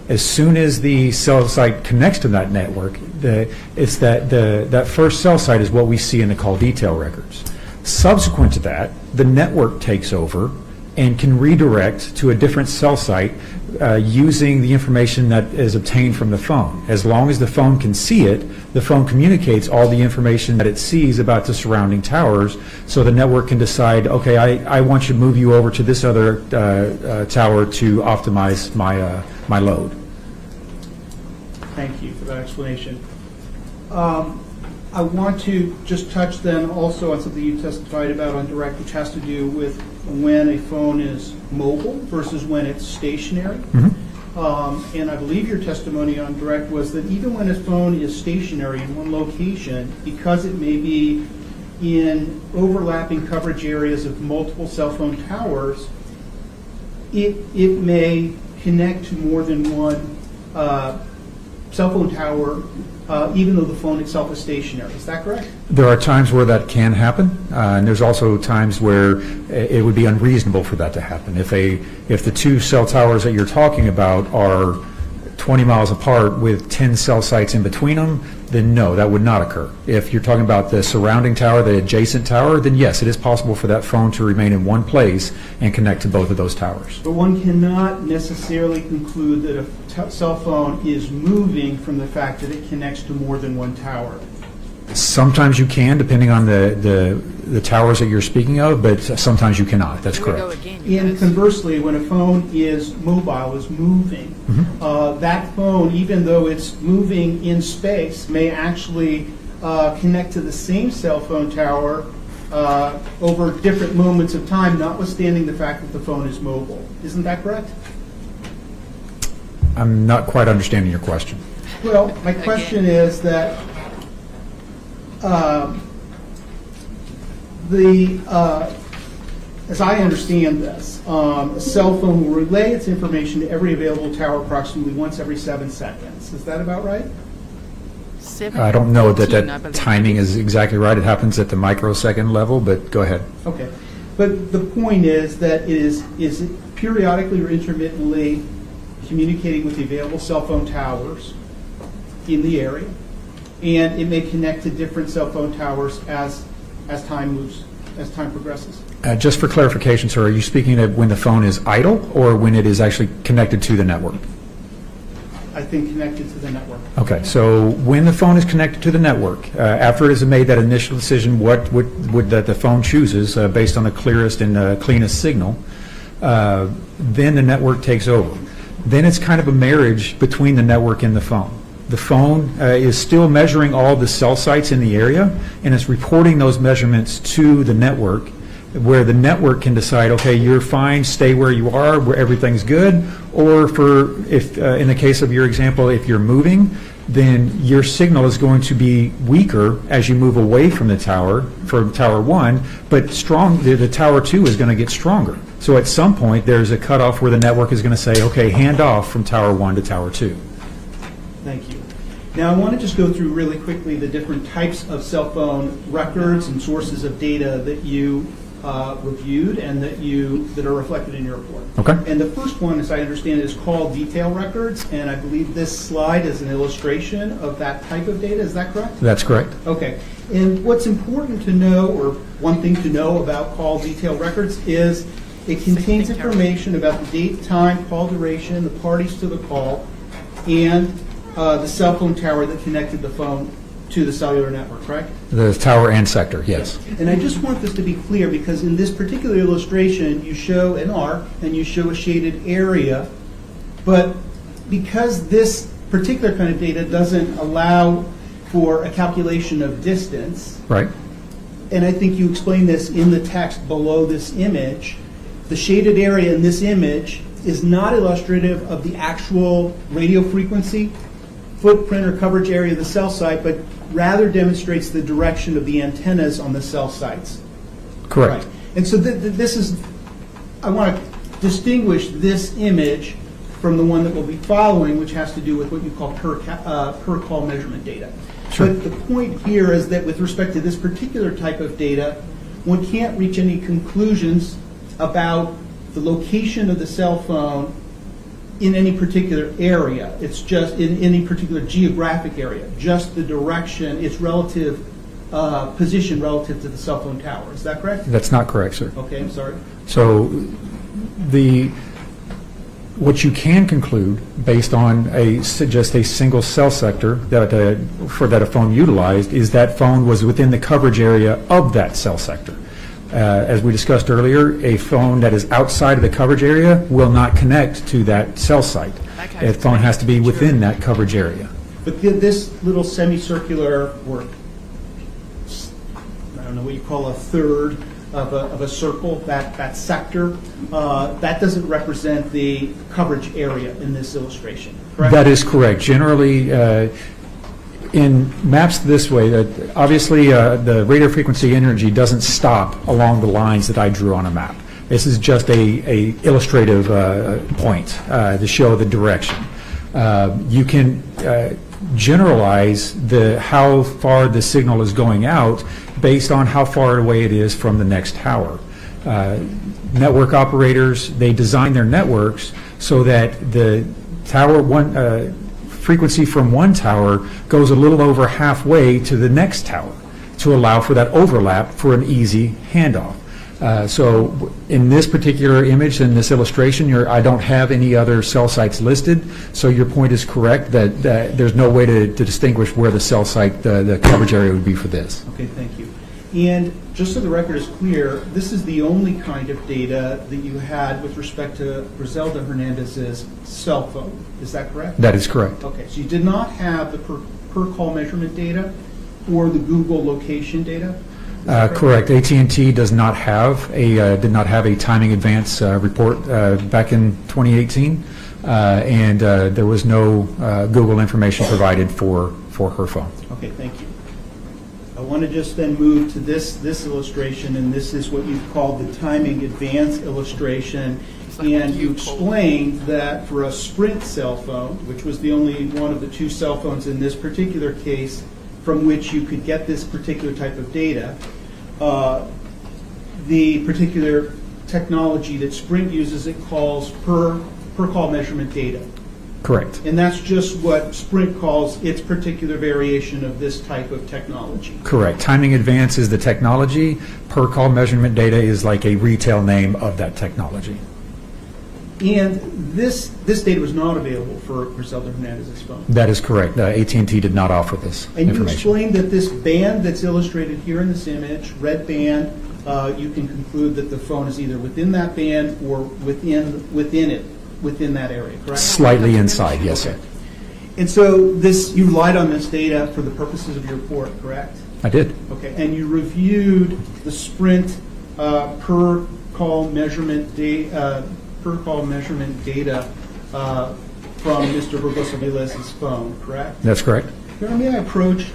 As soon as the cell site connects to that network, that first cell site is what we see in the call detail records. Subsequent to that, the network takes over and can redirect to a different cell site using the information that is obtained from the phone. As long as the phone can see it, the phone communicates all the information that it sees about the surrounding towers, so the network can decide, okay, I want you to move you over to this other tower to optimize my load. Thank you for that explanation. I want to just touch then also on something you testified about on direct, which has to do with when a phone is mobile versus when it's stationary. Mm-hmm. And I believe your testimony on direct was that even when a phone is stationary in one location, because it may be in overlapping coverage areas of multiple cell phone towers, it may connect to more than one cell phone tower, even though the phone itself is stationary. Is that correct? There are times where that can happen, and there's also times where it would be unreasonable for that to happen. If the two cell towers that you're talking about are 20 miles apart with 10 cell sites in between them, then no, that would not occur. If you're talking about the surrounding tower, the adjacent tower, then yes, it is possible for that phone to remain in one place and connect to both of those towers. But one cannot necessarily conclude that a cell phone is moving from the fact that it connects to more than one tower. Sometimes you can, depending on the towers that you're speaking of, but sometimes you cannot. That's correct. And conversely, when a phone is mobile, is moving, mm-hmm. That phone, even though it's moving in space, may actually connect to the same cell phone tower over different moments of time, notwithstanding the fact that the phone is mobile. Isn't that correct? I'm not quite understanding your question. Well, my question is that as I understand this, a cell phone will relay its information to every available tower approximately once every 7 seconds. Is that about right? I don't know that timing is exactly right. It happens at the microsecond level, but go ahead. Okay. But the point is that it is periodically or intermittently communicating with the available cell phone towers in the area, and it may connect to different cell phone towers as time moves, as time progresses. Just for clarification, sir, are you speaking of when the phone is idle or when it is actually connected to the network? I think connected to the network. Okay, so when the phone is connected to the network, after it has made that initial decision what would that the phone chooses based on the clearest and cleanest signal, then the network takes over. Then it's kind of a marriage between the network and the phone. The phone is still measuring all the cell sites in the area, and it's reporting those measurements to the network where the network can decide, okay, you're fine, stay where you are, where everything's good, or if in the case of your example, if you're moving, then your signal is going to be weaker as you move away from the tower, from Tower 1, but the Tower 2 is going to get stronger. So at some point, there's a cutoff where the network is going to say, okay, hand off from Tower 1 to Tower 2. Thank you. Now, I want to just go through really quickly the different types of cell phone records and sources of data that you reviewed and that are reflected in your report. Okay. And the first one, as I understand it, is called detail records, and I believe this slide is an illustration of that type of data. Is that correct? That's correct. Okay. And what's important to know, or one thing to know about call detail records, is it contains information about the date, time, call duration, the parties to the call, and the cell phone tower that connected the phone to the cellular network, correct? The tower and sector, yes. And I just want this to be clear, because in this particular illustration, you show an arc and you show a shaded area, but because this particular kind of data doesn't allow for a calculation of distance, Right. and I think you explained this in the text below this image, the shaded area in this image is not illustrative of the actual radio frequency, footprint, or coverage area of the cell site, but rather demonstrates the direction of the antennas on the cell sites. Correct. Right. And so this is, I want to distinguish this image from the one that we'll be following, which has to do with what you call per call measurement data. Sure. But the point here is that with respect to this particular type of data, one can't reach any conclusions about the location of the cell phone in any particular area. It's just in any particular geographic area, just the direction, its relative position relative to the cell phone tower. Is that correct? That's not correct, sir. Okay, I'm sorry. So what you can conclude based on just a single cell sector that a phone utilized is that phone was within the coverage area of that cell sector. As we discussed earlier, a phone that is outside of the coverage area will not connect to that cell site. A phone has to be within that coverage area. But this little semicircular, or I don't know what you call a third of a circle, that sector, that doesn't represent the coverage area in this illustration, correct? That is correct. Generally, in maps this way, obviously the radio frequency energy doesn't stop along the lines that I drew on a map. This is just a illustrative point to show the direction. You can generalize how far the signal is going out based on how far away it is from the next tower. Network operators, they design their networks so that the tower frequency from one tower goes a little over halfway to the next tower to allow for that overlap for an easy handoff. So in this particular image, in this illustration, I don't have any other cell sites listed, so your point is correct that there's no way to distinguish where the cell site, the coverage area would be for this. Okay, thank you. And just so the record is clear, this is the only kind of data that you had with respect to Grizelda Hernandez's cell phone. Is that correct? That is correct. Okay, so you did not have the per call measurement data or the Google location data? Correct. AT&T does not have did not have a timing advance report back in 2018, and there was no Google information provided for her phone. Okay, thank you. I want to just then move to this illustration, and this is what you've called the timing advance illustration. And you explained that for a Sprint cell phone, which was the only one of the two cell phones in this particular case from which you could get this particular type of data, the particular technology that Sprint uses, it calls per call measurement data. Correct. And that's just what Sprint calls its particular variation of this type of technology. Correct. Timing advance is the technology. Per call measurement data is like a retail name of that technology. And this data was not available for Grizelda Hernandez's phone. That is correct. AT&T did not offer this and information. You explained that this band that's illustrated here in this image, red band, you can conclude that the phone is either within that band or within that area, correct? Slightly inside, yes, sir. And so you relied on this data for the purposes of your report, correct? I did. Okay, and you reviewed the Sprint per call measurement data from Mr. Burgos-Aviles' phone, correct? That's correct. Your Honor, may I approach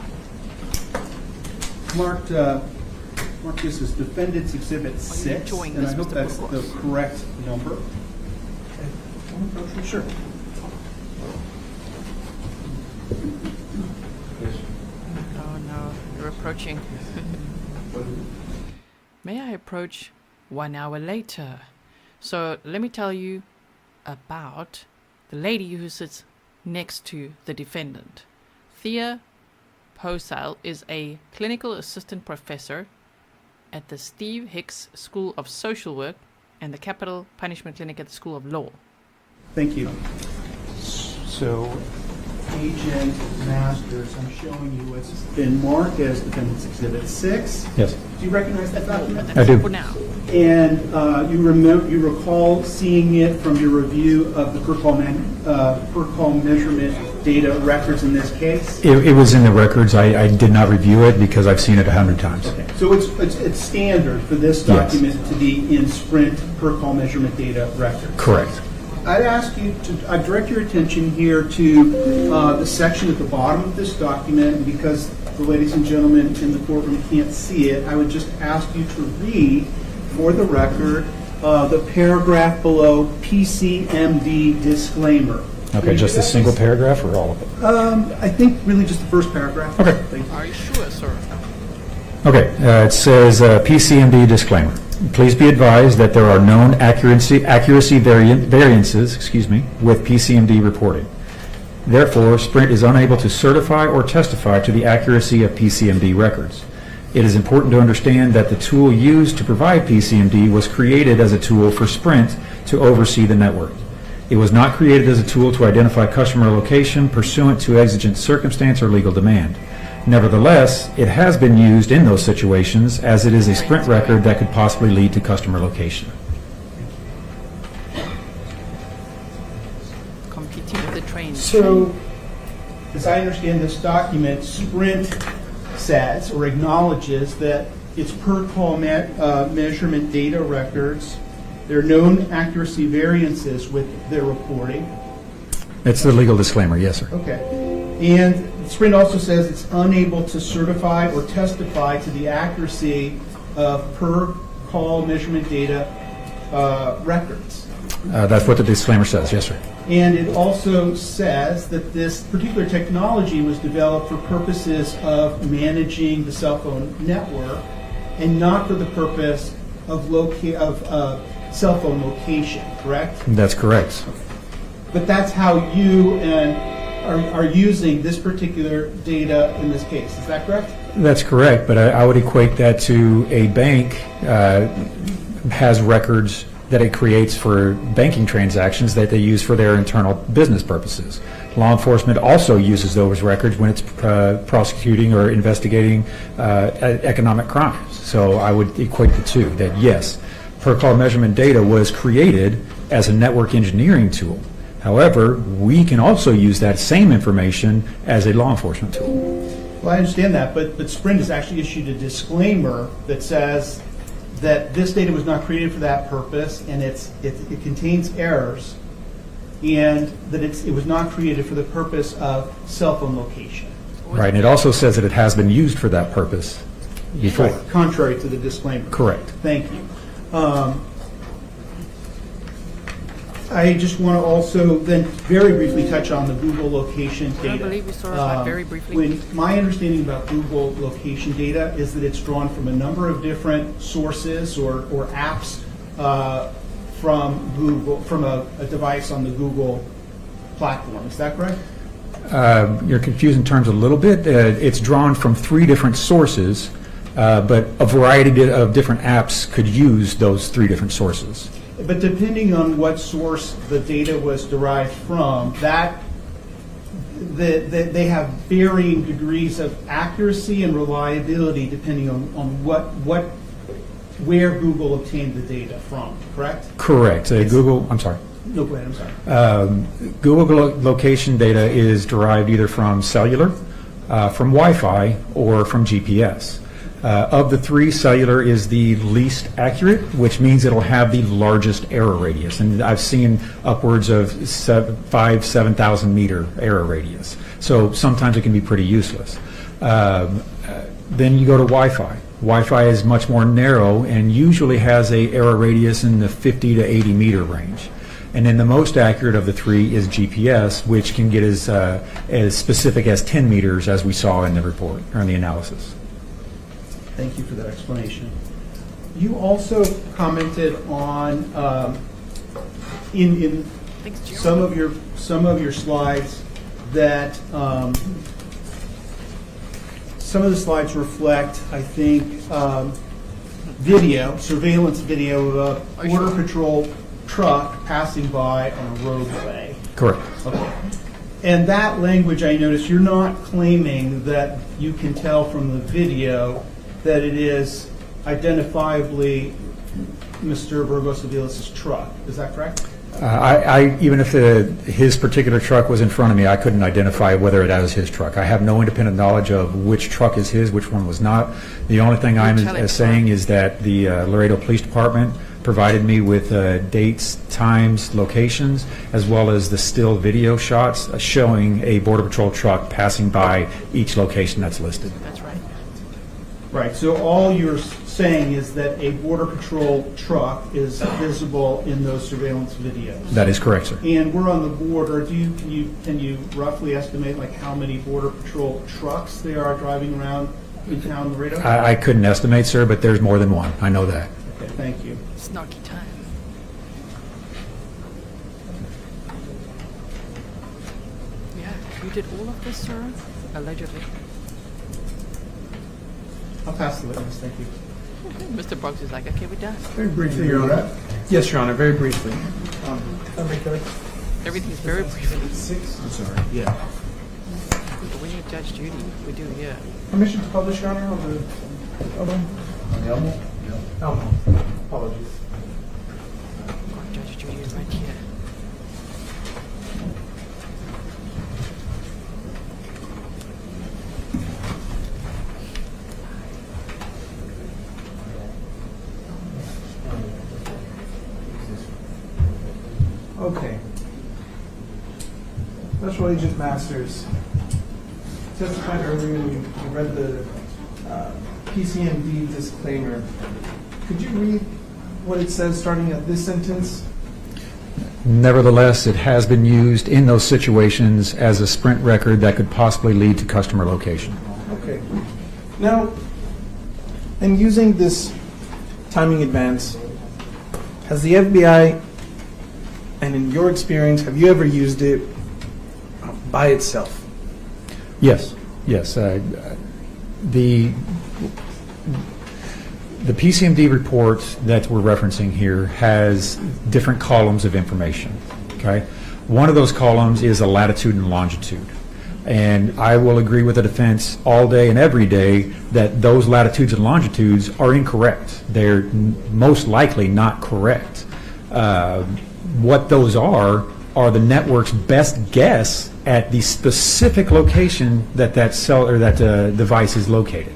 marked this as Defendant's Exhibit 6, enjoying and this, I hope Mr. that's Burgos? the correct number. Sure. Oh no, you're approaching. May I approach 1 hour later? So let me tell you about the lady who sits next to the defendant. Thea Posal is a clinical assistant professor at the Steve Hicks School of Social Work and the Capital Punishment Clinic at the School of Law. Thank you. So, Agent Masters, I'm showing you what's been marked as Defendant's Exhibit 6. yes, Do you recognize that document? That's I do. for now. And you recall seeing it from your review of the per call measurement data records in this case? it was in the records. I did not review it because I've seen it 100 times. Okay. So it's standard for this Yes. document to be in Sprint per call measurement data records. Correct. I'd ask you to direct your attention here to the section at the bottom of this document, and because the ladies and gentlemen in the courtroom can't see it, I would just ask you to read, for the record, the paragraph below PCMD disclaimer. Okay, just a single paragraph or all of it? I think really just the first paragraph. Okay. Thank you. Are you sure, sir? Okay, it says PCMD disclaimer. Please be advised that there are known accuracy variances, with PCMD reporting. Therefore, Sprint is unable to certify or testify to the accuracy of PCMD records. It is important to understand that the tool used to provide PCMD was created as a tool for Sprint to oversee the network. It was not created as a tool to identify customer location pursuant to exigent circumstance or legal demand. Nevertheless, it has been used in those situations as it is a Sprint record that could possibly lead to customer location. Competing with the train. So, as I understand this document, Sprint says or acknowledges that its per call measurement data records, there are known accuracy variances with their reporting. It's the legal disclaimer, yes, sir. Okay. And Sprint also says it's unable to certify or testify to the accuracy of per call measurement data records. That's what the disclaimer says, yes, sir. And it also says that this particular technology was developed for purposes of managing the cell phone network and not for the purpose of cell phone location, correct? That's correct. But that's how you are using this particular data in this case. Is that correct? That's correct, but I would equate that to a bank has records that it creates for banking transactions that they use for their internal business purposes. Law enforcement also uses those records when it's prosecuting or investigating economic crimes. So I would equate the two, that yes, per call measurement data was created as a network engineering tool. However, we can also use that same information as a law enforcement tool. Well, I understand that, but Sprint has actually issued a disclaimer that says that this data was not created for that purpose, and it contains errors, and that it was not created for the purpose of cell phone location. Right, and it also says that it has been used for that purpose before. Right, contrary to the disclaimer. Correct. Thank you. I just want to also then very briefly touch on the Google location data. I believe you saw that very briefly. My understanding about Google location data is that it's drawn from a number of different sources or apps from Google, from a device on the Google platform. Is that correct? You're confusing terms a little bit. It's drawn from 3 different sources, but a variety of different apps could use those 3 different sources. But depending on what source the data was derived from, they have varying degrees of accuracy and reliability depending on where Google obtained the data from, correct? Correct. I'm sorry. No, go ahead, I'm sorry. Google location data is derived either from cellular, from Wi-Fi, or from GPS. Of the three, cellular is the least accurate, which means it'll have the largest error radius. And I've seen upwards of 7,000 meter error radius. So sometimes it can be pretty useless. Then you go to Wi-Fi. Wi-Fi is much more narrow and usually has a error radius in the 50 to 80 meter range. And then the most accurate of the three is GPS, which can get as specific as 10 meters, as we saw in the report or in the analysis. Thank you for that explanation. You also commented on in some of your slides that some of the slides reflect, I think, surveillance video of a Border Patrol truck passing by on a roadway. Correct. Okay. And that language, I noticed, you're not claiming that you can tell from the video that it is identifiably Mr. Burgos-Aviles' truck. Is that correct? Even if his particular truck was in front of me, I couldn't identify whether it was his truck. I have no independent knowledge of which truck is his, which one was not. The only thing I'm saying is that the Laredo Police Department provided me with dates, times, locations, as well as the still video shots showing a Border Patrol truck passing by each location that's listed. That's right. Right, so all you're saying is that a Border Patrol truck is visible in those surveillance videos. That is correct, sir. And we're on the border. Can you roughly estimate like how many Border Patrol trucks there are driving around in town Laredo? I couldn't estimate, sir, but there's more than one. I know that. Okay, thank you. Snarky time. Yeah, you did all of this, sir? Allegedly. I'll pass the witness, thank you. Mr. Brooks is like, okay, we're done. Very briefly, Your Honor. Yes, Your Honor, very briefly. Everything's very brief. I'm sorry. Yeah. We need Judge Judy. We do, yeah. Permission to publish, Your Honor, on the Elmo? Elmo. Apologies. Judge Judy is right here. Okay. Special Agent Masters testified earlier, you read the PCMD disclaimer. Could you read what it says starting at this sentence? Nevertheless, it has been used in those situations as a sprint record that could possibly lead to customer location. Okay. Now, in using this timing advance, has the FBI, and in your experience, have you ever used it by itself? Yes, yes. The PCMD report that we're referencing here has different columns of information. Okay, one of those columns is a latitude and longitude, and I will agree with the defense all day and every day that those latitudes and longitudes are incorrect. They're most likely not correct. What those are the network's best guess at the specific location that device is located.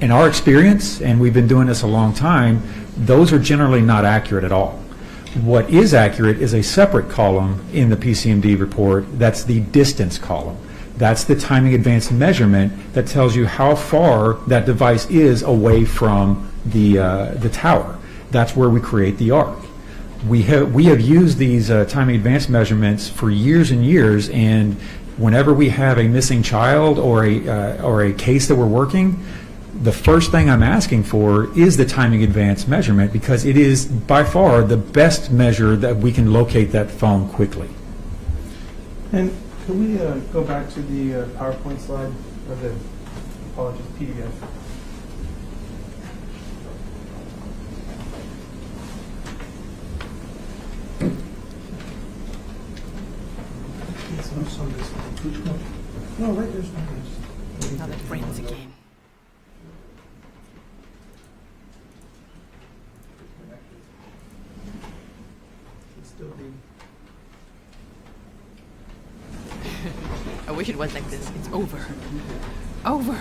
In our experience, and we've been doing this a long time, those are generally not accurate at all. What is accurate is a separate column in the PCMD report. That's the distance column. That's the timing advance measurement that tells you how far that device is away from the tower. That's where we create the arc. We have used these timing advance measurements for years and years, and whenever we have a missing child or a case that we're working, the first thing I'm asking for is the timing advance measurement, because it is by far the best measure that we can locate that phone quickly. And can we go back to the PowerPoint slide, or the, apologies, PDF? No, right there's one. Now the brains again. I wish it was like this. It's over. Over.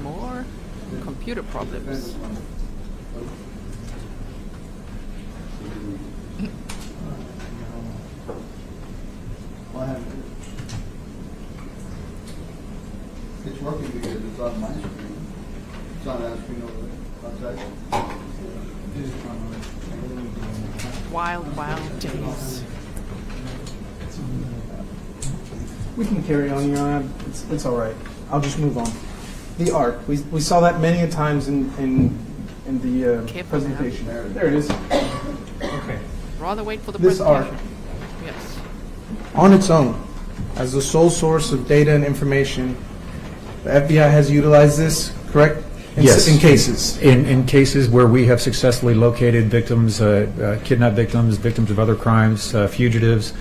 more computer problems. It's working because it's on my screen. It's on that screen over there. Outside. Wild, wild days. We can carry on, Your Honor. It's all right. I'll just move on. The art. We saw that many a times in the Careful now. presentation. There it is. Okay. Rather wait for the This art, presentation. Yes. on its own, as the sole source of data and information, the FBI has utilized this, correct? Yes. In cases. In cases where we have successfully located victims, kidnapped victims, victims of other crimes, fugitives,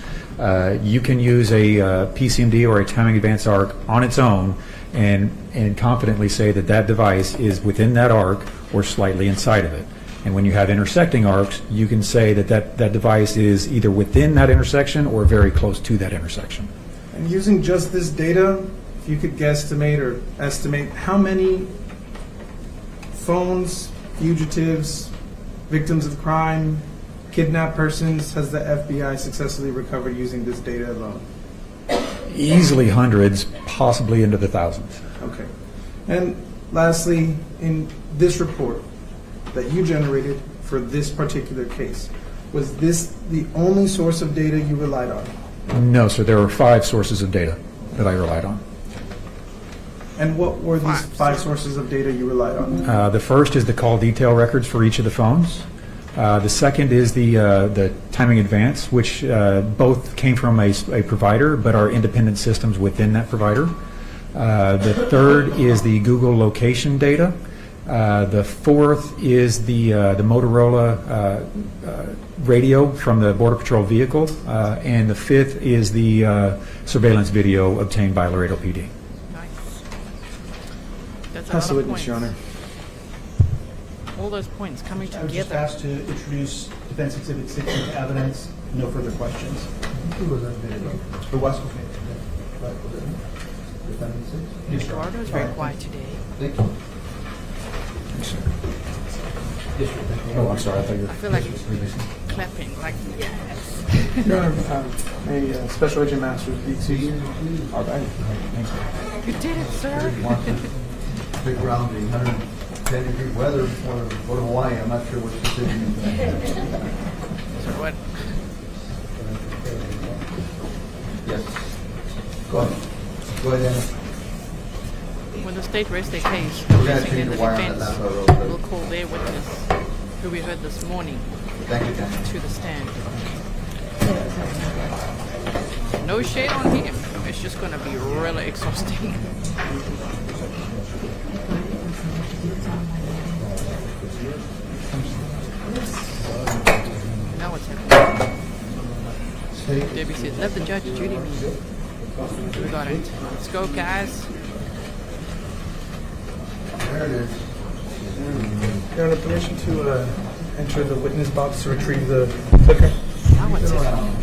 you can use a PCMD or a timing advance arc on its own and confidently say that that device is within that arc or slightly inside of it. And when you have intersecting arcs, you can say that that device is either within that intersection or very close to that intersection. And using just this data, if you could guesstimate or estimate how many phones, fugitives, victims of crime, kidnapped persons has the FBI successfully recovered using this data alone? Easily hundreds, possibly into the thousands. Okay. And lastly, in this report that you generated for this particular case, was this the only source of data you relied on? No, sir. There were 5 sources of data that I relied on. And what were these 5 sources of data you relied on? The first is the call detail records for each of the phones. The second is the timing advance, which both came from a provider but are independent systems within that provider. The third is the Google location data. The fourth is the Motorola radio from the Border Patrol vehicle. And the fifth is the surveillance video obtained by Laredo PD. Nice. That's a Pass lot the of witness, points. Your Honor. All those points coming I was just together. asked to introduce Defense Exhibit 6 into evidence. No further questions. For West. Eduardo is very quiet today. Oh, I'm sorry. I thought you were... I feel like clapping, like yes. Your Honor, a Special Agent Masters BC. All right. You did it, sir. Big rounding, 110-degree weather before we go to Hawaii. I'm not sure which decision. So what? Yes. Go ahead. Go ahead, Anna. When the state rests their case, the We're gonna facing change the the wire on defense that Napa real quick. will call their witness, who we heard this morning, Thank you, Dan. to the stand. No shade on him. It's just going to be really exhausting. Now what's happening? Debbie says, let the judge Judy me. We got it. Let's go, guys. There it is. Your Honor, permission to enter the witness box to retrieve the clicker. Now what's happening?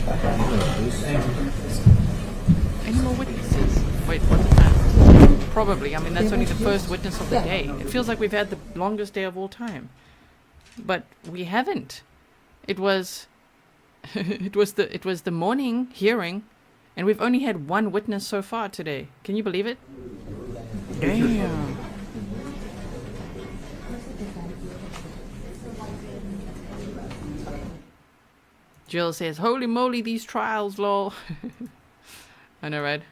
Any more witnesses? Wait, what's the time? Probably. I mean, that's only the first witness of the day. It feels like we've had the longest day of all time. But we haven't. It was it was the morning hearing, and we've only had one witness so far today. Can you believe it? Damn. Jill says, holy moly, these trials, lol. I know, right?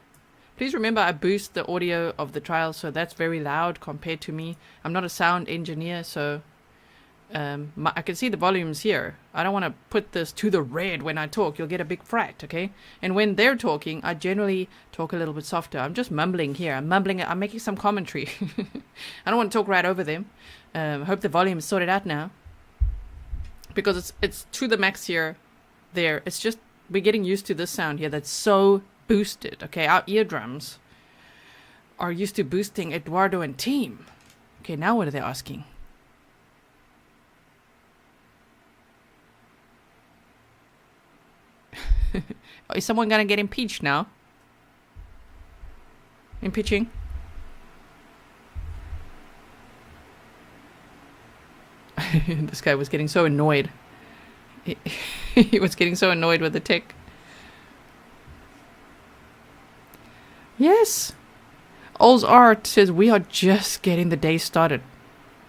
Please remember I boost the audio of the trial, so that's very loud compared to me. I'm not a sound engineer, so I can see the volumes here. I don't want to put this to the red when I talk. You'll get a big fright, okay? And when they're talking, I generally talk a little bit softer. I'm just mumbling here. I'm making some commentary. I don't want to talk right over them. Hope the volume is sorted out now. Because it's to the max here. There. It's just, we're getting used to this sound here that's so boosted, okay? Our eardrums are used to boosting Eduardo and team. Okay, now what are they asking? Is someone gonna get impeached now? Impeaching? This guy was getting so annoyed. He was getting so annoyed with the tick. Yes. Old Art says we are just getting the day started.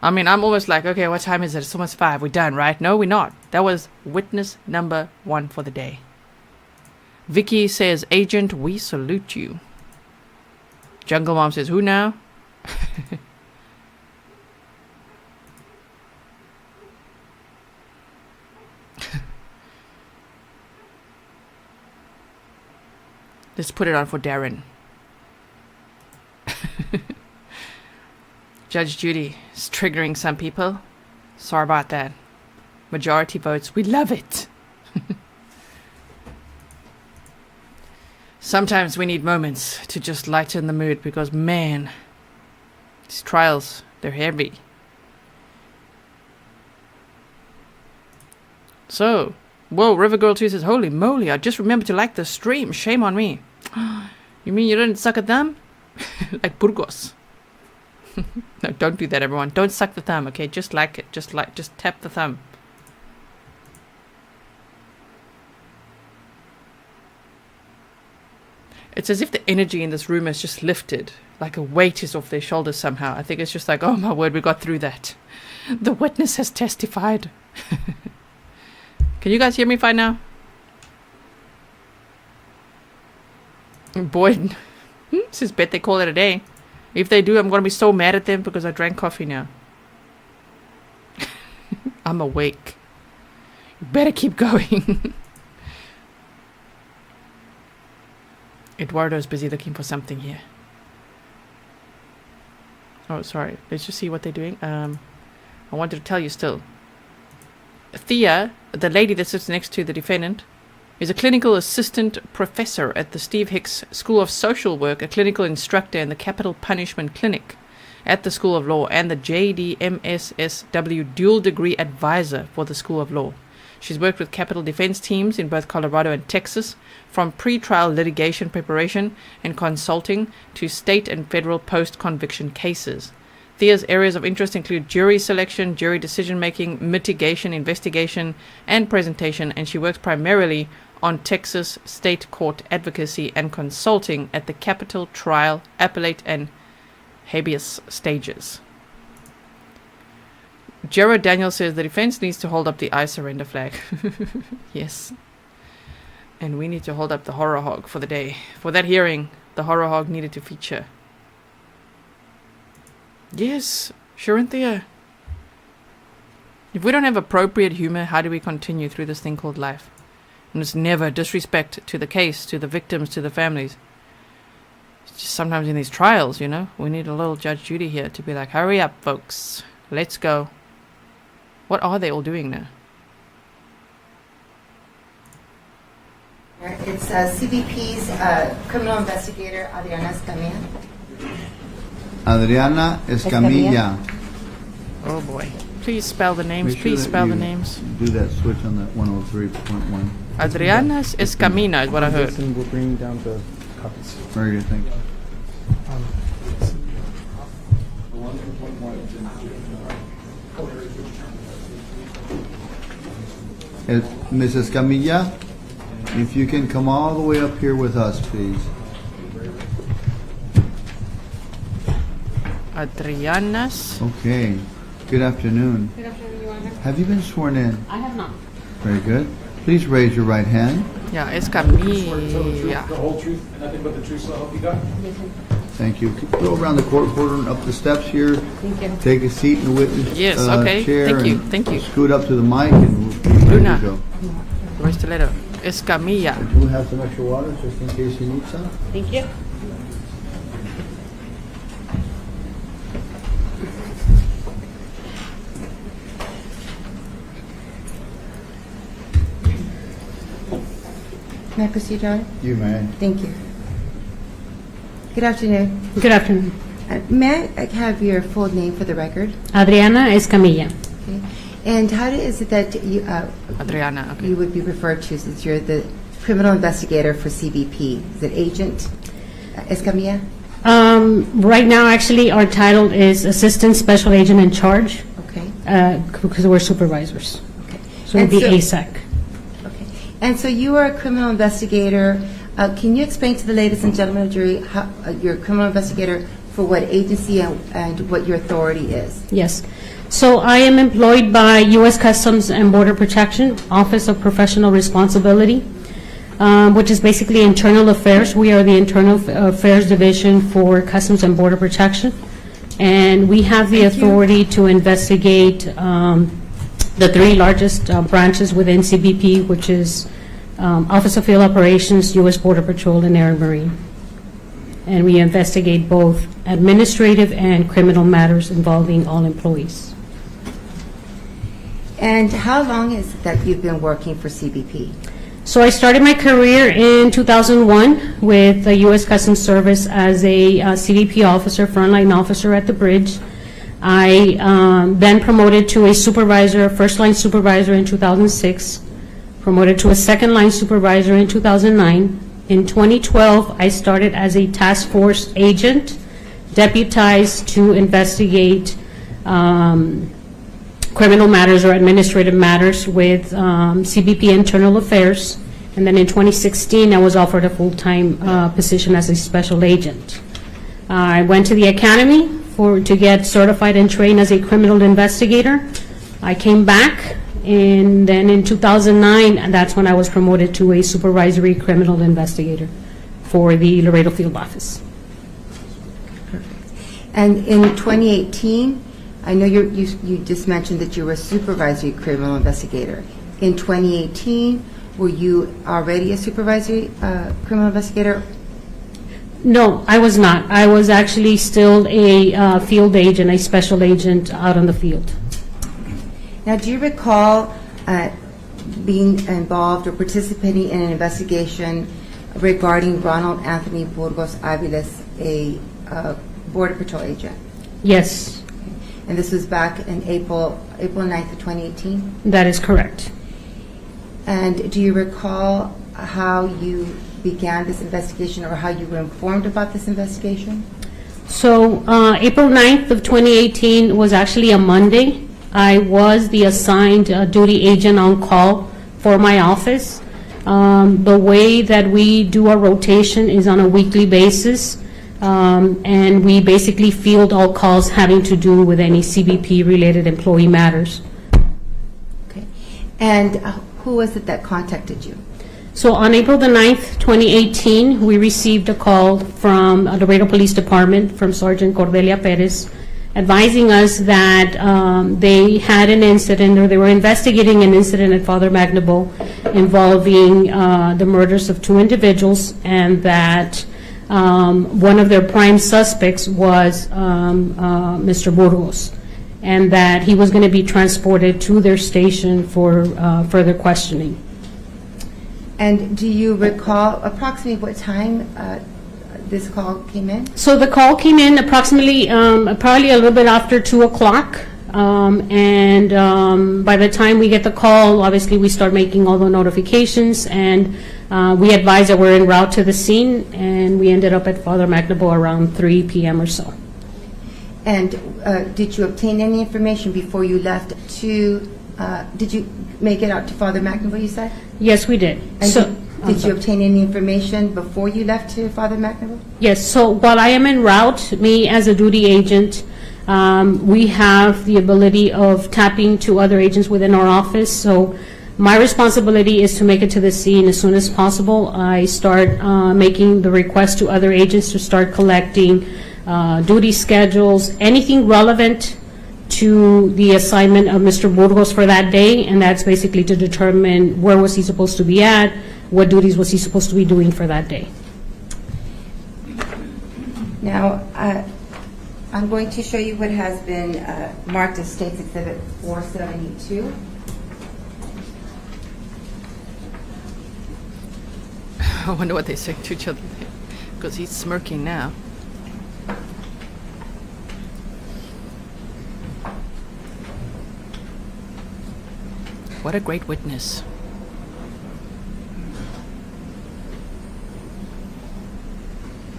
I mean, I'm almost like, okay, what time is it? It's almost 5. We're done, right? No, we're not. That was witness number 1 for the day. Vicky says, Agent, we salute you. Jungle Mom says, who now? Let's put it on for Darren. Judge Judy is triggering some people. Sorry about that. Majority votes. We love it. Sometimes we need moments to just lighten the mood because, man, these trials, they're heavy. So, whoa, River Girl 2 says, holy moly, I just remembered to like the stream. Shame on me. You mean you didn't suck a thumb? Like Burgos. No, don't do that, everyone. Don't suck the thumb, okay? Just like it. Just tap the thumb. It's as if the energy in this room has just lifted. Like a weight is off their shoulders somehow. I think it's just like, oh my word, we got through that. The witness has testified. Can you guys hear me fine now? Boyd says, bet they call it a day. If they do, I'm going to be so mad at them because I drank coffee now. I'm awake. You better keep going. Eduardo's busy looking for something here. Oh, sorry. Let's just see what they're doing. I wanted to tell you still. Thea, the lady that sits next to the defendant, is a clinical assistant professor at the Steve Hicks School of Social Work, a clinical instructor in the Capital Punishment Clinic at the School of Law, and the JDMSSW dual degree advisor for the School of Law. She's worked with capital defense teams in both Colorado and Texas, from pre-trial litigation preparation and consulting to state and federal post-conviction cases. Thea's areas of interest include jury selection, jury decision-making, mitigation, investigation, and presentation, and she works primarily on Texas state court advocacy and consulting at the capital, trial, appellate, and habeas stages. Jared Daniel says the defense needs to hold up the I surrender flag. Yes. And we need to hold up the horror hog for the day. For that hearing, the horror hog needed to feature. Yes, sure and Thea. If we don't have appropriate humor, how do we continue through this thing called life? And it's never disrespect to the case, to the victims, to the families. It's just sometimes in these trials, you know, we need a little Judge Judy here to be like, hurry up, folks. Let's go. What are they all doing now? It's CBP's criminal investigator, Adrianas Escamilla. Adriana Escamilla. Oh boy. Please spell the names. Make sure Please that spell the you names. Do that switch on that 103.1. Adrianas Escamilla is what I heard. We'll bring down the copies. Very good, thank you. Ms. Escamilla, if you can come all the way up here with us, please. Adrianas. Okay. Good afternoon. Good afternoon, Your Honor. Have you been sworn in? I have not. Very good. Please raise your right hand. Yeah, Escamilla. The whole truth and nothing but the truth, so help you God? Thank you. Go around the court quarter and up the steps here. Thank you. Take a seat in the witness Yes, okay. chair. Thank you, and thank you. Scoot up to the mic and we'll be ready Luna. to go. Toledo. Escamilla. I do have some extra water just in case you need some. Thank you. May I proceed, Your Honor? You may. Thank you. Good afternoon. Good afternoon. May I have your full name for the record? Adriana Escamilla. Okay. And how is it that you Adriana, okay. you would be referred to since you're the criminal investigator for CBP? Is it Agent Escamilla? Right now, actually, our title is Assistant Special Agent in Charge. Okay. because we're supervisors. Okay. So it would be And ASEC. Okay. And so you are a criminal investigator. Can you explain to the ladies and gentlemen of the jury how you're a criminal investigator for what agency and what your authority is? Yes. So I am employed by U.S. Customs and Border Protection, Office of Professional Responsibility, which is basically internal affairs. We are the internal affairs division for Customs and Border Protection. And we have the authority to investigate the three largest branches within CBP, which is Office of Field Operations, U.S. Border Patrol, and Air and Marine. And we investigate both administrative and criminal matters involving all employees. And how long is it that you've been working for CBP? So I started my career in 2001 with the U.S. Customs Service as a CBP officer, frontline officer at the bridge. I then promoted to a supervisor, first-line supervisor in 2006, promoted to a second-line supervisor in 2009. In 2012, I started as a task force agent, deputized to investigate criminal matters or administrative matters with CBP Internal Affairs. And then in 2016, I was offered a full-time position as a special agent. I went to the academy to get certified and trained as a criminal investigator. I came back, and then in 2009, and that's when I was promoted to a supervisory criminal investigator for the Laredo Field Office. And in 2018, I know you just mentioned that you were a supervisory criminal investigator. In 2018, were you already a supervisory criminal investigator? No, I was not. I was actually still a field agent, a special agent out on the field. Now, do you recall being involved or participating in an investigation regarding Ronald Anthony Burgos-Aviles, a Border Patrol agent? Yes, And this was back in April 9th of 2018? that is correct. And do you recall how you began this investigation or how you were informed about this investigation? So April 9th of 2018 was actually a Monday. I was the assigned duty agent on call for my office. The way that we do our rotation is on a weekly basis, and we basically field all calls having to do with any CBP-related employee matters. Okay. And who was it that contacted you? So on April the 9th, 2018, we received a call from the Laredo Police Department from Sergeant Cordelia Perez advising us that they had an incident, or they were investigating an incident at Father McNaboe involving the murders of two individuals, and that one of their prime suspects was Mr. Burgos, and that he was going to be transported to their station for further questioning. And do you recall approximately what time this call came in? So the call came in approximately, probably a little bit after 2 o'clock. And by the time we get the call, obviously we start making all the notifications, and we advise that we're en route to the scene, and we ended up at Father McNaboe around 3 p.m. or so. And did you obtain any information before you left to, did you make it out to Father McNaboe, you said? Yes, we did. And So, did you obtain any information before you left to Father McNaboe? yes, so while I am en route, me as a duty agent, we have the ability of tapping to other agents within our office. So my responsibility is to make it to the scene as soon as possible. I start making the request to other agents to start collecting duty schedules, anything relevant to the assignment of Mr. Burgos for that day, and that's basically to determine where was he supposed to be at, what duties was he supposed to be doing for that day. Now, I'm going to show you what has been marked as State's Exhibit 472. I wonder what they say to each other, because he's smirking now. What a great witness.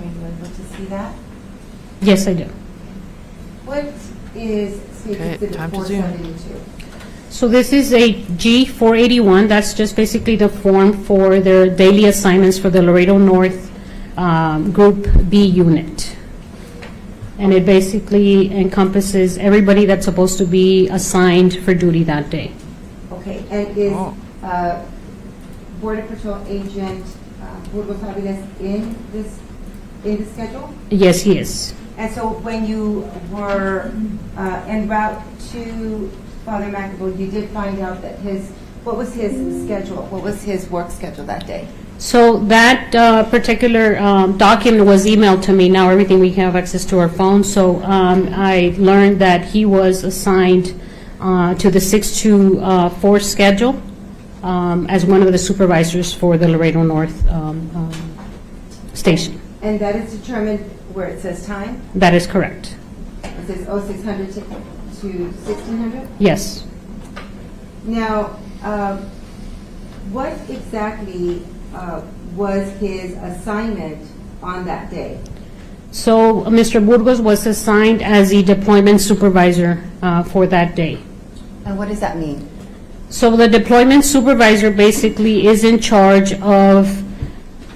Are you able to see that? Yes, I do. What is State Okay, Exhibit time to zoom. 472? So this is a G481. That's just basically the form for their daily assignments for the Laredo North Group B unit. And it basically encompasses everybody that's supposed to be assigned for duty that day. Okay, and is Oh. Border Patrol Agent Burgos-Aviles in the schedule? Yes, he is. And so when you were en route to Father McNaboe, you did find out that what was his schedule? What was his work schedule that day? So that particular document was emailed to me. Now everything we have access to our phone. So I learned that he was assigned to the 6-4 schedule as one of the supervisors for the Laredo North station. And that is determined where it says time? That is correct. It says 0600 to 1600? Yes. Now, what exactly was his assignment on that day? So Mr. Burgos was assigned as the deployment supervisor for that day. And what does that mean? So the deployment supervisor basically is in charge of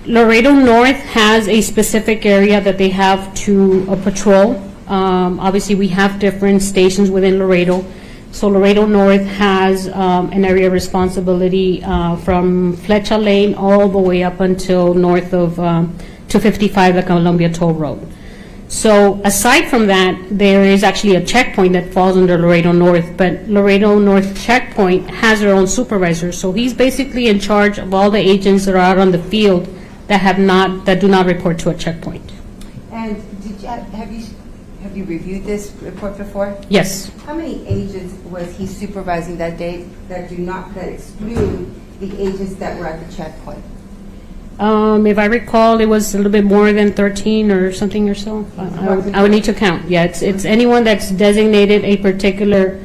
Laredo North has a specific area that they have to patrol. Obviously, we have different stations within Laredo. So Laredo North has an area of responsibility from Flecha Lane all the way up until north of 255, the Columbia Toll Road. So aside from that, there is actually a checkpoint that falls under Laredo North, but Laredo North checkpoint has their own supervisor. So he's basically in charge of all the agents that are out on the field that do not report to a checkpoint. And have you reviewed this report before? Yes. How many agents was he supervising that day that exclude the agents that were at the checkpoint? If I recall, it was a little bit more than 13 or something or so. I would need to count. Yeah, it's anyone that's designated a particular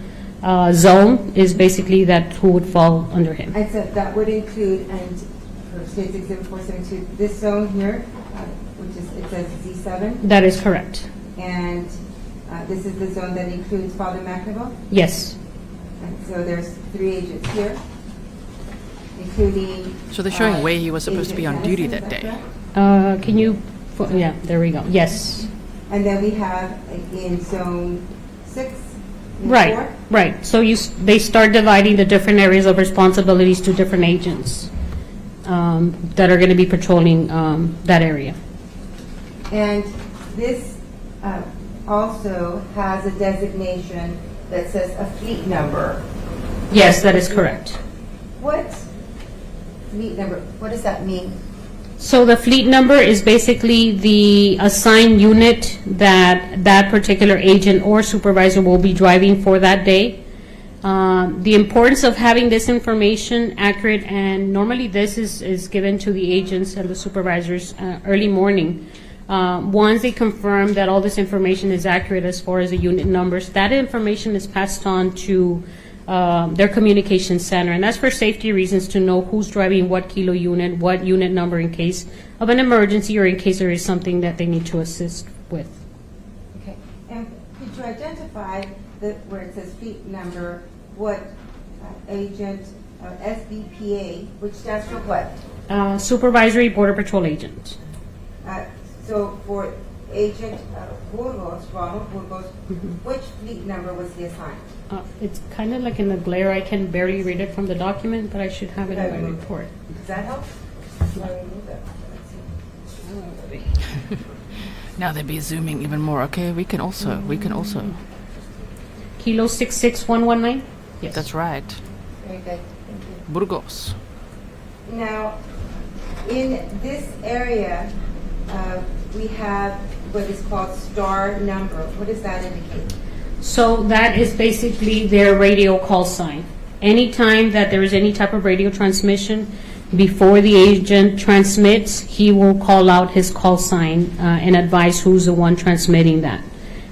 zone is basically that who would fall under him. And so that would include, and for State Exhibit 472, this zone here, which is, it says Z7, That is correct. and this is the zone that includes Father McNaboe. Yes. And so there's 3 agents here, including. So they're showing where he was supposed to be on duty that day. Can you? Yeah, there we go. Yes. And then we have in zone 6. and Right. 4. Right. So they start dividing the different areas of responsibilities to different agents that are going to be patrolling that area. And this also has a designation that says a fleet number. Yes, that is correct. What fleet number, what does that mean? So the fleet number is basically the assigned unit that particular agent or supervisor will be driving for that day. The importance of having this information accurate, and normally this is given to the agents and the supervisors early morning. Once they confirm that all this information is accurate as far as the unit numbers, that information is passed on to their communication center, and that's for safety reasons, to know who's driving what kilo unit, what unit number in case of an emergency or in case there is something that they need to assist with. Okay, and could you identify where it says fleet number, what agent, SBPA, which stands for what? Supervisory Border Patrol Agent. So for Agent Burgos, Ronald Burgos, which fleet number was he assigned? It's kind of like in the glare. I can barely read it from the document, but I should have it in my report. Does that help? Now they'll be zooming even more. Okay, we can also. Kilo 66119? Yes. That's right. Very good. Thank you. Burgos. Now, in this area, we have what is called star number. What does that indicate? So that is basically their radio call sign. Anytime that there is any type of radio transmission, before the agent transmits, he will call out his call sign and advise who's the one transmitting that.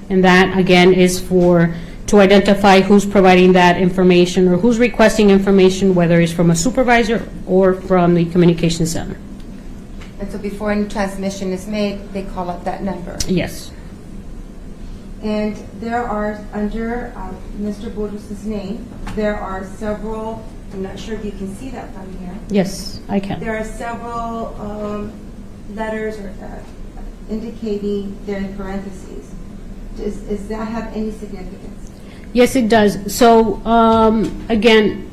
And that, again, is to identify who's providing that information or who's requesting information, whether it's from a supervisor or from the communication center. And so before any transmission is made, they call out that number. Yes. And there are, under Mr. Burgos' name, there are several, I'm not sure if you can see that from here. Yes, I can. There are several letters or indicating they're in parentheses. Does that have any significance? Yes, it does. So, again,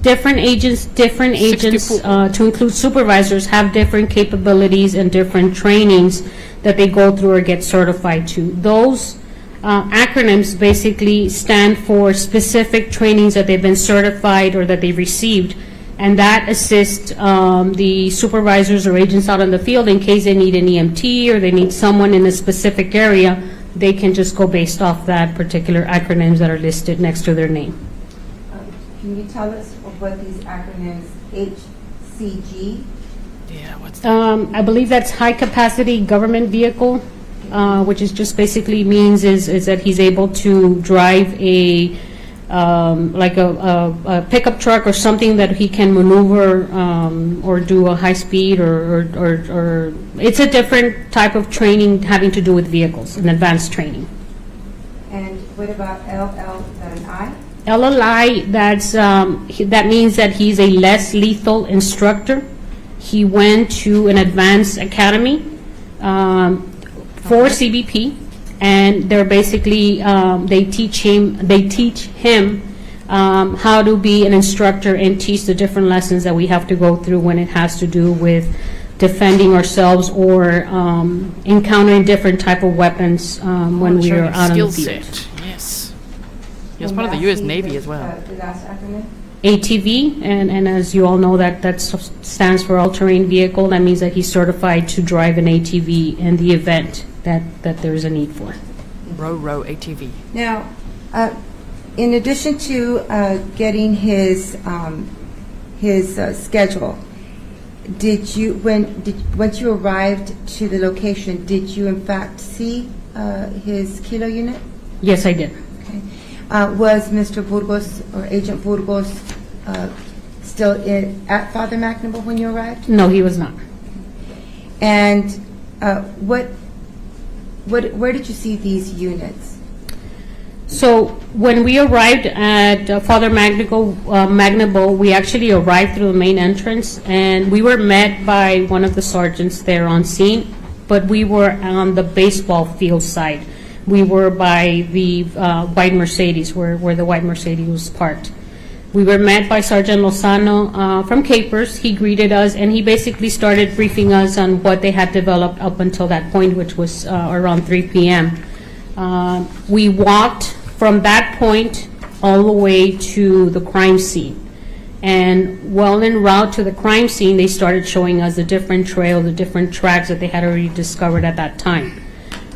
different agents, to include supervisors, have different capabilities and different trainings that they go through or get certified to. Those acronyms basically stand for specific trainings that they've been certified or that they've received, and that assists the supervisors or agents out in the field in case they need an EMT or they need someone in a specific area. They can just go based off that particular acronyms that are listed next to their name. Can you tell us what these acronyms HCG? Yeah, what's that? I believe that's high capacity government vehicle, which is just basically means is that he's able to drive a like a pickup truck or something that he can maneuver or do a high speed or it's a different type of training having to do with vehicles, an advanced training. And what about LL, is that an I? LLI, that means that he's a less lethal instructor. He went to an advanced academy for CBP, and they're basically they teach him how to be an instructor and teach the different lessons that we have to go through when it has to do with defending ourselves or encountering different type of weapons when we are out in the field. Yes. He was part of the U.S. Navy as well. The last acronym? ATV, and as you all know, that stands for all-terrain vehicle. That means that he's certified to drive an ATV in the event that there is a need for. Row ATV. Now, in addition to getting his schedule, did you once you arrived to the location, did you in fact see his kilo unit? Yes, I did. Okay. Was Mr. Burgos or Agent Burgos still at Father McNaboe when you arrived? No, he was not. And where did you see these units? So when we arrived at Father McNaboe, we actually arrived through the main entrance, and we were met by one of the sergeants there on scene, but we were on the baseball field side. We were by the white Mercedes, where the white Mercedes was parked. We were met by Sergeant Lozano from Capers. He greeted us, and he basically started briefing us on what they had developed up until that point, which was around 3 p.m. We walked from that point all the way to the crime scene. And well en route to the crime scene, they started showing us the different trails, the different tracks that they had already discovered at that time.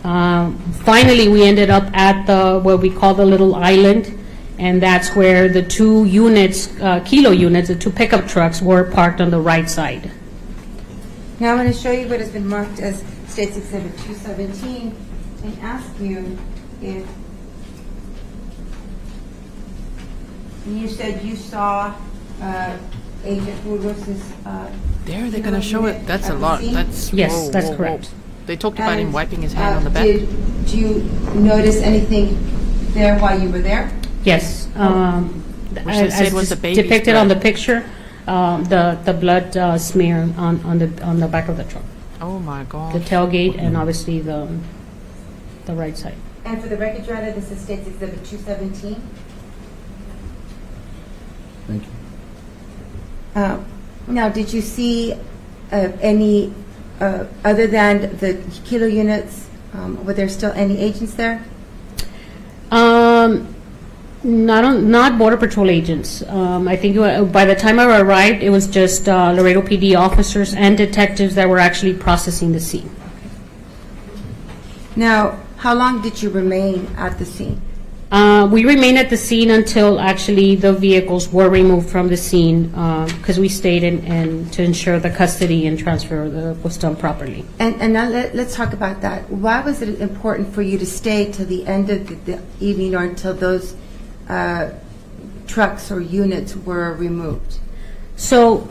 Finally, we ended up at what we call the little island, and that's where the 2 units, kilo units, the 2 pickup trucks were parked on the right side. Now I'm going to show you what has been marked as States Exhibit 217 and ask you if you said you saw Agent Burgos' There, they're going to show it. That's a lot. That's Yes, that's correct. They talked about him wiping his hand on the back. Did you notice anything there while you were there? Yes. Which they said was the baby's depicted blood. on the picture, the blood smear on the back of the truck, Oh my God. the tailgate, and obviously the right side. And for the record, Your Honor, this is States Exhibit 217. Thank you. Now, did you see any, other than the kilo units, were there still any agents there? Not Border Patrol agents. I think by the time I arrived, it was just Laredo PD officers and detectives that were actually processing the scene. Now, how long did you remain at the scene? We remained at the scene until actually the vehicles were removed from the scene because we stayed in to ensure the custody and transfer was done properly. And now let's talk about that. Why was it important for you to stay till the end of the evening or until those trucks or units were removed? So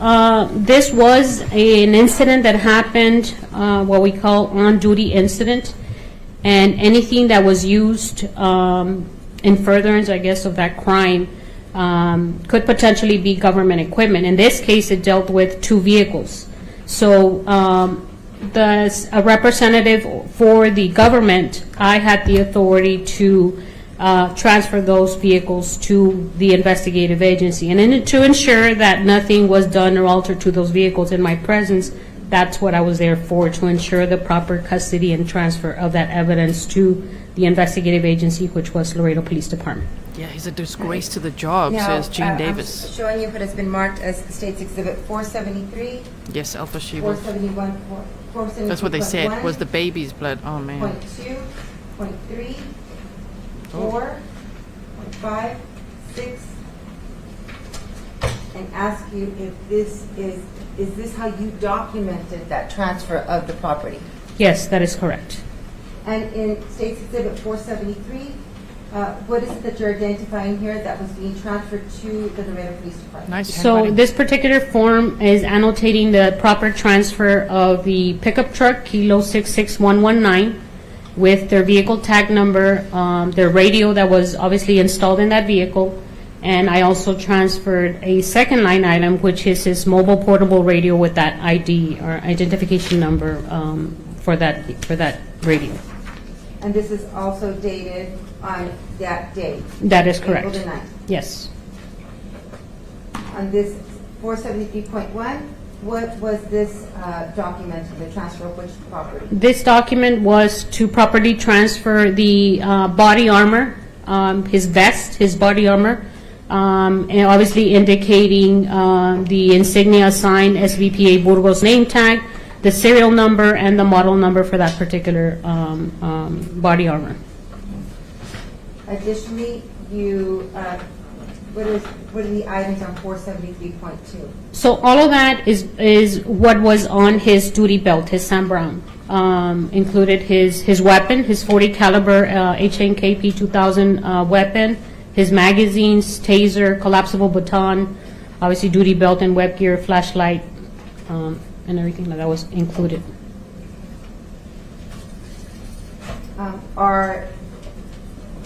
this was an incident that happened, what we call on-duty incident. and anything that was used in furtherance, I guess, of that crime could potentially be government equipment. In this case, it dealt with 2 vehicles. So a representative for the government, I had the authority to transfer those vehicles to the investigative agency. And to ensure that nothing was done or altered to those vehicles in my presence, that's what I was there for, to ensure the proper custody and transfer of that evidence to the investigative agency, which was Laredo Police Department. Yeah, he's a disgrace to the job, Now, says Gene Davis. I'm showing you what has been marked as State's Exhibit 473, Yes, Alpha Shiva. 471, 472.1. That's what they said, was the baby's blood. Oh, man. Point 2, point 3, 4, point 5, 6, and ask you if this is this how you documented that transfer of the property? Yes, that is correct. And in State's Exhibit 473, what is it that you're identifying here that was being transferred to the Laredo Police Department? Nice So handwriting. this particular form is annotating the proper transfer of the pickup truck, Kilo 66119, with their vehicle tag number, their radio that was obviously installed in that vehicle, and I also transferred a second line item, which is his mobile portable radio with that ID or identification number for that radio. And this is also dated on that date? That is correct. April the 9th. Yes. On this 473.1, what was this document, the transfer of which property? This document was to properly transfer the body armor, his vest, his body armor, and obviously indicating the insignia sign SVPA Burgos name tag, the serial number, and the model number for that particular body armor. Additionally, you, what are the items on 473.2? So all of that is what was on his duty belt, his Sam Brown. Included his weapon, his 40 caliber HNKP 2000 weapon, his magazines, taser, collapsible baton, obviously duty belt and web gear, flashlight, and everything that was included.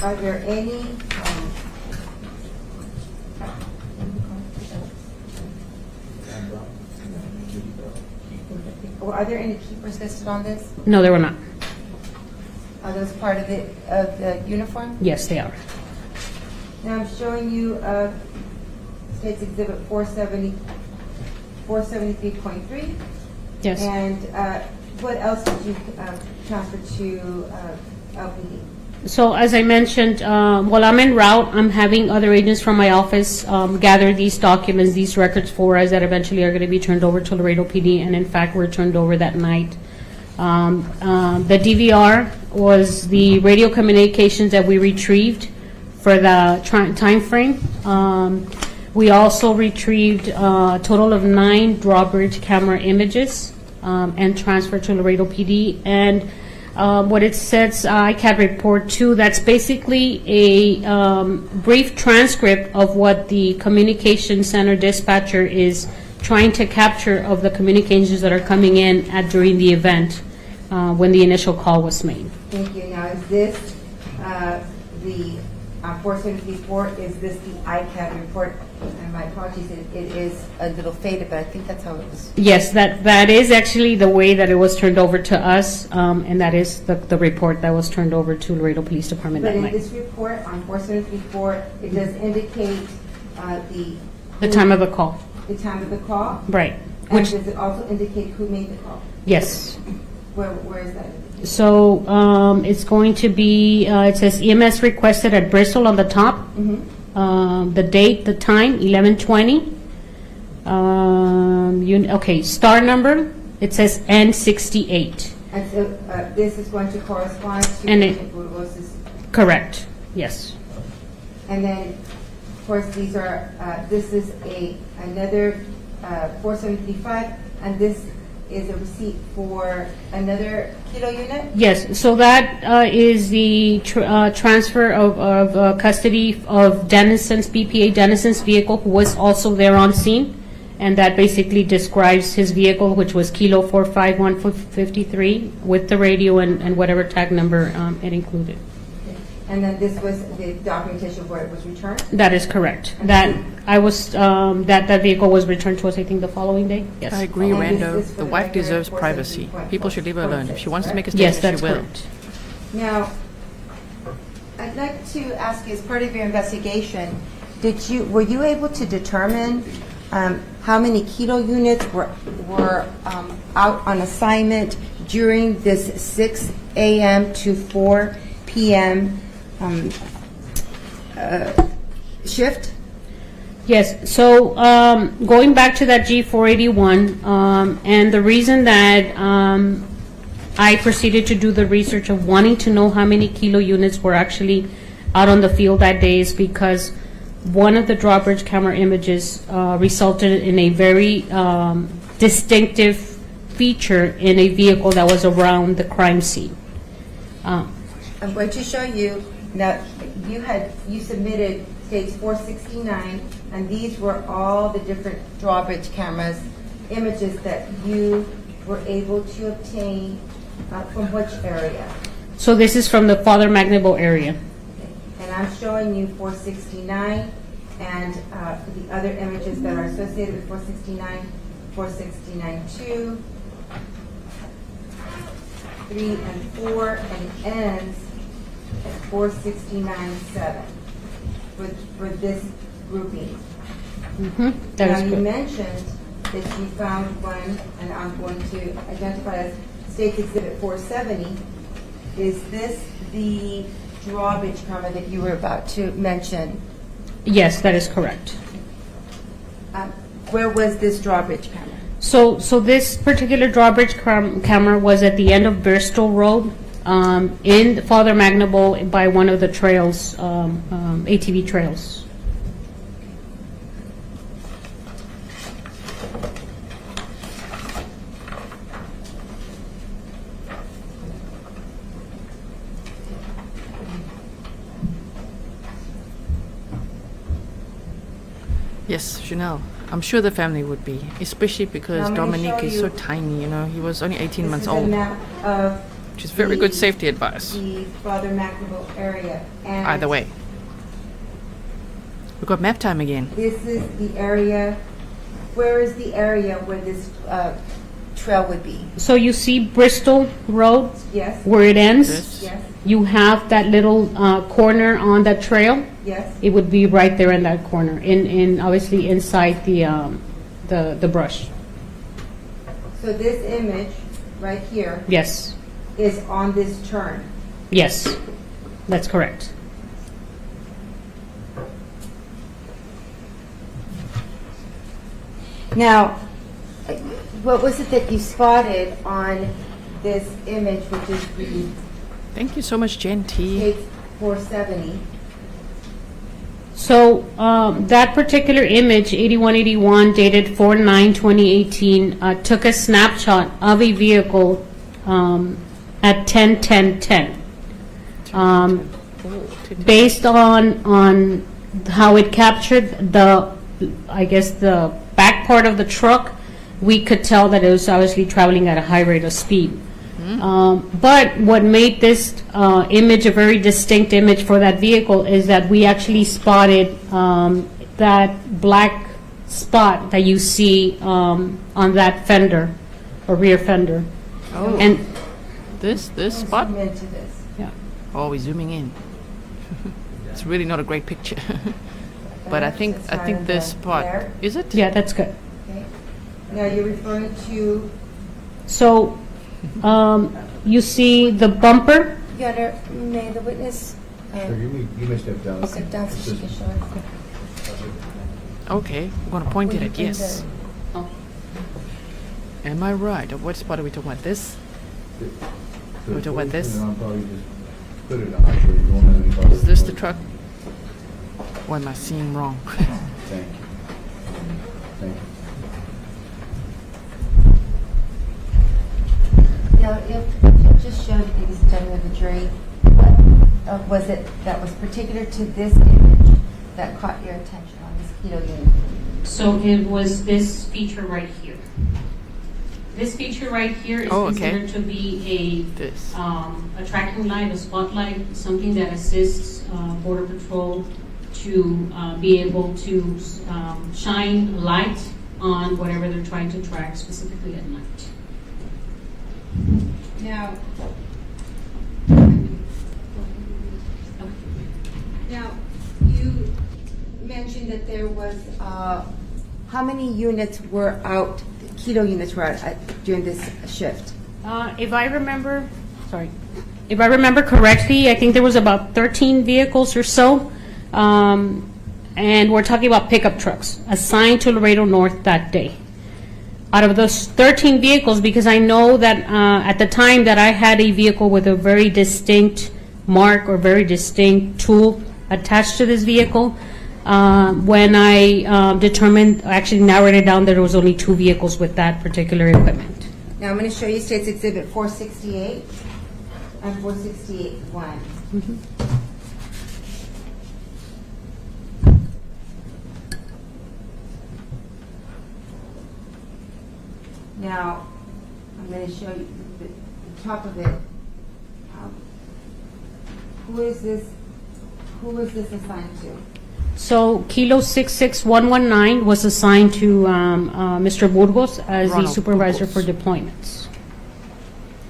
Are there any are there any keepers listed on this? No, there were not. Are those part of the uniform? Yes, they are. Now I'm showing you State's Exhibit 473.3. Yes. And what else did you transfer to LPD? So as I mentioned, while I'm en route, I'm having other agents from my office gather these documents, these records for us that eventually are going to be turned over to Laredo PD, and in fact were turned over that night. The DVR was the radio communications that we retrieved for the time frame. We also retrieved a total of 9 drawbridge camera images and transferred to Laredo PD. And what it says, ICAD report 2, that's basically a brief transcript of what the communication center dispatcher is trying to capture of the communications that are coming in during the event when the initial call was made. Thank you. Now, is this the 474? Is this the ICAD report? And my apologies, it is a little faded, but I think that's how it was. Yes, that is actually the way that it was turned over to us, and that is the report that was turned over to Laredo Police Department But that in night. this report on 474, it does indicate The time of the call, the time of the call. right? And Which, does it also indicate who made the call? yes. Where is that? So it's going to be, it says EMS requested at Bristol on the top. The date, the time, 11:20. Okay, star number, it says N68. And so this is going to correspond to And Agent Burgos'. Correct, yes. And then, of course, these are, this is another 475, and this is a receipt for another kilo unit? Yes, so that is the transfer of custody of Denison's, BPA Denison's vehicle, who was also there on scene. and that basically describes his vehicle, which was Kilo 45153, with the radio and whatever tag number it included. And then this was the documentation where it was returned? That is correct. That vehicle was returned to us, I think, the following day. Yes. I agree, And this Rando. is for The the wife regular deserves 470.46. privacy. People should leave her alone. If she wants to make a Yes, statement, that's she will. correct. Now, I'd like to ask you, as part of your investigation, were you able to determine how many kilo units were out on assignment during this 6 a.m. to 4 p.m. Shift? Yes, so going back to that G481, and the reason that I proceeded to do the research of wanting to know how many kilo units were actually out on the field that day is because one of the drawbridge camera images resulted in a very distinctive feature in a vehicle that was around the crime scene. I'm going to show you, now, you submitted states 469, and these were all the different drawbridge cameras, images that you were able to obtain from which area? So this is from the Father McNaboe area. And I'm showing you 469 and the other images that are associated with 469, 469-2, 3 and 4, and it ends at 469-7 for this grouping. That Now, is you correct. mentioned that you found one, and I'm going to identify as States Exhibit 470. Is this the drawbridge camera that you were about to mention? Yes, that is correct. Where was this drawbridge camera? So this particular drawbridge camera was at the end of Bristol Road in Father McNaboe by one of the trails, ATV trails. Yes, Chanel. I'm sure the family would be, especially because I'm gonna Dominic show is you- so tiny, He was only 18 months This is a old, map of which is very good safety advice. the Father McNaboe area. And Either way. We've got Maptime again. this is the area, where is the area where this trail would be? So you see Bristol Road Yes? where it ends? This. Yes? You have that little corner on that trail. Yes? It would be right there in that corner, in obviously inside the brush. So this image right here Yes, is on this turn. yes, that's correct. Now, what was it that you spotted on this image, which is the Thank you so much, Jen T. States 470? So that particular image, 8181, dated 4/9/2018, took a snapshot of a vehicle at 10/10/10. Based on how it captured the back part of the truck, we could tell that it was obviously traveling at a high rate of speed. But what made this image a very distinct image for that vehicle is that we actually spotted that black spot that you see on that fender or rear fender. Oh, And this spot? Zoom into this. yeah. Oh, we're zooming in. It's really not a great picture. But I think this spot, There. is it? Yeah, that's good. Okay. Now you're referring to, So you see the bumper. Your Honor, may the witness You may step down. sit down so she can show it? Okay, we're gonna point Will at you it, bring yes. Oh. Am I right? What spot are we talking about? This? We're talking about this? I'll probably just put it on so you won't have any problem. Is this the truck? Or am I seeing wrong? Thank you. Thank you. Now, if just show, ladies and gentlemen of the jury, what was it that was particular to this image that caught your attention on this kilo unit? So it was this feature right here. This feature right here is considered to be a tracking light, a spotlight, something that assists Border Patrol to be able to shine light on whatever they're trying to track, specifically at night. Now, you mentioned that there was, how many units were out, kilo units were out during this shift? If I remember correctly, I think there was about 13 vehicles or so. And we're talking about pickup trucks assigned to Laredo North that day. Out of those 13 vehicles, because I know that at the time that I had a vehicle with a very distinct mark or very distinct tool attached to this vehicle, when I determined, actually narrowed it down, there was only 2 vehicles with that particular equipment. Now, I'm going to show you State's Exhibit 468 and 468-1. Now, I'm going to show you the top of it. Who is this assigned to? So Kilo 66119 was assigned to Mr. Burgos as the supervisor for deployments.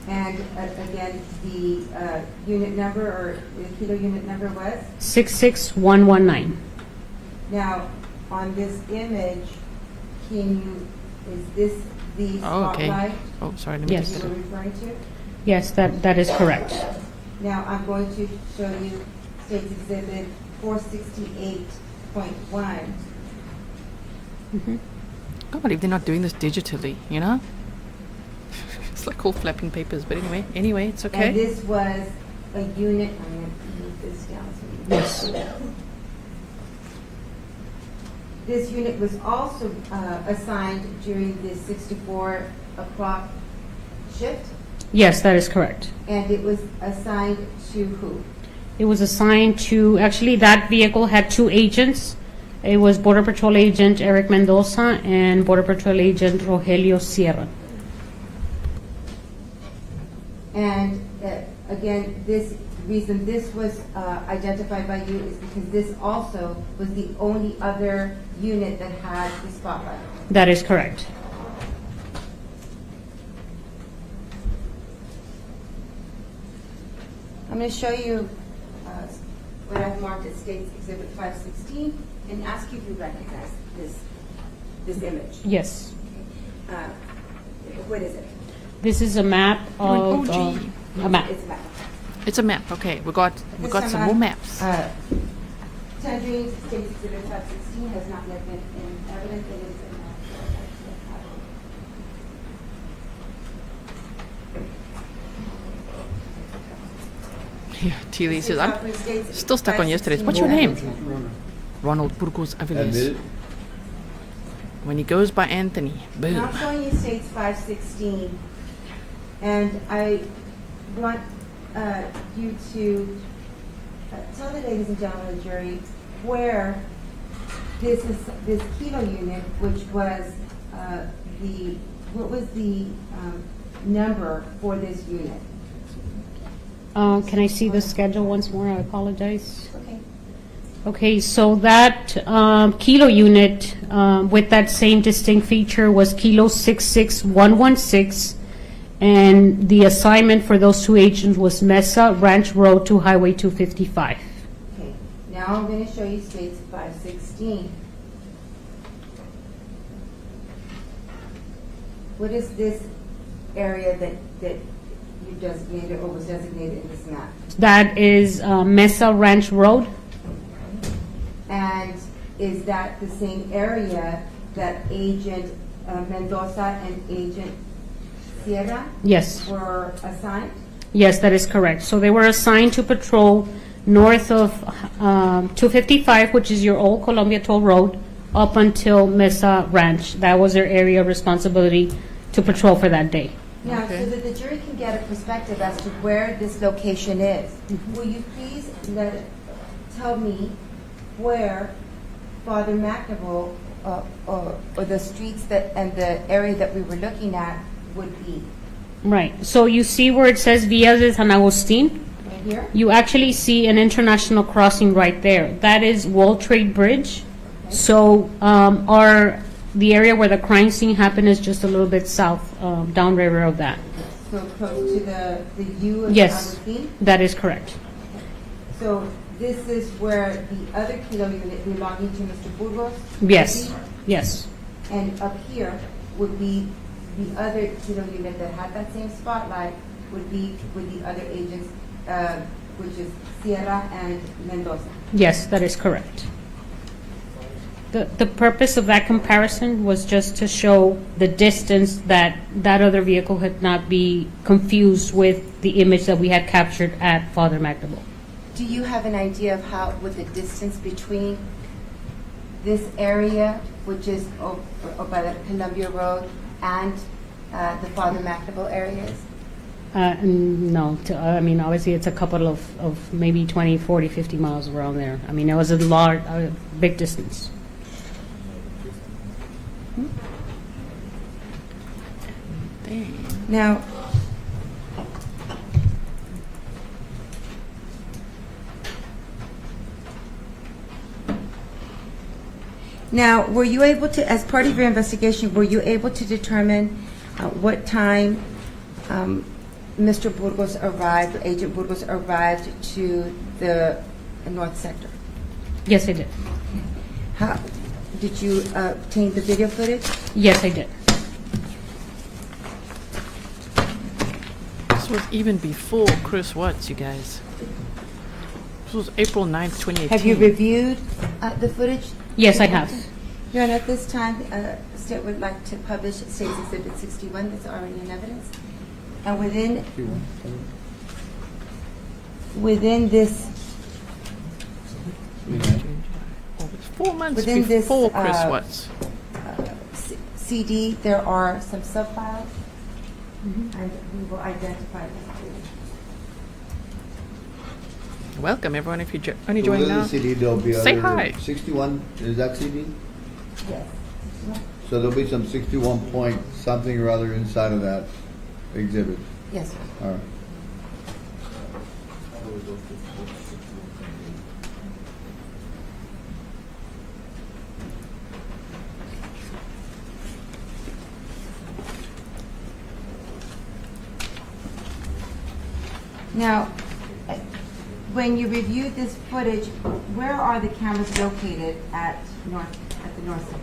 And again, the unit number or the kilo unit number was? 66119. Now, on this image, is this the spotlight? Oh, sorry. Let me Yes. just You were referring to? Yes, that is correct. Now, I'm going to show you State's Exhibit 468.1. I can't believe they're not doing this digitally, you know? It's like all flapping papers, but anyway, it's okay. And this was a unit, I'm going to move this down. So Yes. This unit was also assigned during the 64 o'clock shift, Yes, that is correct. and it was assigned to who? It was assigned to, actually, that vehicle had 2 agents. It was Border Patrol Agent Eric Mendoza and Border Patrol Agent Rogelio Sierra. And again, this reason this was identified by you is because this also was the only other unit that had the spotlight. That is correct. I'm going to show you what I've marked as State's Exhibit 516 and ask you if you recognize this image. Yes. What is it? This is a map of OG. a map. It's a map. It's a map. Okay, we got some more maps. Tangerine State's Exhibit 516 has not yet been in evidence. It is a map. Yeah, Teely says, I'm State's still stuck on yesterday's. What's your name? Ronald Burgos-Aviles. When he goes by Anthony, boom. Now I'm showing you States 516, and I want you to tell the ladies and gentlemen of the jury where this kilo unit, which was what was the number for this unit? Can I see the schedule once more? I apologize. Okay. Okay, so that kilo unit with that same distinct feature was Kilo 66116, and the assignment for those 2 agents was Mesa Ranch Road to Highway 255. Okay. Now I'm going to show you States 516. What is this area that you designated or was designated in this map? That is Mesa Ranch Road. And is that the same area that Agent Mendoza and Agent Sierra Yes. were assigned? Yes, that is correct. So they were assigned to patrol north of 255, which is your old Columbia Toll Road, up until Mesa Ranch. That was their area of responsibility to patrol for that day. Now, Okay. so that the jury can get a perspective as to where this location is, will you please tell me where Father McNaboe, or the streets that, and the area that we were looking at would be Right. So you see where it says Via de San Agustin? right here? You actually see an international crossing right there. That is World Trade Bridge. So the area where the crime scene happened is just a little bit south, downriver of that. So close to the U of Yes, Agustin? that is correct. So this is where the other kilo unit belonging to Mr. Burgos? Yes, would yes, be? And up here would be the other kilo unit that had that same spotlight would be with the other agents, which is Sierra and Mendoza. yes, that is correct. The purpose of that comparison was just to show the distance that that other vehicle had not be confused with the image that we had captured at Father McNaboe. Do you have an idea of how, what the distance between this area, which is by the Columbia Road, and the Father McNaboe area is? No, I mean, obviously, it's a couple of maybe 20, 40, 50 miles around there. I mean, it was a big distance. Now, were you able to, as part of your investigation, were you able to determine what time Mr. Burgos arrived, or Agent Burgos arrived to the North Sector? Yes, I did. How, did you obtain the video footage? Yes, I did. This was even before Chris Watts, you guys. This was April 9th, 2018. Have you reviewed the footage? Yes, I have. Your Honor, at this time, State would like to publish State's Exhibit 61 that's already in evidence. And within this, Oh, it's 4 months Within this, before Chris Watts. CD, there are some sub-files, and we will identify them. Welcome, everyone. If you only So joined within now, the CD, there'll be say other hi. 61, is that CD? Yes. So there'll be some 61 point something or other inside of that exhibit. Yes, sir. All right. Now, when you reviewed this footage, where are the cameras located at the North Sector?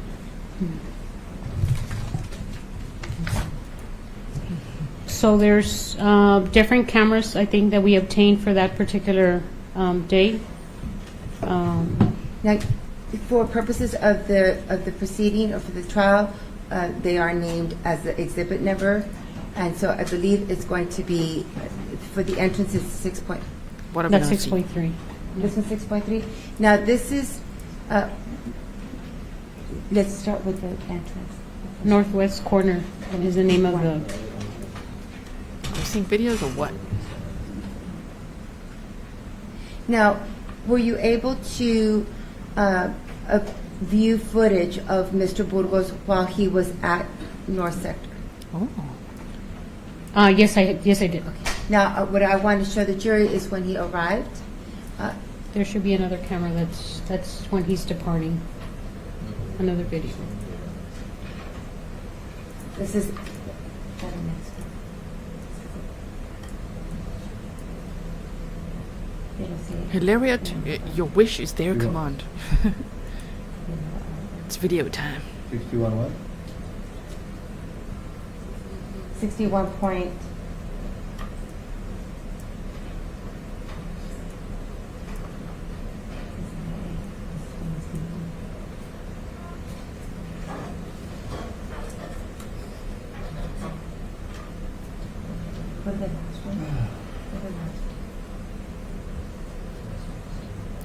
So there's different cameras, I think, that we obtained for that particular day. Now, for purposes of the proceeding or for the trial, they are named as the exhibit number, and so I believe it's going to be, for the entrance, it's 6 point. What about That's 6.3. This one's 6.3. Now, this is, let's start with the entrance. Northwest corner is the name of the... Are you seeing videos or what? Now, were you able to view footage of Mr. Burgos while he was at North Sector? Oh. Yes, I did. Now, what I want to show the jury is when he arrived. There should be another camera that's when he's departing. Another video. This is. Hilarious, your wish is their command. It's video time. 61 what? 61 point.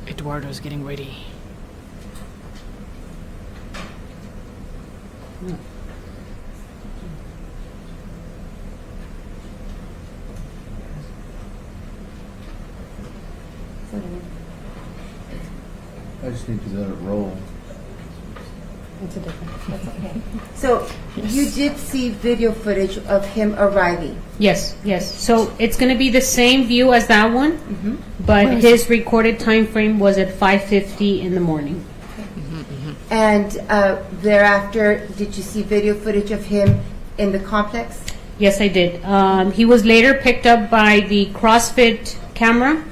Eduardo's getting ready. I just need to let it roll. It's a different. That's okay. So you did see video footage of him arriving. Yes, yes. So it's going to be the same view as that one, but his recorded time frame was at 5:50 in the morning. And thereafter, did you see video footage of him in the complex? Yes, I did. He was later picked up by the CrossFit camera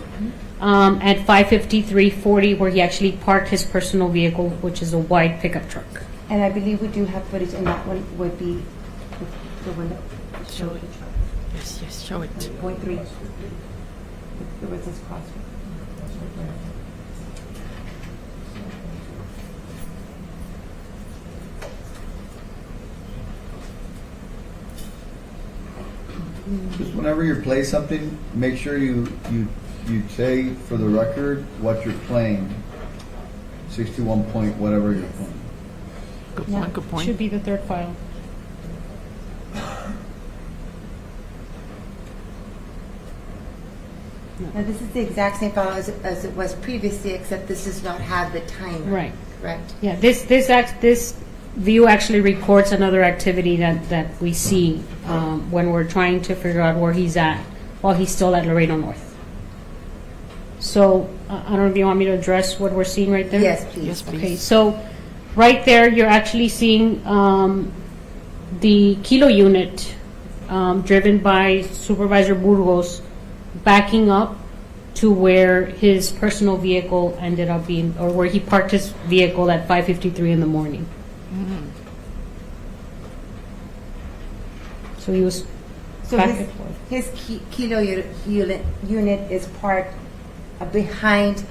at 5:53:40, where he actually parked his personal vehicle, which is a white pickup truck. And I believe we do have footage, and that one would be the one that showed the truck. Yes, yes, show it. Point 3. There was this CrossFit. Just whenever you play something, make sure you say for the record what you're playing. 61 point whatever you're playing. Good point, good point. Should be the third file. Now, this is the exact same file as it was previously, except this does not have the time. Right. Correct? Yeah, this view actually records another activity that we see when we're trying to figure out where he's at while he's still at Laredo North. So I don't know if you want me to address what we're seeing right there? Yes, please. Yes, please. Okay, so right there, you're actually seeing the kilo unit driven by Supervisor Burgos backing up to where his personal vehicle ended up being, or where he parked his vehicle at 5:53 in the morning. So he was So back and forth. his kilo unit is parked behind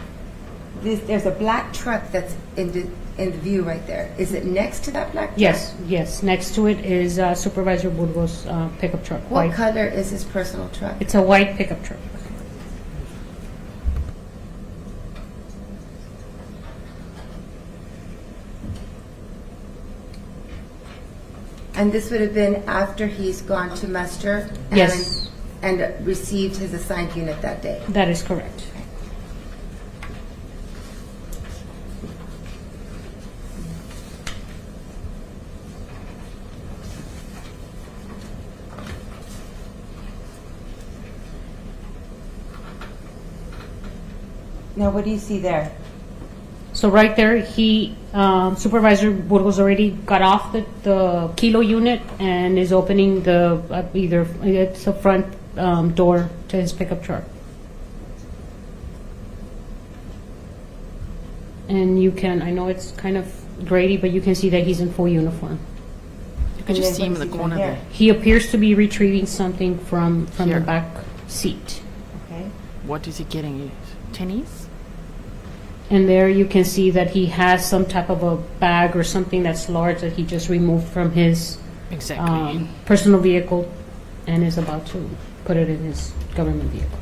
this. There's a black truck that's in the view right there. Is it next to that black truck? Yes, yes. Next to it is Supervisor Burgos' pickup truck. What White. color is his personal truck? It's a white pickup truck. And this would have been after he's gone to muster Yes. and received his assigned unit that day. That is correct. Now, what do you see there? So right there, Supervisor Burgos already got off the kilo unit and is opening the it's the front door to his pickup truck. And you can, I know it's kind of grady, but you can see that he's in full uniform. You could just see him in the corner there. He appears to be retrieving something from Here. the back seat. Okay. What is he getting? Tennies? And there you can see that he has some type of a bag or something that's large that he just removed from his Exactly. personal vehicle and is about to put it in his government vehicle.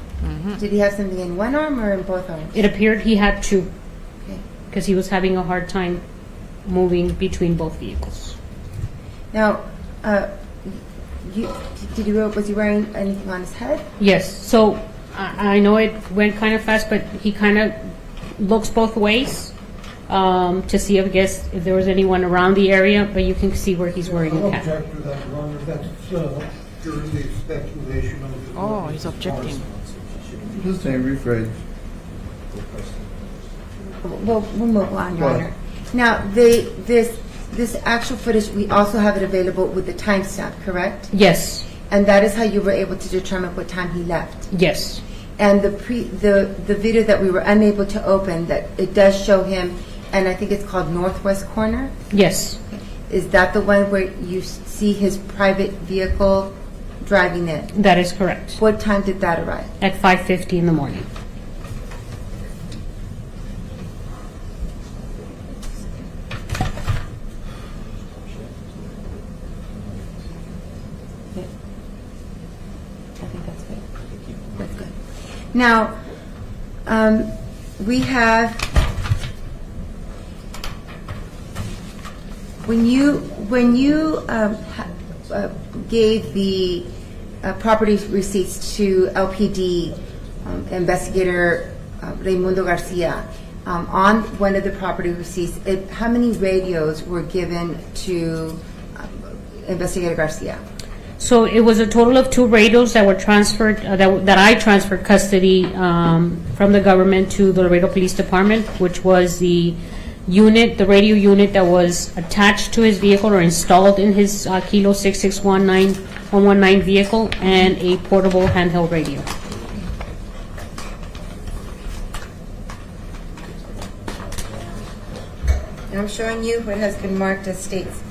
Did he have something in one arm or in both arms? It appeared he had two Okay. because he was having a hard time moving between both vehicles. Now, was he wearing anything on his head? Yes, so I know it went kind of fast, but he kind of looks both ways to see, I guess, if there was anyone around the area, but you can see where he's wearing a cap. object to that, Your Honor. That's during the speculation of the... Oh, he's objecting. Just saying, rephrase. We'll move on, Your Go Honor. ahead. Now, this actual footage, we also have it available with the timestamp, correct? Yes, And that is how you were able to determine what time he left. yes, And the video that we were unable to open, that it does show him, and I think it's called Northwest Corner. yes, Is that the one where you see his private vehicle driving in? that is correct. What time did that arrive? At 5:50 in the morning. I think that's good. That's good. Now, we have, when you gave the property receipts to LPD Investigator Raimundo Garcia, on one of the property receipts, how many radios were given to Investigator Garcia? So it was a total of 2 radios that were transferred, that I transferred custody from the government to the Laredo Police Department, which was the unit, the radio unit that was attached to his vehicle or installed in his Kilo 6619119 vehicle, and a portable handheld radio. And I'm showing you what has been marked as states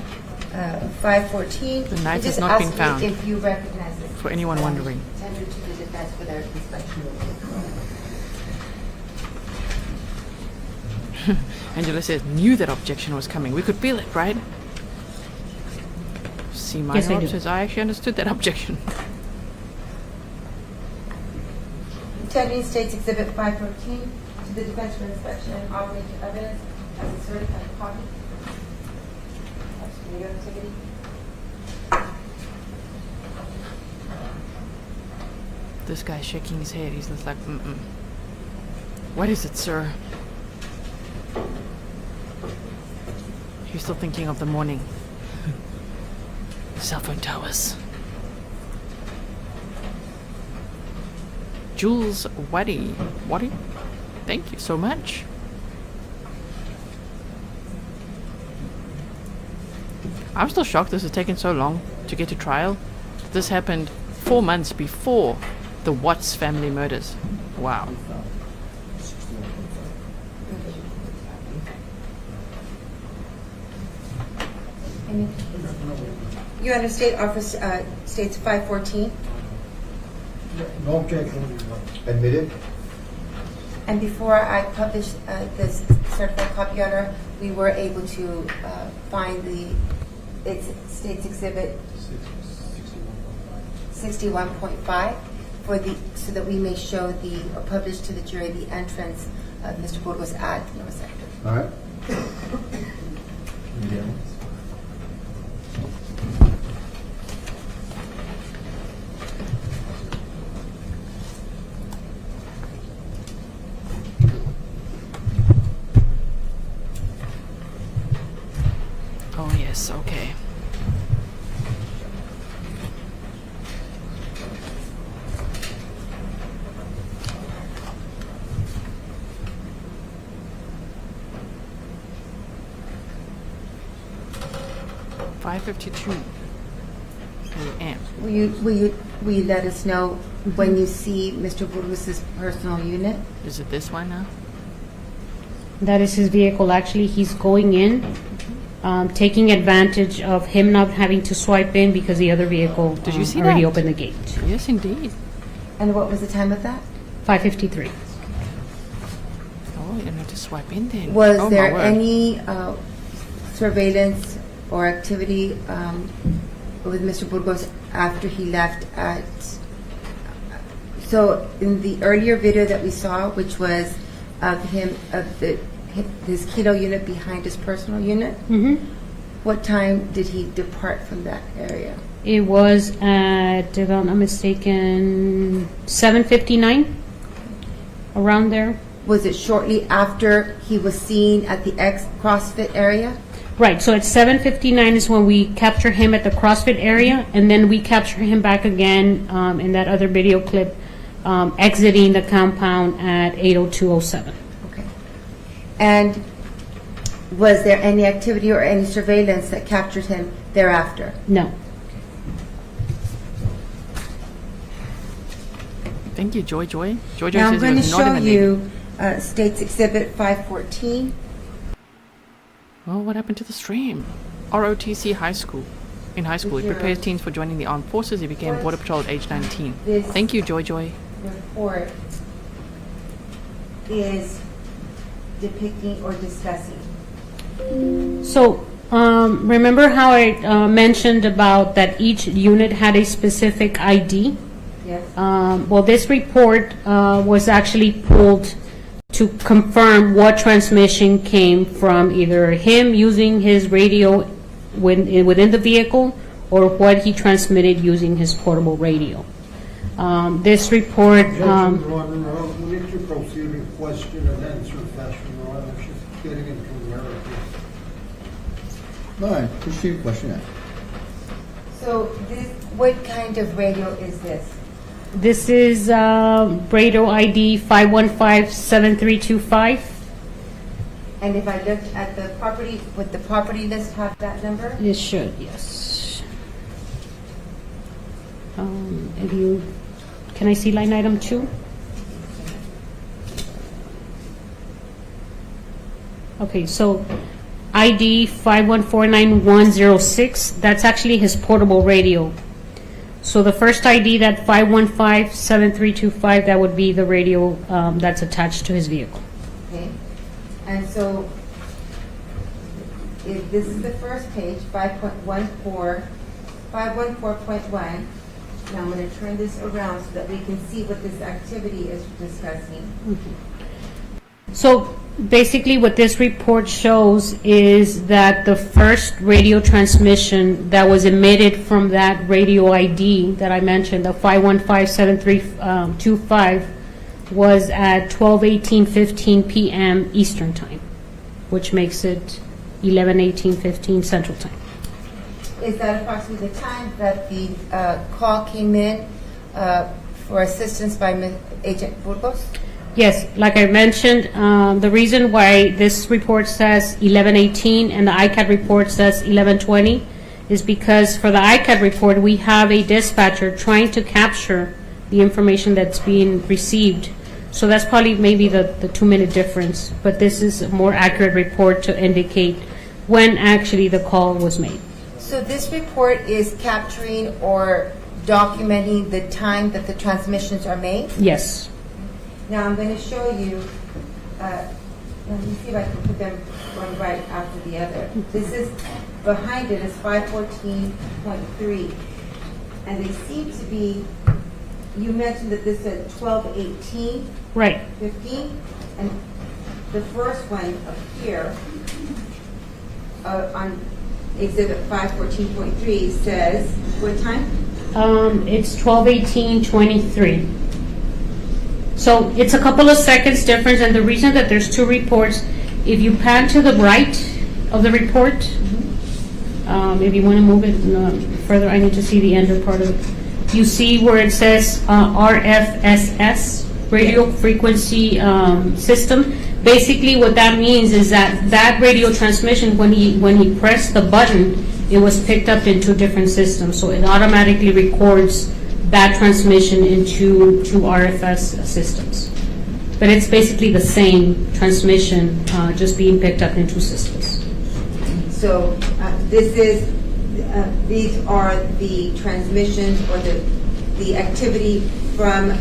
514. The knife has Just not been ask me found. if you recognize it. For anyone wondering. Tender to the defense for their inspection. Angela says, knew that objection was coming. We could feel it, right? See, my Yes, I do. says, I actually understood that objection. Integrity States Exhibit 514 to the defense for inspection and offering to evidence as a certified copy. Can you go, Integrity? This guy's shaking his head. He's just like, mm-mm. What is it, sir? He's still thinking of the morning. Cell phone towers. Jules Waddy. Thank you so much. I'm still shocked this has taken so long to get to trial. This happened 4 months before the Watts family murders. Wow. You understate office states 514. No objection. Admitted? And before I published this certified copy order, we were able to find its states exhibit 61.5 so that we may show or publish to the jury the entrance of Mr. Burgos at North Sector. All right. Oh yes, okay. $5:52 a.m. Will you let us know when you see Mr. Burgos' personal unit? Is it this one now? That is his vehicle. Actually, he's going in, taking advantage of him not having to swipe in because the other vehicle Did you see already that? opened the gate. Yes, indeed. And what was the time of that? 5:53. Oh, you didn't have to swipe in then. Was Oh, my there word. any surveillance or activity with Mr. Burgos after he left so in the earlier video that we saw, which was of his Kilo unit behind his personal unit, what time did he depart from that area? It was at, if I'm not mistaken, 7:59, around there. Was it shortly after he was seen at the CrossFit area? Right, so at 7:59 is when we capture him at the CrossFit area, and then we capture him back again in that other video clip, exiting the compound at 8:02:07. Okay. And was there any activity or any surveillance that captured him thereafter? No. Thank you, Joy. Joy Now I'm says he going to was not show in the Navy. you States Exhibit 514. Well, what happened to the stream? ROTC High School. In high school, he prepares teens for joining the armed forces. He became Border Patrol at age 19. This Thank you, Joy. report is depicting or discussing. So, remember how I mentioned about that each unit had a specific ID? Yes. Well, this report was actually pulled to confirm what transmission came from either him using his radio within the vehicle or what he transmitted using his portable radio. This report... Objection, Your Honor. We need to proceed with question and answer fashion, Your All right, proceed, question asked. So this, what kind of radio is this? This is radio ID 5157325. And if I look at the property, would the property list have that number? It should, yes. If you, can I see line item 2? Okay, so ID 5149106, that's actually his portable radio. So the first ID, that 5157325, that would be the radio that's attached to his vehicle. Okay. And so if this is the first page, 514.1. Now I'm going to turn this around so that we can see what this activity is discussing. So basically what this report shows is that the first radio transmission that was emitted from that radio ID that I mentioned, the 5157325, was at 12:18:15 p.m. Eastern Time, which makes it 11:18:15 Central Time. Is that approximately the time that the call came in for assistance by Agent Burgos? Yes, like I mentioned, the reason why this report says 11:18 and the ICAD report says 11:20 is because for the ICAD report, we have a dispatcher trying to capture the information that's being received. So that's probably maybe the 2-minute difference, but this is a more accurate report to indicate when actually the call was made. So this report is capturing or documenting the time that the transmissions are made? Yes. Now I'm going to show you, let me see if I can put them one right after the other. This is, behind it is 514.3. And they seem to be, you mentioned that this said 12:18. Right. 15. And the first one up here on Exhibit 514.3 says, what time? It's 12:18:23. So it's a couple of seconds difference, and the reason that there's 2 reports, if you pan to the right of the report, if you want to move it further, I need to see the ender part of it. You see where it says RFSS, radio frequency system. Basically what that means is that radio transmission, when he pressed the button, it was picked up in 2 different systems. So it automatically records that transmission into 2 RFS systems. But it's basically the same transmission, just being picked up in 2 systems. So these are the transmissions or the activity from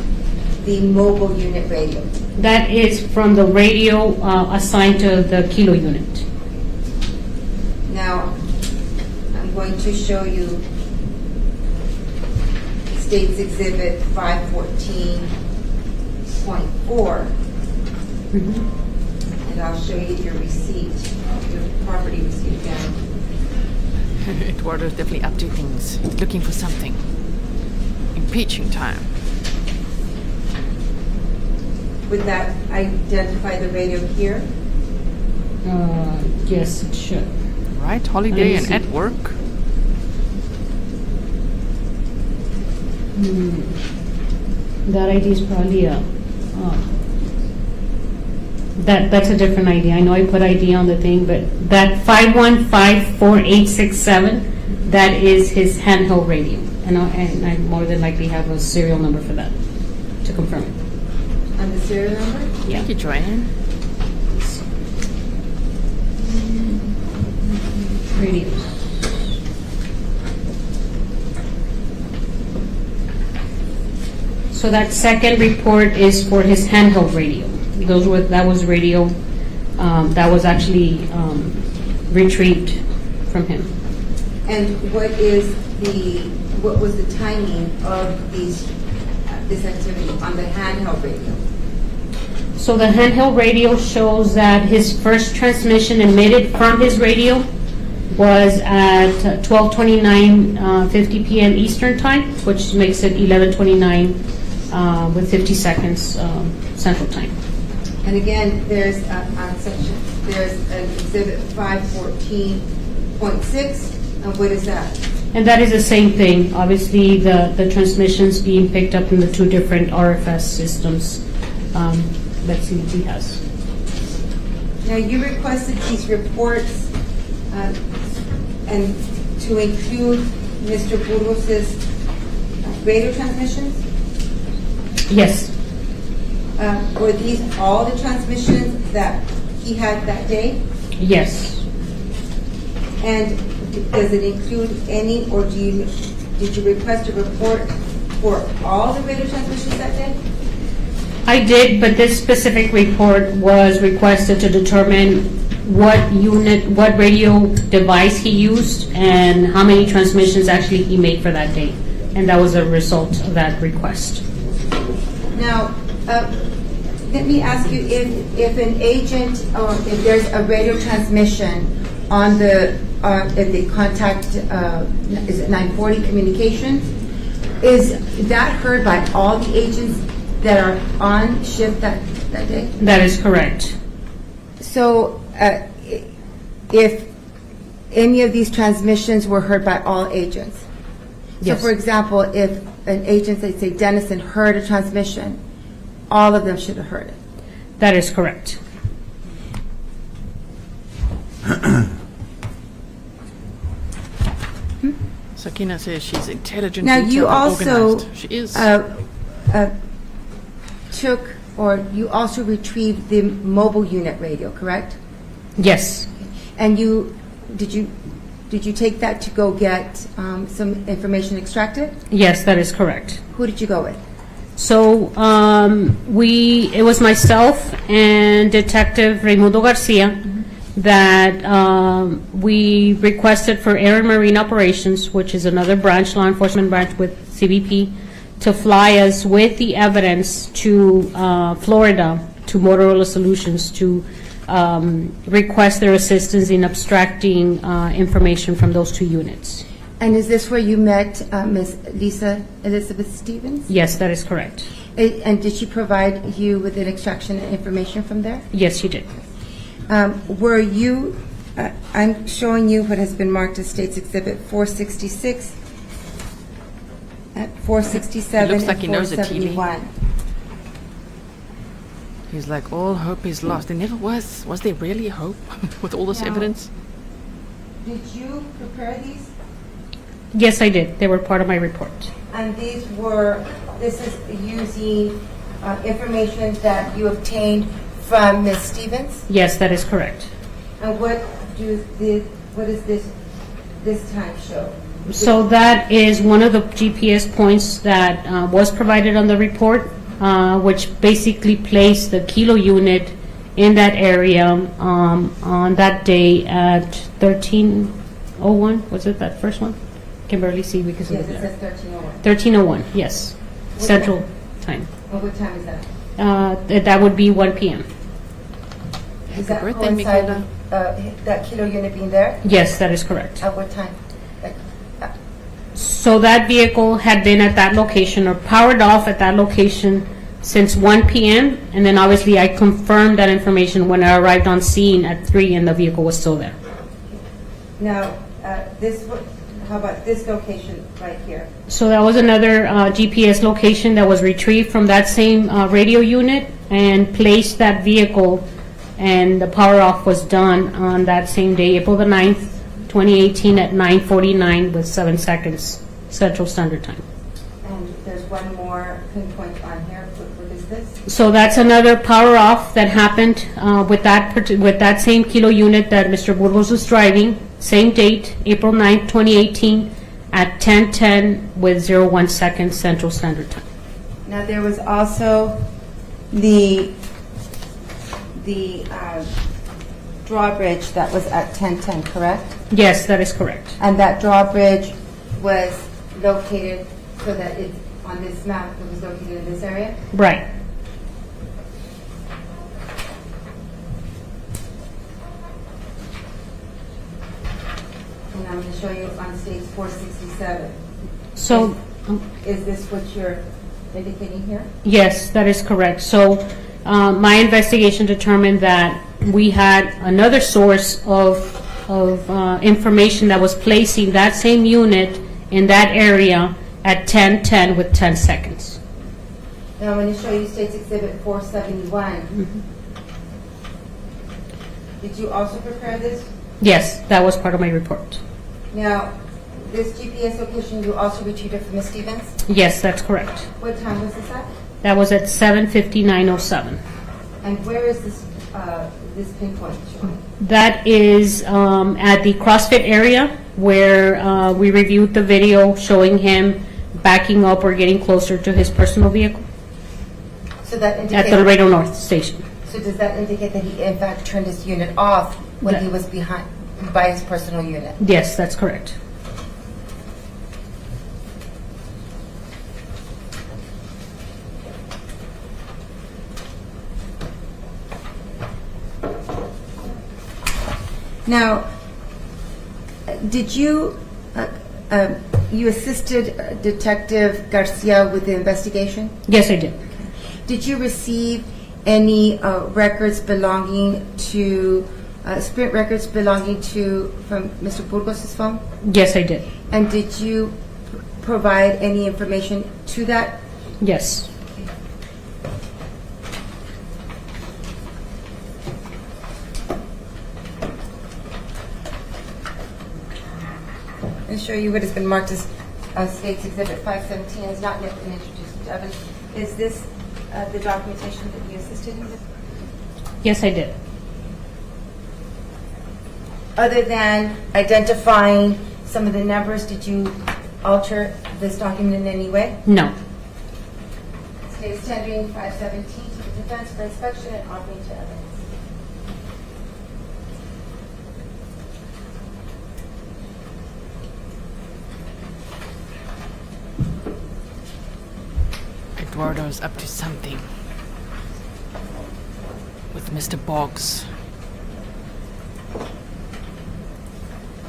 the mobile unit radio. That is from the radio assigned to the kilo unit. Now, I'm going to show you State's Exhibit 514.4, and I'll show you your receipt, your property receipt again. Eduardo's definitely up to things. He's looking for something. Impeaching time. Would that identify the radio here? Yes, it should. Right, holiday and at work. That ID is probably that's a different ID. I know I put ID on the thing, but that 5154867, that is his handheld radio, and I more than likely have a serial number for that to confirm it. On the serial number? Yeah. Thank you, Joanne. Radios. So that second report is for his handheld radio. That was radio that was actually retrieved from him. And what was the timing of this activity on the handheld radio? So the handheld radio shows that his first transmission emitted from his radio was at 12:29:50 p.m. Eastern Time, which makes it 11:29 with 50 seconds Central Time. And again, there's an Exhibit 514 and what is that? And that is the same thing. Obviously, the transmissions being picked up in the two different RFS systems that CBP has. Now, you requested these reports and to include Mr. Burgos's radio transmissions? Yes. Were these all the transmissions that he had that day? Yes. And does it include any, or did you request a report for all the radio transmissions that day? I did, but this specific report was requested to determine what radio device he used and how many transmissions actually he made for that day. And that was a result of that request. Now, let me ask you, if an agent, or if there's a radio transmission on the, if they contact, is it 940 Communications, is that heard by all the agents that are on shift that day? That is correct. So, if any of these transmissions were heard by all agents? Yes. So, for example, if an agent, say Dennison, heard a transmission, all of them should have heard it? That is correct. Sakina says she's intelligent. Now, you detailed, and also organized. She is. took, or you also retrieved the mobile unit radio, correct? Yes. And did you take that to go get some information extracted? Yes, that is correct. Who did you go with? So it was myself and Detective Raimundo Garcia that we requested for Air and Marine Operations, which is another branch, law enforcement branch with CBP, to fly us with the evidence to Florida, to Motorola Solutions, to request their assistance in abstracting information from those two units. And is this where you met Ms. Lisa Elizabeth Stevens? Yes, that is correct. And did she provide you with an extraction of information from there? Yes, she did. Were you, I'm showing you what has been marked as State's Exhibit 466, at 467, It looks like and he knows it, TV. 471. He's like, all hope is lost. There never was. Was there really hope with all this No. evidence? Did you prepare these? Yes, I did. They were part of my report. And this is using information that you obtained from Ms. Stevens? Yes, that is correct. And what does this time show? So that is one of the GPS points that was provided on the report, which basically placed the kilo unit in that area on that day at 13:01. Was it that first one? Can barely see because Yes, of it the says 13:01. 13:01. Yes, What Central Time. And what time is that? That would be 1 p.m. Is that birthday, coincide Michaela. with that kilo unit being there? Yes, that is correct. At what time? Like, So that vehicle had been at that location or powered off at that location since 1 p.m. And then obviously I confirmed that information when I arrived on scene at 3 and the vehicle was still there. Now, how about this location right here? So that was another GPS location that was retrieved from that same radio unit and placed that vehicle, and the power off was done on that same day, April the 9th, 2018 at 9:49 with 7 seconds Central Standard Time. And there's one more pinpoint on here. What is this? So that's another power off that happened with that same kilo unit that Mr. Burgos was driving. Same date, April 9th, 2018, at 10:10 with 01 seconds Central Standard Time. Now, there was also the drawbridge that was at 10:10, correct? Yes, that is correct. And that drawbridge was located so that it's on this map, it was located in this area? Right. And I'm going to show you on stage 467. So, Is this what you're indicating here? yes, that is correct. So my investigation determined that we had another source of information that was placing that same unit in that area at 10:10 with 10 seconds. Now, I'm going to show you State's Exhibit 471. Did you also prepare this? Yes, that was part of my report. Now, this GPS location you also retrieved it from Ms. Stevens? Yes, that's correct. What time was this at? That was at 7:59:07. And where is this pinpoint showing? That is at the CrossFit area where we reviewed the video showing him backing up or getting closer to his personal vehicle So that at indicates, the Laredo North Station. so does that indicate that he in fact turned his unit off when he was behind by his personal unit? Yes, that's correct. Now, did you you assisted Detective Garcia with the investigation? Yes, I did. Did you receive any records belonging to Sprint records belonging to from Mr. Burgos' phone? Yes, I did. And did you provide any information to that? Yes. I'll show you what has been marked as State's Exhibit 517 has not yet been introduced to evidence. Is this the documentation that you assisted him with? Yes, I did. Other than identifying some of the numbers, did you alter this document in any way? No. State is tendering 517 to the defense for inspection and offering to evidence. Eduardo's up to something with Mr. Boggs.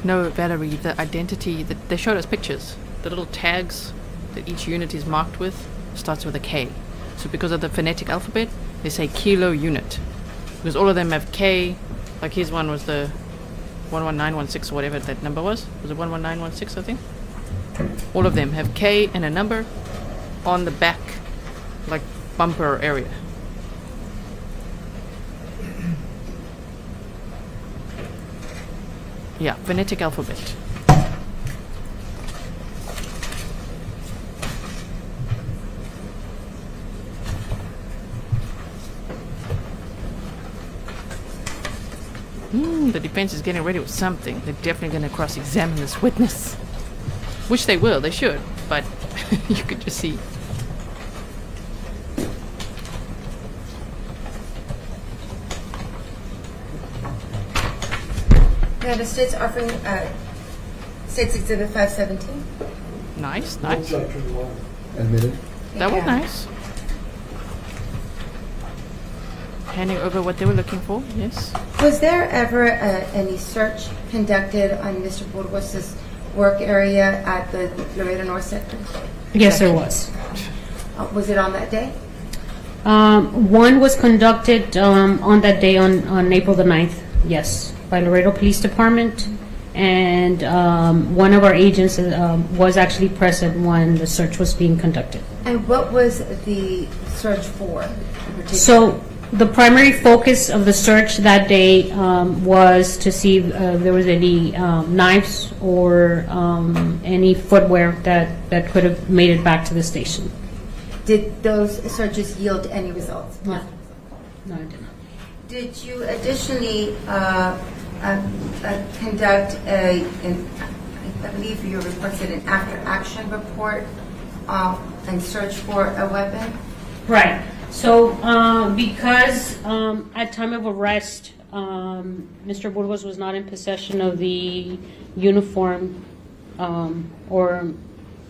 No, Valerie, the identity that they showed us pictures, the little tags that each unit is marked with starts with a K. So because of the phonetic alphabet, they say kilo unit. Because all of them have K, like his one was the 11916 or whatever that number was. Was it 11916, I think? All of them have K and a number on the back, like bumper area. Yeah, phonetic alphabet. The defense is getting ready with something. They're definitely going to cross-examine this witness. Which they will, they should, but you could just see. Now, the state's offering State's Exhibit 517. Nice, nice. Admitted. That was nice. Handing over what they were looking for, yes. Was there ever any search conducted on Mr. Burgos' work area at the Laredo North Sector? Yes, there was. Was it on that day? One was conducted on that day on April the 9th, yes, by Laredo Police Department. And one of our agents was actually present when the search was being conducted. And what was the search for in particular? So the primary focus of the search that day was to see if there was any knives or any footwear that could have made it back to the station. Did those searches yield any results? No. No, I did not. Did you additionally conduct I believe your report said an after-action report and search for a weapon? Right. So because at time of arrest, Mr. Burgos was not in possession of the uniform, or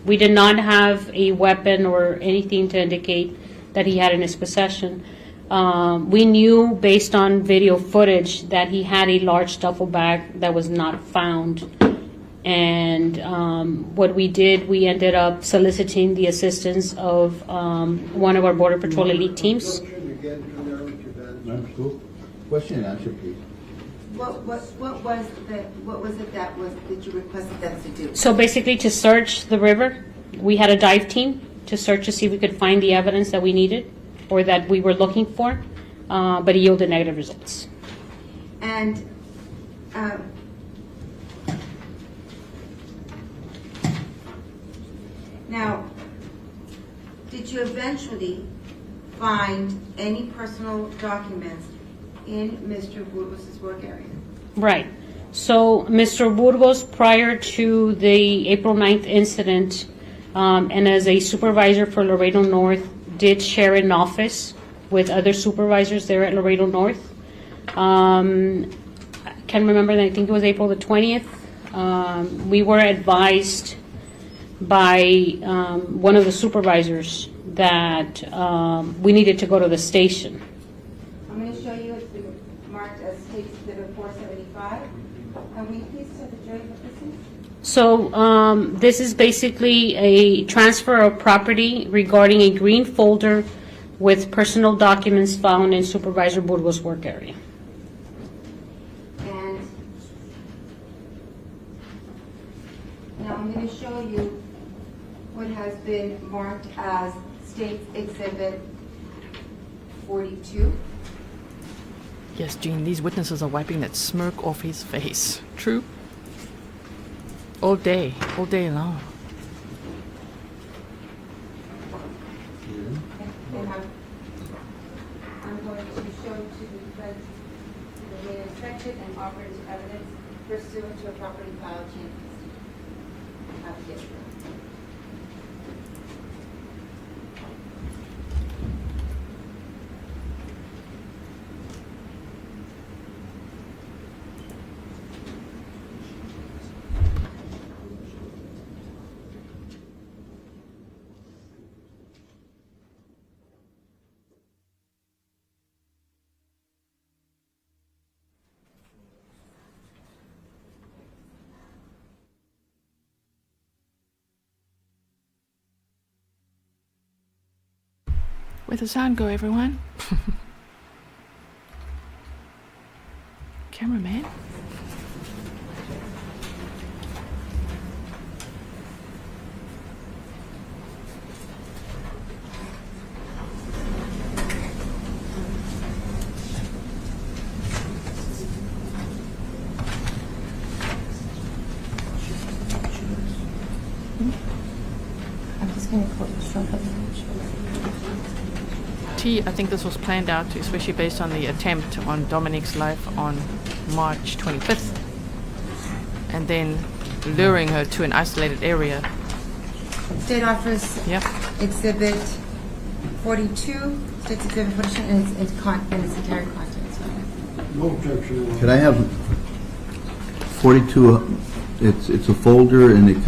we did not have a weapon or anything to indicate that he had in his possession. We knew based on video footage that he had a large duffel bag that was not found. And what we did, we ended up soliciting the assistance of one of our Border Patrol elite teams. Question and answer, please. What was that you requested them to do? So basically, to search the river, we had a dive team to search to see if we could find the evidence that we needed or that we were looking for, but it yielded negative results. And now, did you eventually find any personal documents in Mr. Burgos' work area? Right. So Mr. Burgos, prior to the April 9th incident, and as a supervisor for Laredo North, did share an office with other supervisors there at Laredo North. I can't remember, I think it was April the 20th. We were advised by one of the supervisors that we needed to go to the station. I'm going to show you, it's been marked as State Exhibit 475. And will you please tell the jury what this is? So this is basically a transfer of property regarding a green folder with personal documents found in Supervisor Burgos' work area. And now I'm going to show you what has been marked as State Exhibit 42. Yes, Gene, these witnesses are wiping that smirk off his face. True? All day long. And I'm going to show to the defense the way inspected and offered into evidence pursuant to a property file chain of custody. Where'd the sound go, everyone? Cameraman? I'm just going to show them. I think this was planned out, especially based on the attempt on Dominic's life on March 25th, and then luring her to an isolated area. State Office Yep. Exhibit 42, State Exhibit 42, and its entire contents. No objection. Could I have 42? It's a folder, and it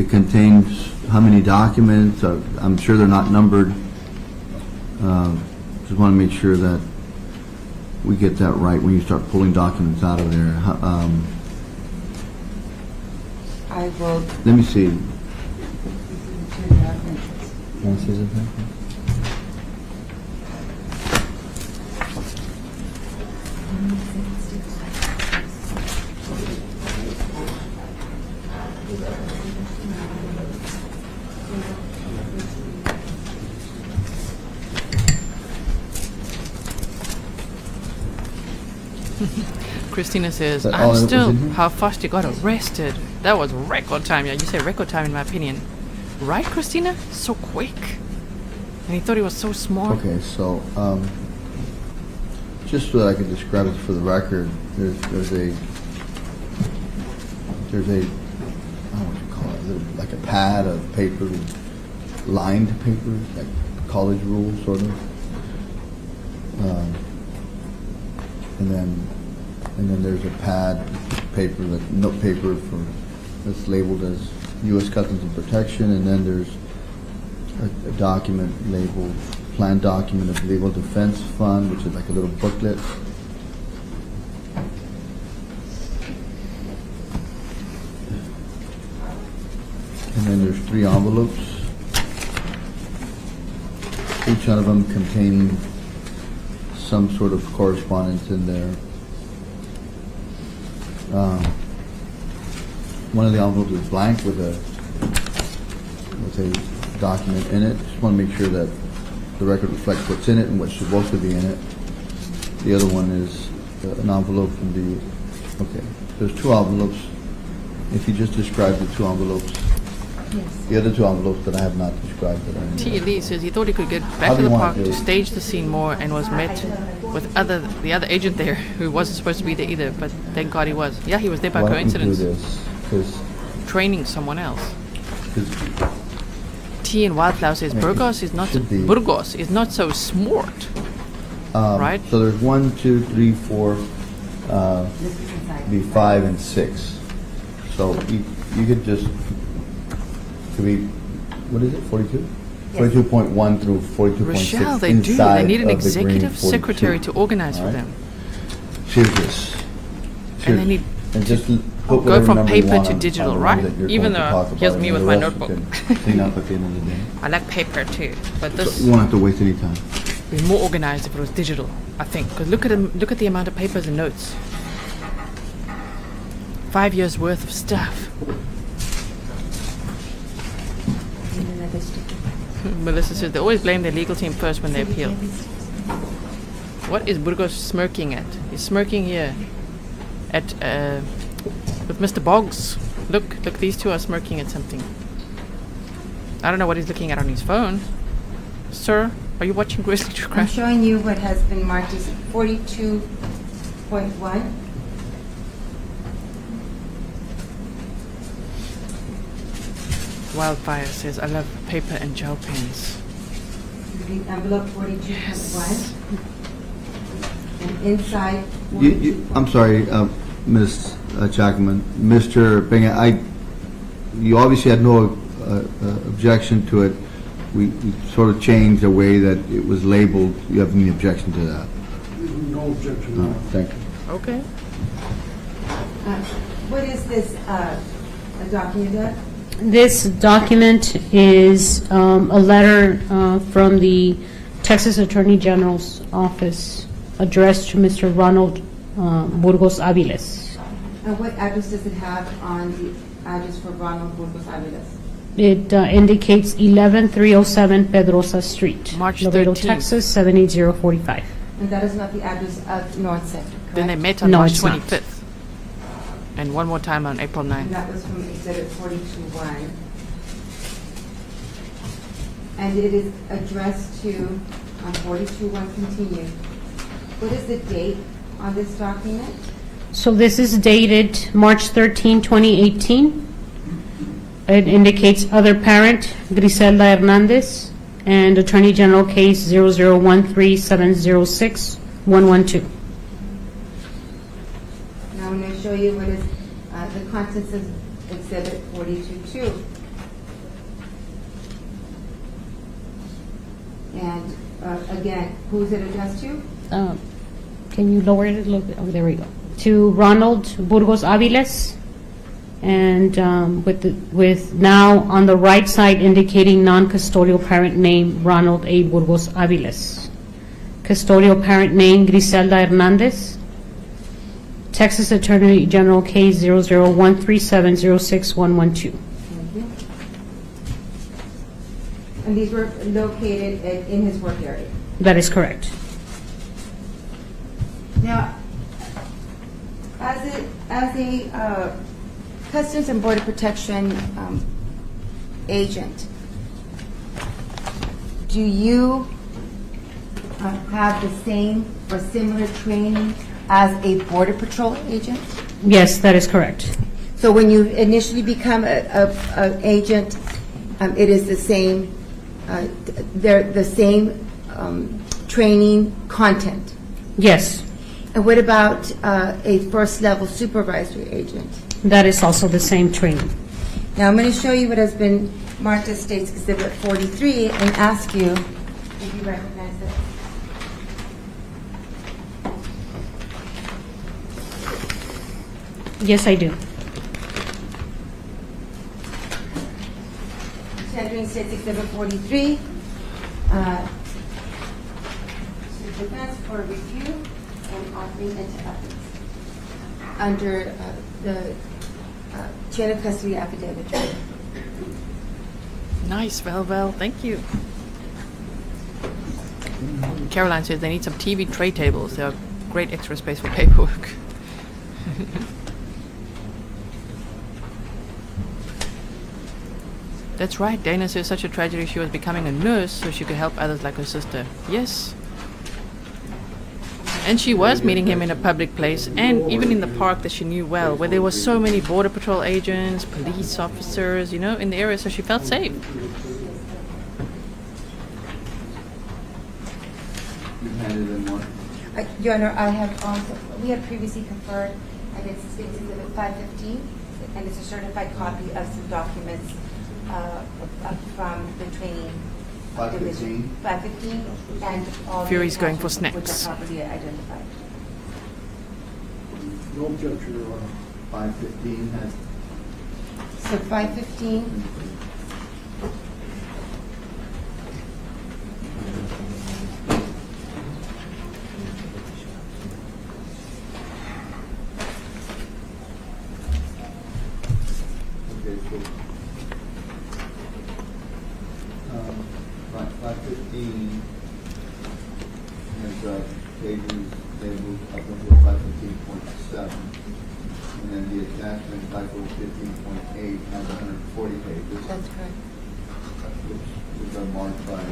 contains how many documents? I'm sure they're not numbered. Just want to make sure that we get that right when you start pulling documents out of there. I will. Let me see. Can I see something? Christina says, That all I'm that was still in here? how fast you got arrested. That was record time. Yeah, you say record time in my opinion. Right, Christina? So quick. And he thought he was so smart. Okay, so just so that I can describe it for the record, there's a I don't know what you call it, like a pad of paper, lined paper, like college rules sort of, and then there's a pad paper, like note paper that's labeled as U.S. Customs and Protection, and then there's a document labeled Planned Document of Legal Defense Fund, which is like a little booklet. And then there's 3 envelopes, each one of them containing some sort of correspondence in there. one of the envelopes is blank with a document in it. Just want to make sure that the record reflects what's in it and what's supposed to be in it. The other one is an envelope from the, okay, there's two envelopes. If you just describe the two envelopes. Yes. The other two envelopes that I have not described. That are in T. there. Lee says he thought he could get How back do to you the want park to to do it? stage the scene more and was met with the other agent there who wasn't supposed to be there either, but thank God he was. Yeah, he was there by Why don't we coincidence, do this? Because training someone else. T in Wildflower says Burgos is not should be. Burgos is not so smart. Right? So there's 1, 2, 3, 4, be 5 and 6. So you could just, could be, what is it, 42? Yes. 42.1 through 42.6 Rochelle, they do. They need an executive secretary to organize for them. Here's this. And they need and just go put from number you paper want to on digital, the right? number that you're Even going to though talk here's about, me and with the my rest you notebook. can clean up at the end of the day. I like paper too, but So this you won't have to waste any time. would be more organized if it was digital, I think. Because look at the amount of papers and notes. 5 years worth of stuff. Melissa says they always blame their legal team first when they appeal. What is Burgos smirking at? He's smirking here at with Mr. Boggs. Look, these two are smirking at something. I don't know what he's looking at on his phone. Sir, are you watching Grizzly True I'm Crime? showing you what has been marked as 42.1. Wildfire says, I love paper and gel pens. The envelope 42.1. And inside, I'm sorry, Ms. Chacman. Mr. Penga, you obviously had no objection to it. We sort of changed the way that it was labeled. You have any objection to that? No objection. No, thank you. Okay. what is this a document of? This document is a letter from the Texas Attorney General's office addressed to Mr. Ronald Burgos-Aviles. And what address does it have on the address for Ronald Burgos-Aviles? It indicates 11307 Pedrosa Street, March Laredo, 13th. Texas 78045. And that is not the address of North Center, correct? Then they met on No, March it's not. 25th. And one more time on April 9th. And that was from Exhibit 42-1. And it is addressed to, on 42-1 continued. What is the date on this document? So this is dated March 13, 2018. It indicates other parent, Grizelda Hernandez, and Attorney General case 0013706-112. Now I'm going to show you what is the contents of Exhibit 42-2. And again, who is it addressed to? Can you lower it a little bit? Oh, there we go. To Ronald Burgos-Aviles, and with now on the right side indicating non-custodial parent name Ronald A. Burgos-Aviles. Custodial parent name Grizelda Hernandez. Texas Attorney General case 0013706-112. Thank you. And these were located in his work area. That is correct. Now, as a Customs and Border Protection agent, do you have the same or similar training as a Border Patrol agent? Yes, that is correct. So when you initially become an agent, it is the same, they're the same training content? Yes, And what about a first-level supervisory agent? that is also the same training. Now, I'm going to show you what has been marked as State's Exhibit 43 and ask you if you recognize it. Yes, I do. Tendering State's Exhibit 43 to defense for review and offering into evidence. under the chain of custody affidavit. Nice, Val. Thank you. Caroline says they need some TV tray tables. They are great extra space for paperwork. That's right. Dana says such a tragedy she was becoming a nurse so she could help others like her sister. Yes. And she was meeting him in a public place and even in the park that she knew well, where there were so many border patrol agents, police officers, in the area, so she felt safe. You handed in one. Your Honor, we had previously conferred, and it's State's Exhibit 515, and it's a certified copy of some documents from the training. 515? 515, and all Fury's the going for attachments with snacks. the property identified. No objection, Your Honor. 515 has. So 515, Okay, cool. Right, 515 has pages, they moved up until 515.7. And then the attachment, 515.8, has 140 pages. that's correct. Which are marked by,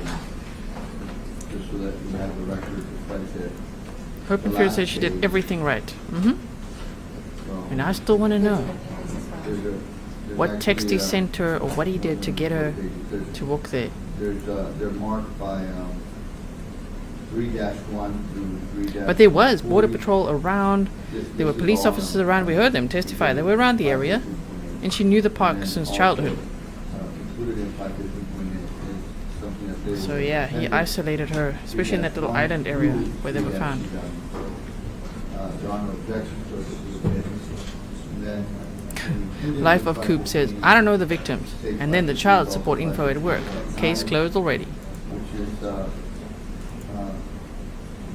just so that you have the record reflects it. Hope and The Fear last said she did page. everything right. So, And I still want to know there's a- there's what actually, text he sent her or what he did to get her to walk there. They're marked by 3-1 through 3-. But there was border patrol around. There were police officers around. We heard them testify. They were around the area, and she knew the park since childhood. Included in 515.8 is something that they So yeah, he isolated her, especially in that little island area where they were found. There are no objections to it. And then, Life of Coop says, I don't know the victims. And then the child support info at work. Case closed already. which is, I'm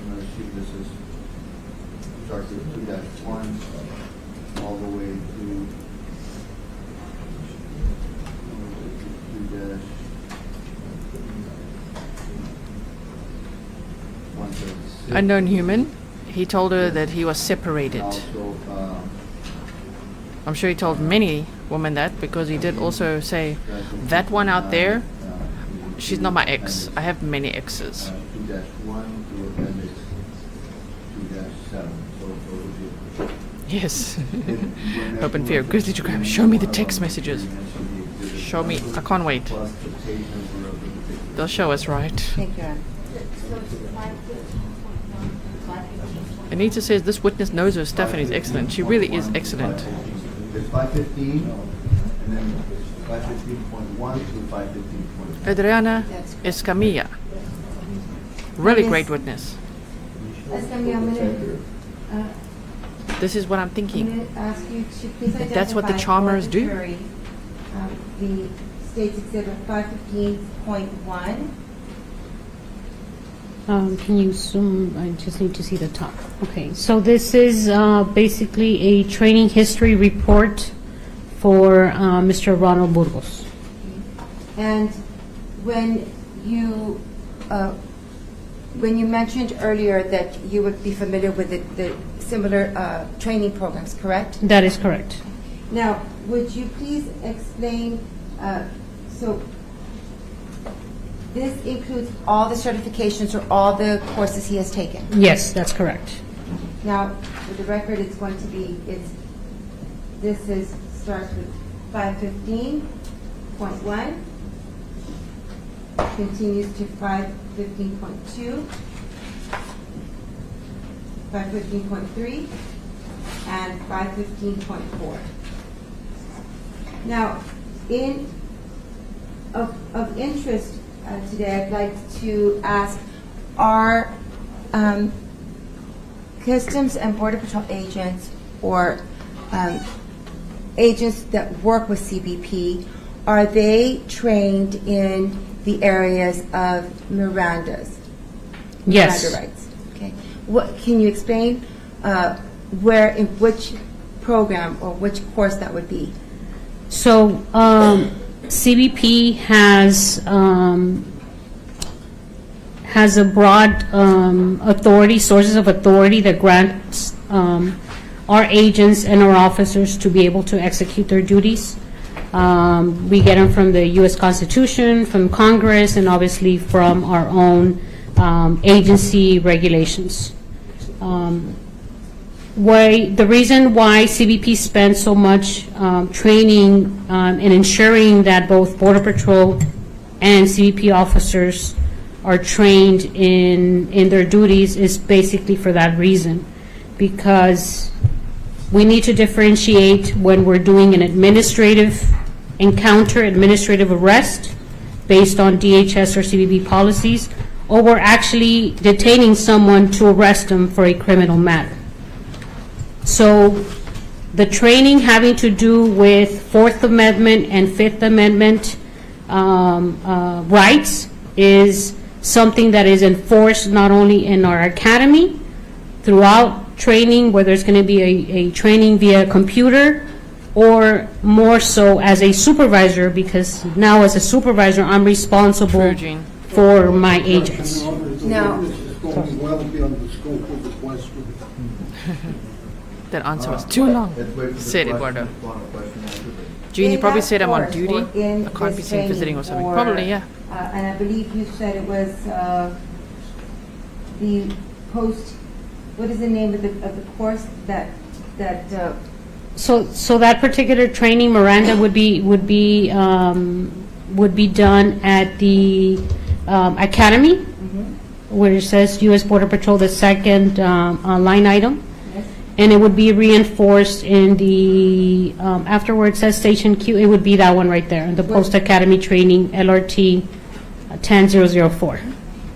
going to see this is, starts with 2-1 all the way to 2-136. Unknown human. He told her that he was separated. Also, I'm sure he told many women that because he did also say, that one out there, she's not my ex. I have many exes. 2-1 to appendix 2-7. So those are Yes. Hope and Fear. Grizzly to grab. Show me the text messages. Show me. I can't wait. plus the page number of the particular. They'll show us, right? Thank you, Your Honor. Anita says this witness knows her stuff and is excellent. She really is excellent. There's 515, and then 515.1 through 515.2. Adriana Escamilla. Really Yes. great witness. Escamilla, I'm going This is what I'm thinking. to ask you to please identify That's what the charmers for the do. jury, the State's Exhibit 515.1. Can you zoom? I just need to see the top. Okay, so this is basically a training history report for Mr. Ronald Burgos. And when you mentioned earlier that you would be familiar with the similar training programs, correct? That is correct. Now, would you please explain, so this includes all the certifications or all the courses he has taken? Yes, that's correct. Now, for the record, it's going to be, starts with 515.1, continues to 515.2, 515.3, and 515.4. Now, of interest today, I'd like to ask, are Customs and Border Patrol agents or agents that work with CBP, are they trained in the areas of Miranda's? Yes. Miranda rights. Okay. What can you explain in which program or which course that would be? So CBP has a broad authority, sources of authority that grants our agents and our officers to be able to execute their duties. We get them from the U.S. Constitution, from Congress, and obviously from our own agency regulations. The reason why CBP spends so much training and ensuring that both Border Patrol and CBP officers are trained in their duties is basically for that reason, because we need to differentiate when we're doing an administrative encounter, administrative arrest based on DHS or CBP policies, or we're actually detaining someone to arrest them for a criminal matter. So the training having to do with Fourth Amendment and Fifth Amendment rights is something that is enforced not only in our academy, throughout training, where there's going to be a training via computer, or more so as a supervisor, because now as a supervisor, I'm responsible for my agents. Now, This is going well beyond the scope of the question. That answer was too long. Said Eduardo. Jean, you in probably that said I'm on course duty. or in I can't be this seen visiting or training, something. Probably, yeah. And I believe you said it was the post. What is the name of the course that So that particular training, Miranda, would be done at the academy, where it says U.S. Border Patrol, the second line item. And it would be reinforced in the, afterwards says Station Q, it would be that one right there, the Post-Academy Training, LRT 10004.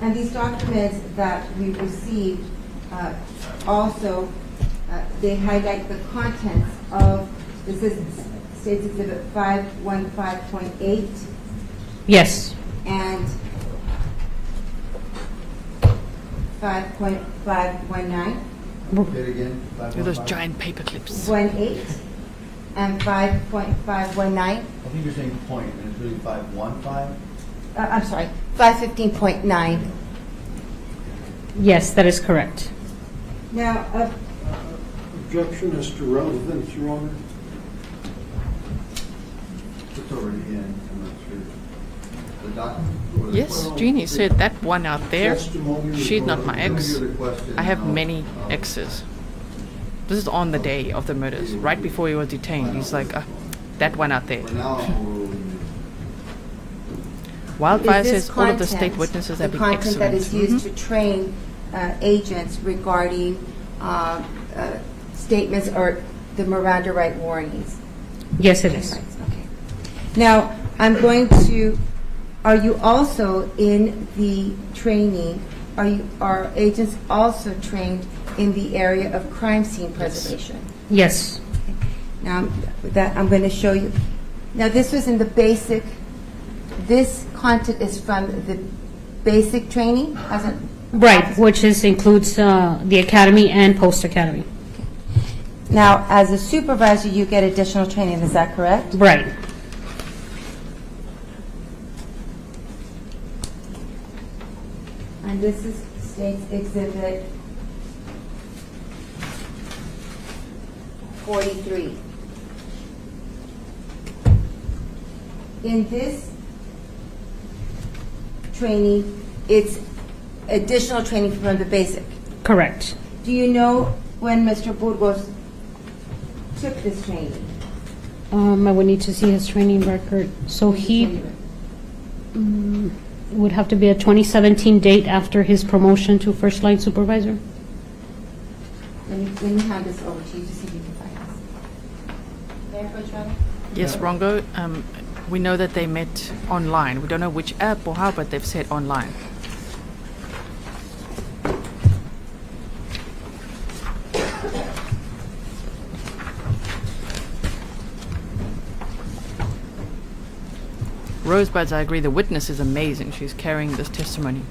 And these documents that we received also, they highlight the contents of, this is States Exhibit 515.8 Yes. and 5.519. Say it again. Look at those giant paper clips. 1.8 and 5.519. I think you're saying point, and it's really 515? I'm sorry, 515.9. Yes, that is correct. Now, Objection as to relevance, Your Honor. It's already in, I'm not sure. The document? or the Yes, question? Jeannie said that one out there. Testimony She's not my Let me ex. hear the question, I have and many I'll- exes. This is on the day of the murders, right before he was detained. He's like, that one out there. For now, we'll- Wildfire is this says all of the state content, witnesses the have been content excellent. that is used to train agents regarding statements or the Miranda right warnings? Yes, it is. Okay. Now, I'm going to, are you also in the training, are agents also trained in the area of crime scene preservation? Yes. Now, that I'm going to show you. Now, this was in the basic, this content is from the basic training? Right, which includes the academy and post-academy. Now, as a supervisor, you get additional training, is that correct? Right. And this is State's Exhibit 43. In this training, it's additional training from the basic. Correct. Do you know when Mr. Burgos took this training? I would need to see his training record. So he would have to be a 2017 date after his promotion to first line supervisor. Let me hand this over to you to see if you can find this. Mayor Coachella? Yes, Rongo. We know that they met online. We don't know which app or how, but they've said online. Rosebuds, I agree. The witness is amazing. She's carrying this testimony.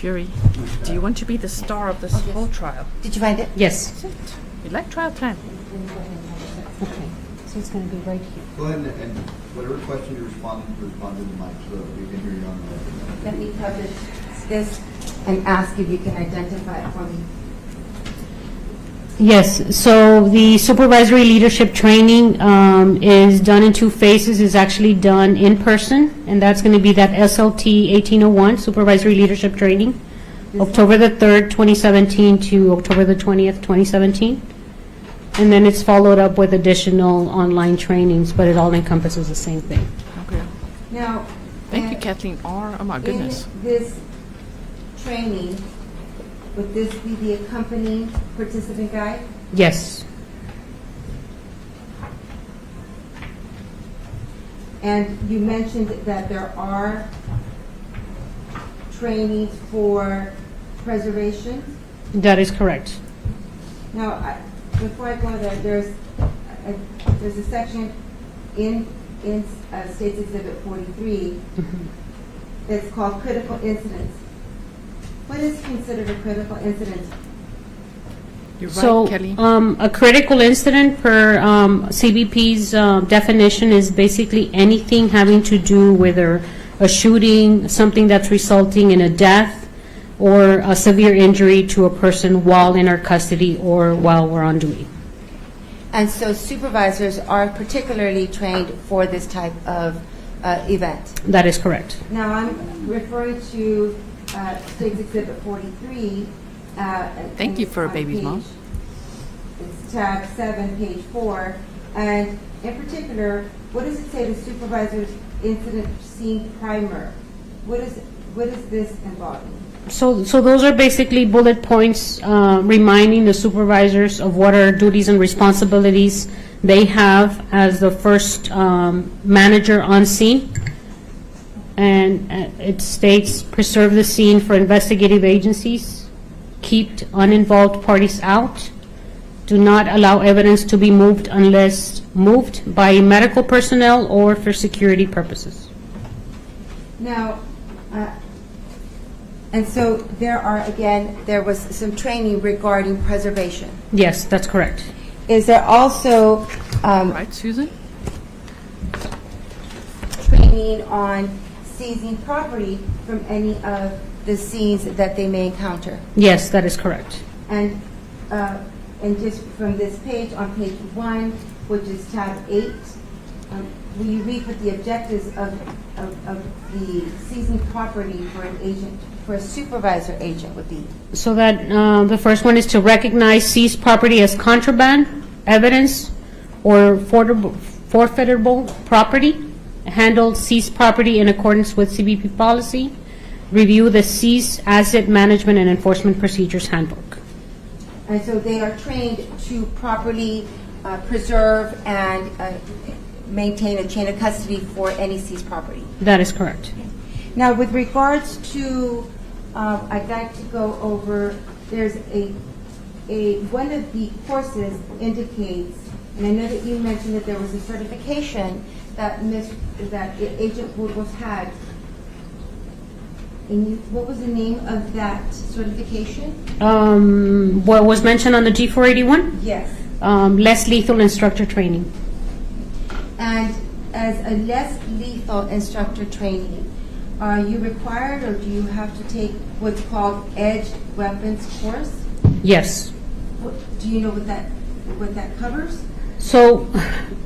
Fury, do you want to be the star of this whole trial? Did you find it? Yes. That's it. We like trial time. Okay. So it's going to be right here. Go ahead and whatever question you respond to the mic so that we can hear you on the record. Let me publish this and ask if you can identify it for me. Yes, so the supervisory leadership training is done in 2 phases. It's actually done in person, and that's going to be that SLT 1801, supervisory leadership training, October the 3rd, 2017 to October the 20th, 2017. And then it's followed up with additional online trainings, but it all encompasses the same thing. Okay. Now, Thank you, Kathleen R. Oh my goodness. in this training, would this be the accompanying participant guide? Yes, And you mentioned that there are trainings for preservation. that is correct. Now, before I go there, there's a section in States Exhibit 43 that's called critical incidents. What is considered a critical incident? You're So, right, Kelly. a critical incident per CBP's definition is basically anything having to do with a shooting, something that's resulting in a death or a severe injury to a person while in our custody or while we're on duty. And so supervisors are particularly trained for this type of event. That is correct. Now, I'm referring to States Exhibit 43. Thank you for a baby's mom. It's tab 7, page 4. And in particular, what does it say, the supervisor's incident scene primer? What is this involving? So those are basically bullet points reminding the supervisors of what are duties and responsibilities they have as the first manager on scene. And it states, preserve the scene for investigative agencies, keep uninvolved parties out, do not allow evidence to be moved unless moved by medical personnel or for security purposes. Now, and so there was some training regarding preservation. Yes, that's correct. Is there also Right, Susan? training on seizing property from any of the scenes that they may encounter? Yes, that is correct. And just from this page, on page 1, which is tab 8, will you read what the objectives of the seizing property for an agent, for a supervisor agent would be? So that the first one is to recognize seized property as contraband, evidence, or forfeitable property, handle seized property in accordance with CBP policy, review the seized asset management and enforcement procedures handbook. And so they are trained to properly preserve and maintain a chain of custody for any seized property. That is correct. Now, with regards to, I'd like to go over, there's one of the courses indicates, and I know that you mentioned that there was a certification that Agent Burgos had. And what was the name of that certification? What was mentioned on the G481? Yes. Less lethal instructor training. And as a less lethal instructor training, are you required or do you have to take what's called edged weapons course? Yes. Do you know what that covers? So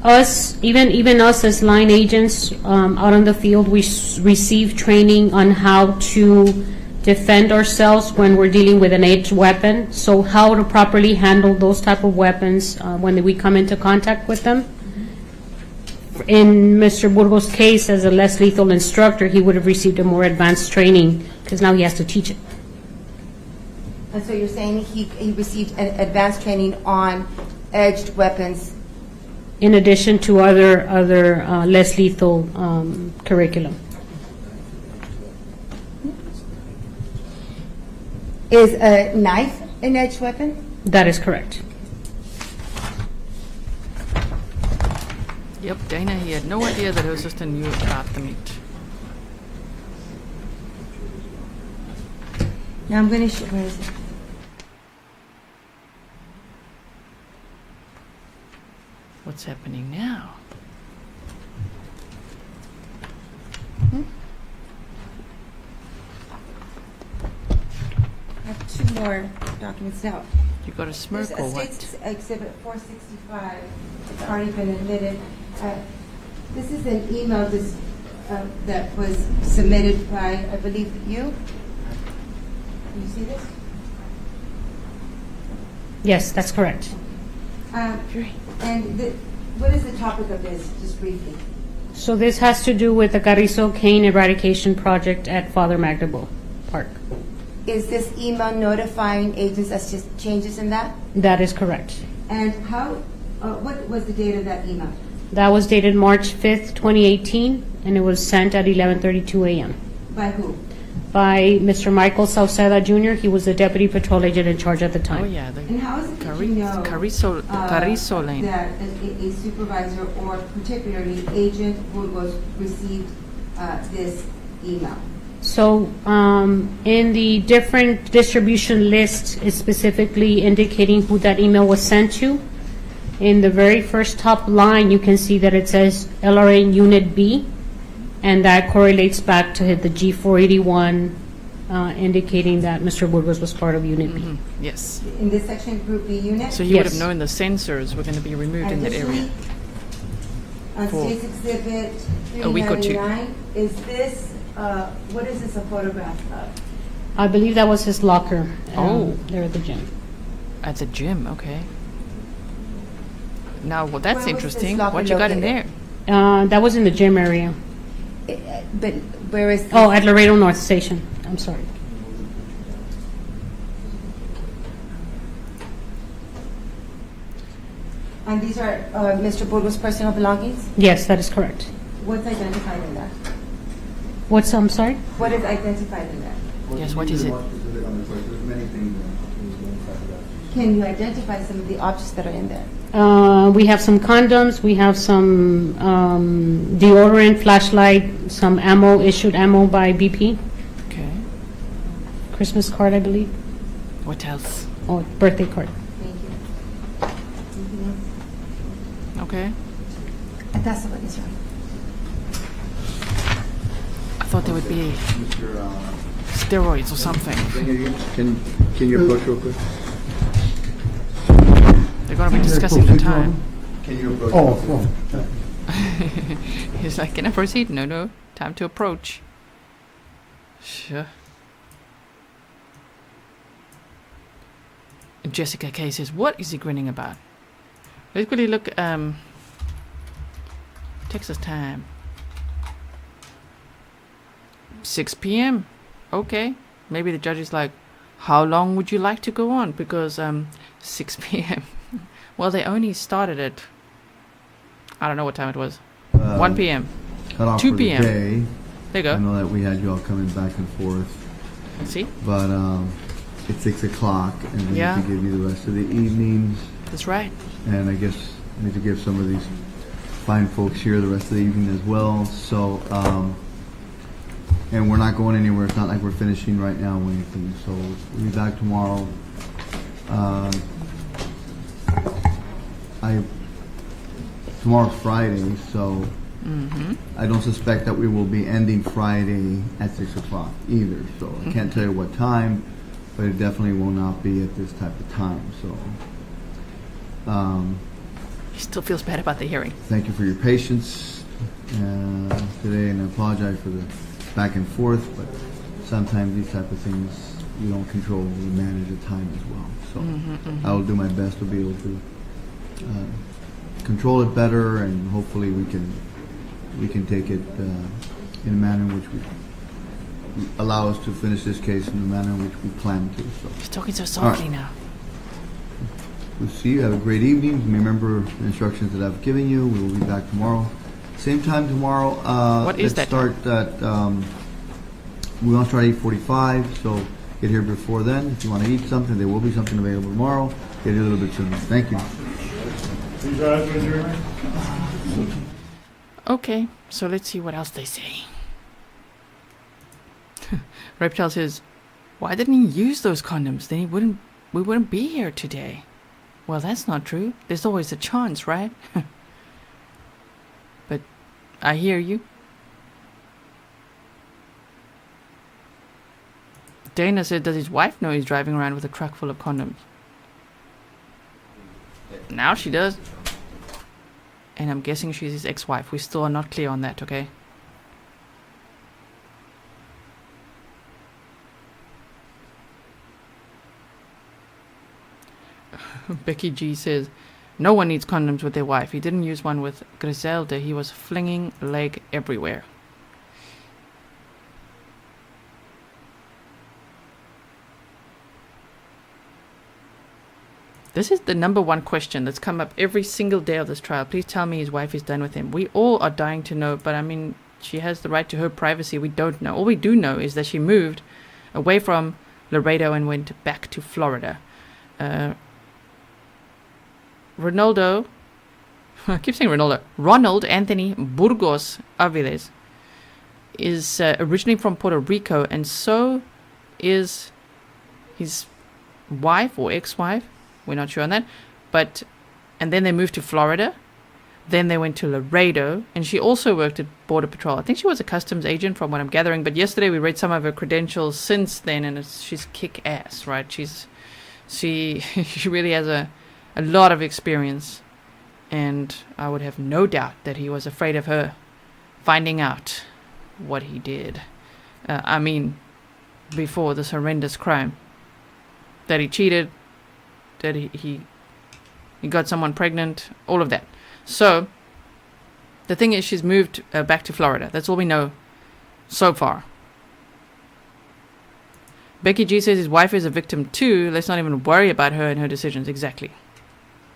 us, even us as line agents out on the field, we receive training on how to defend ourselves when we're dealing with an edged weapon. So how to properly handle those type of weapons when we come into contact with them. In Mr. Burgos' case, as a less lethal instructor, he would have received a more advanced training because now he has to teach it. And so you're saying he received an advanced training on edged weapons? In addition to other less lethal curriculum. Is a knife an edged weapon? That is correct. Yep, Dana, he had no idea that her sister knew about the meat. Now I'm going to show, where is it? What's happening now? I have two more documents now. You got a smirk There's or a what? State's Exhibit 465. It's already been admitted. This is an email that was submitted by, I believe, you. Can you see this? Yes, that's correct. And what is the topic of this, just briefly? So this has to do with the Carrizo cane eradication project at Father McNaboe Park. Is this email notifying agents as to changes in that? That is correct. And what was the date of that email? That was dated March 5th, 2018, and it was sent at 11:32 a.m. By who? by Mr. Michael Sauceda Jr. He was the deputy patrol agent in charge at the time. Oh, yeah. The And how is it that you know Carrizo Lane. that a supervisor or particularly Agent Burgos received this email? So in the different distribution list is specifically indicating who that email was sent to. In the very first top line, you can see that it says LRA Unit B, and that correlates back to the G481 indicating that Mr. Burgos was part of Unit B. Yes. In this section, Group B unit? So you would Yes. have known the sensors were going to be removed in that area. On For State's Exhibit a week or two. 399, is this, what is this a photograph of? I believe that was his locker there at the gym. At the gym, okay. Now, well, that's Where was this interesting. locker What you got in there? located? That was in the gym area. But where is? Oh, at Laredo North Station. I'm sorry. And these are Mr. Burgos' personal belongings? Yes, that is correct. What's identified in that? What's, I'm sorry? What is identified in that? Yes, what is it? Can you identify some of the objects that are in there? We have some condoms, we have some deodorant, flashlight, some ammo, issued ammo by BP, Okay. Christmas card, I believe, What else? or birthday card. Thank you. Anything else? Okay. And that's what is right. I thought there would be Mr. steroids or something. Can you approach real quick? They're going to be discussing the time. Can you approach? Oh, He's like, can I proceed? No, no. Time to approach. Sure. And Jessica K says, what is he grinning about? Let's quickly look, Texas time. 6 p.m. Okay. Maybe the judge is like, how long would you like to go on? Because 6 p.m. Well, they only started at, I don't know what time it was. 1 p.m. Cut off 2 for the p.m.. day. There you I go. know that we had you all coming back and forth, See? but it's 6 o'clock, and we Yeah. need to give you the rest of the evenings. That's right. And I guess I need to give some of these fine folks here the rest of the evening as well. So, and we're not going anywhere. It's not like we're finishing right now or anything. So we'll be back tomorrow. Tomorrow's Friday, so I don't suspect that we will be ending Friday at 6 o'clock either. So I can't tell you what time, but it definitely will not be at this type of time. So. He still feels bad about the hearing. Thank you for your patience today, and I apologize for the back and forth, but sometimes these type of things you don't control, you manage the time as well. So I will do my best to be able to control it better, and hopefully we can take it in a manner in which we allow us to finish this case in the manner in which we plan to. So He's talking so softly now. we'll see you. Have a great evening. Remember the instructions that I've given you. We will be back tomorrow. Same time tomorrow. What is let's that start at, we want to start at 8:45, so get here before then. If you want to eat something, there will be something available tomorrow. Get here a little bit sooner. Thank you. Okay, so let's see what else they say. Reptile says, Why didn't he use those condoms? Then we wouldn't be here today. Well, that's not true. There's always a chance, right? But I hear you. Dana said, does his wife know he's driving around with a truck full of condoms? Now she does. And I'm guessing she's his ex-wife. We still are not clear on that, okay? Becky G says, no one needs condoms with their wife. He didn't use one with Grizelda. He was flinging leg everywhere. This is the number one question that's come up every single day of this trial. Please tell me his wife is done with him. We all are dying to know, but I mean, she has the right to her privacy. We don't know. All we do know is that she moved away from Laredo and went back to Florida. Ronaldo, I keep saying Ronaldo, Ronald Anthony Burgos-Aviles is originally from Puerto Rico, and so is his wife or ex-wife. We're not sure on that. And then they moved to Florida. Then they went to Laredo, and she also worked at Border Patrol. I think she was a customs agent from what I'm gathering, but yesterday we read some of her credentials since then, and she's kick-ass, right? She really has a lot of experience, and I would have no doubt that he was afraid of her finding out what he did. Before this horrendous crime. That he cheated, that he got someone pregnant, all of that. So, the thing is, she's moved back to Florida. That's all we know so far. Becky G says his wife is a victim too. Let's not even worry about her and her decisions. Exactly.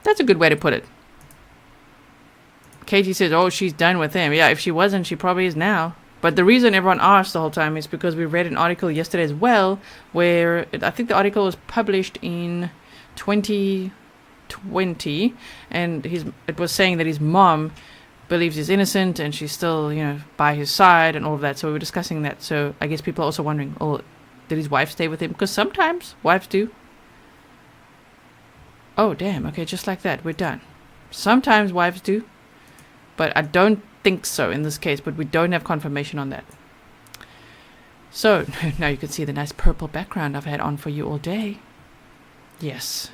That's a good way to put it. Katie says, oh, she's done with him. Yeah, if she wasn't, she probably is now. But the reason everyone asked the whole time is because we read an article yesterday as well, where I think the article was published in 2020, and it was saying that his mom believes he's innocent, and she's still, by his side and all of that. So we were discussing that. So I guess people are also wondering, oh, did his wife stay with him? Because sometimes wives do. Oh, damn. Okay, just like that, we're done. Sometimes wives do, but I don't think so in this case, but we don't have confirmation on that. So now you can see the nice purple background I've had on for you all day. Yes.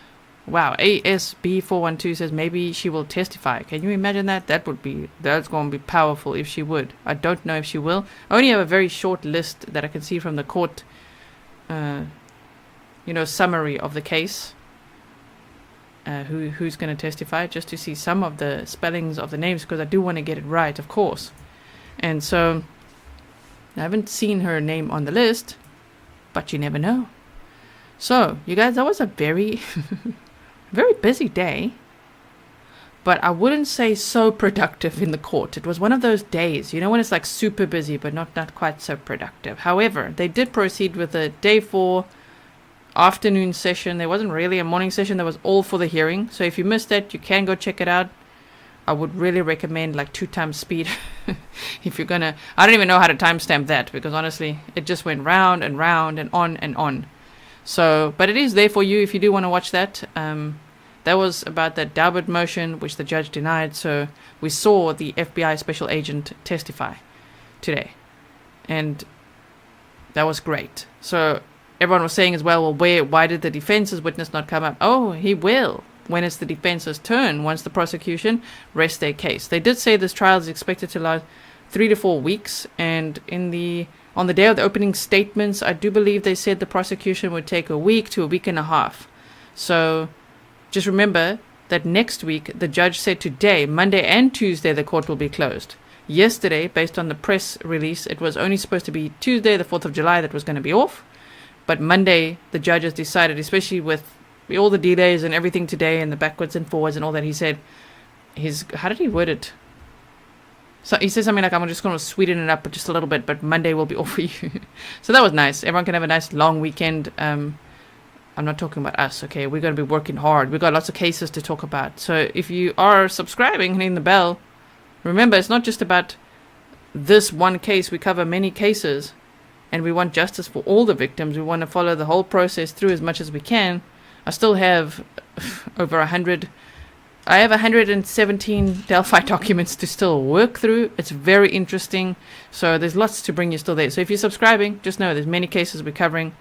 Wow. ASB412 says maybe she will testify. Can you imagine that? That's going to be powerful if she would. I don't know if she will. I only have a very short list that I can see from the court summary of the case. Who's going to testify, just to see some of the spellings of the names, because I do want to get it right, of course. And so I haven't seen her name on the list, but you never know. So, you guys, that was a very, very busy day, but I wouldn't say so productive in the court. It was one of those days, when it's like super busy, but not quite so productive. However, they did proceed with a day 4 afternoon session. There wasn't really a morning session. That was all for the hearing. So if you missed that, you can go check it out. I would really recommend like 2 times speed. If you're gonna, I don't even know how to timestamp that, because honestly, it just went round and round and on and on. So, but it is there for you if you do want to watch that. That was about that Daubert motion, which the judge denied. So we saw the FBI special agent testify today, and that was great. So everyone was saying as well, why did the defense's witness not come up? Oh, he will when it's the defense's turn, once the prosecution rests their case. They did say this trial is expected to last 3 to 4 weeks, and on the day of the opening statements, I do believe they said the prosecution would take a week to a week and a half. So just remember that next week, the judge said today, Monday and Tuesday, the court will be closed. Yesterday, based on the press release, it was only supposed to be Tuesday, the 4th of July, that was going to be off. But Monday, the judge has decided, especially with all the delays and everything today and the backwards and forwards and all that, he said, how did he word it? So he said something like, I'm just going to sweeten it up just a little bit, but Monday will be off for you. So that was nice. Everyone can have a nice long weekend. I'm not talking about us, okay? We're going to be working hard. We've got lots of cases to talk about. So if you are subscribing, hitting the bell, remember, it's not just about this one case. We cover many cases. and we want justice for all the victims. We want to follow the whole process through as much as we can. I still have over 100. I have 117 Delphi documents to still work through. It's very interesting. So there's lots to bring you still there. So if you're subscribing, just know there's many cases we're covering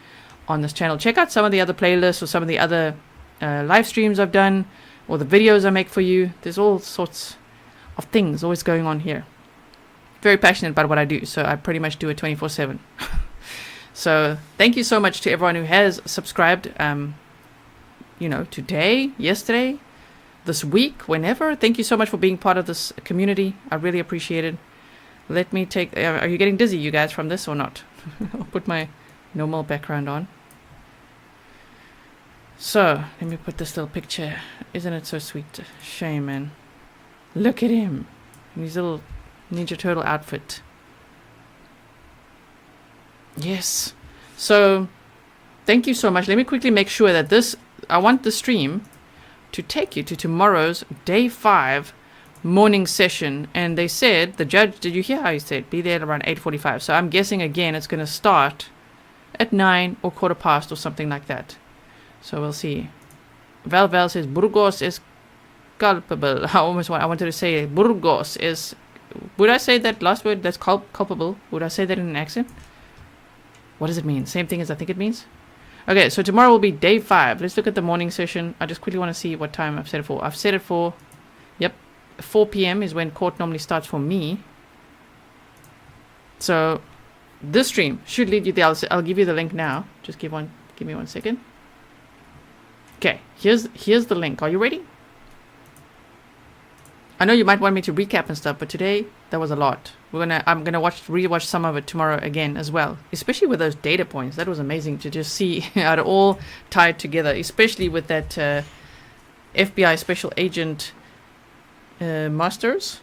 on this channel. Check out some of the other playlists or some of the other live streams I've done, or the videos I make for you. There's all sorts of things always going on here. Very passionate about what I do, so I pretty much do it 24/7. So thank you so much to everyone who has subscribed. Today, yesterday, this week, whenever. Thank you so much for being part of this community. I really appreciate it. Let me take. Are you getting dizzy, you guys, from this or not? I'll put my normal background on. So let me put this little picture. Isn't it so sweet? Shame, man. Look at him in his little Ninja Turtle outfit. Yes. So thank you so much. Let me quickly make sure that I want the stream to take you to tomorrow's day 5 morning session. And they said, the judge, did you hear how he said be there at around 8:45? So I'm guessing again it's going to start at 9 or 15:15 or something like that. So we'll see. Val says Burgos is culpable. I wanted to say Burgos is. Would I say that last word? That's culpable. Would I say that in an accent? What does it mean? Same thing as I think it means? Okay, so tomorrow will be day 5. Let's look at the morning session. I just quickly want to see what time I've set it for. I've set it for, 4 p.m. is when court normally starts for me. So this stream should lead you there. I'll give you the link now. Just give me 1 second. Okay, here's the link. Are you ready? I know you might want me to recap and stuff, but today there was a lot. I'm gonna rewatch some of it tomorrow again as well. Especially with those data points. That was amazing to just see how it all tied together. Especially with that FBI Special Agent Masters,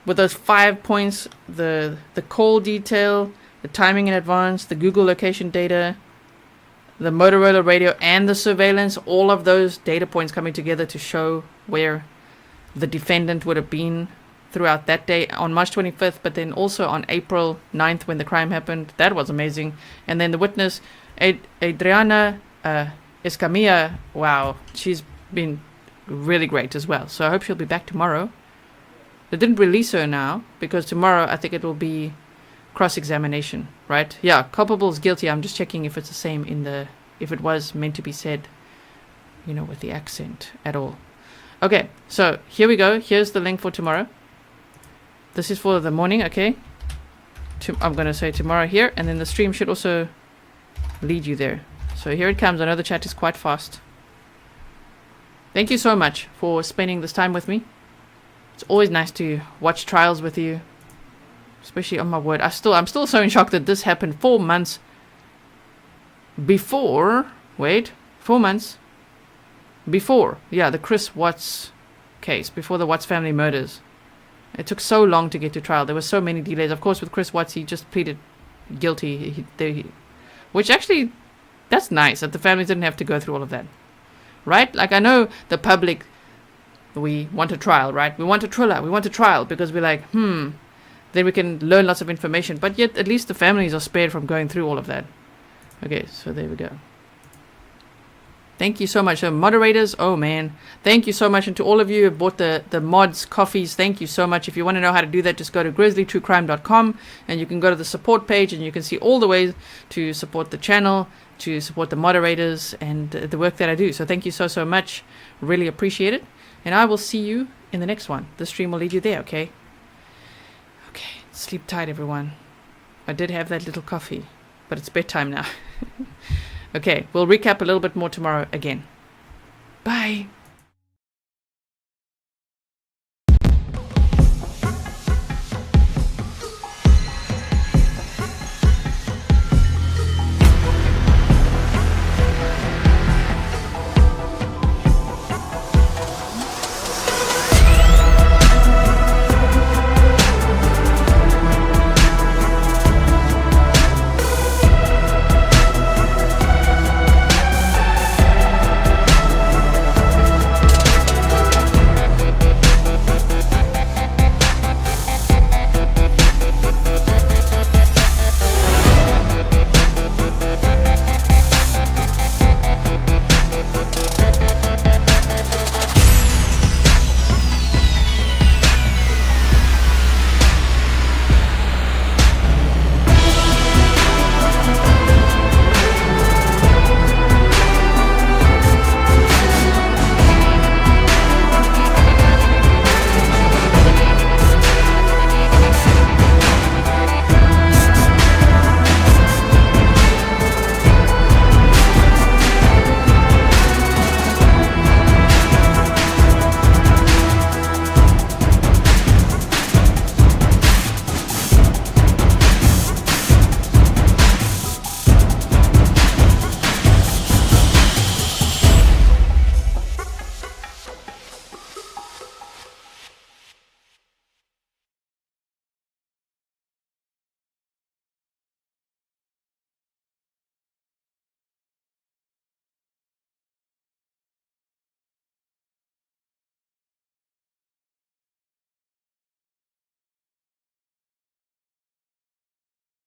with those 5 points: the call detail, the timing in advance, the Google location data, the Motorola radio, and the surveillance. All of those data points coming together to show where the defendant would have been throughout that day on March 25th, but then also on April 9th when the crime happened. That was amazing. And then the witness, Adriana Escamilla, wow, she's been really great as well. So I hope she'll be back tomorrow. They didn't release her now because tomorrow I think it will be cross-examination, right? Yeah, culpable is guilty. I'm just checking if it's the same if it was meant to be said, with the accent at all. Okay, so here we go. Here's the link for tomorrow. This is for the morning, okay? I'm going to say tomorrow here, and then the stream should also lead you there. So here it comes. I know the chat is quite fast. Thank you so much for spending this time with me. It's always nice to watch trials with you. Especially, on my word, I'm still so in shock that this happened 4 months before. Wait, 4 months before, the Chris Watts case, before the Watts family murders. It took so long to get to trial. There were so many delays. Of course, with Chris Watts, he just pleaded guilty, which actually, that's nice that the families didn't have to go through all of that, right? Like, I know the public, we want a trial, right? We want a thriller, we want a trial, because we're like, then we can learn lots of information, but yet at least the families are spared from going through all of that. Okay, so there we go. Thank you so much. So moderators, oh man, thank you so much. And to all of you who have bought the mods coffees, thank you so much. If you want to know how to do that, just go to grizzlytruecrime.com and you can go to the support page and you can see all the ways to support the channel, to support the moderators and the work that I do. So thank you so much. Really appreciate it. And I will see you in the next one. The stream will lead you there, okay? Okay, sleep tight, everyone. I did have that little coffee, but it's bedtime now. Okay, we'll recap a little bit more tomorrow again. Bye.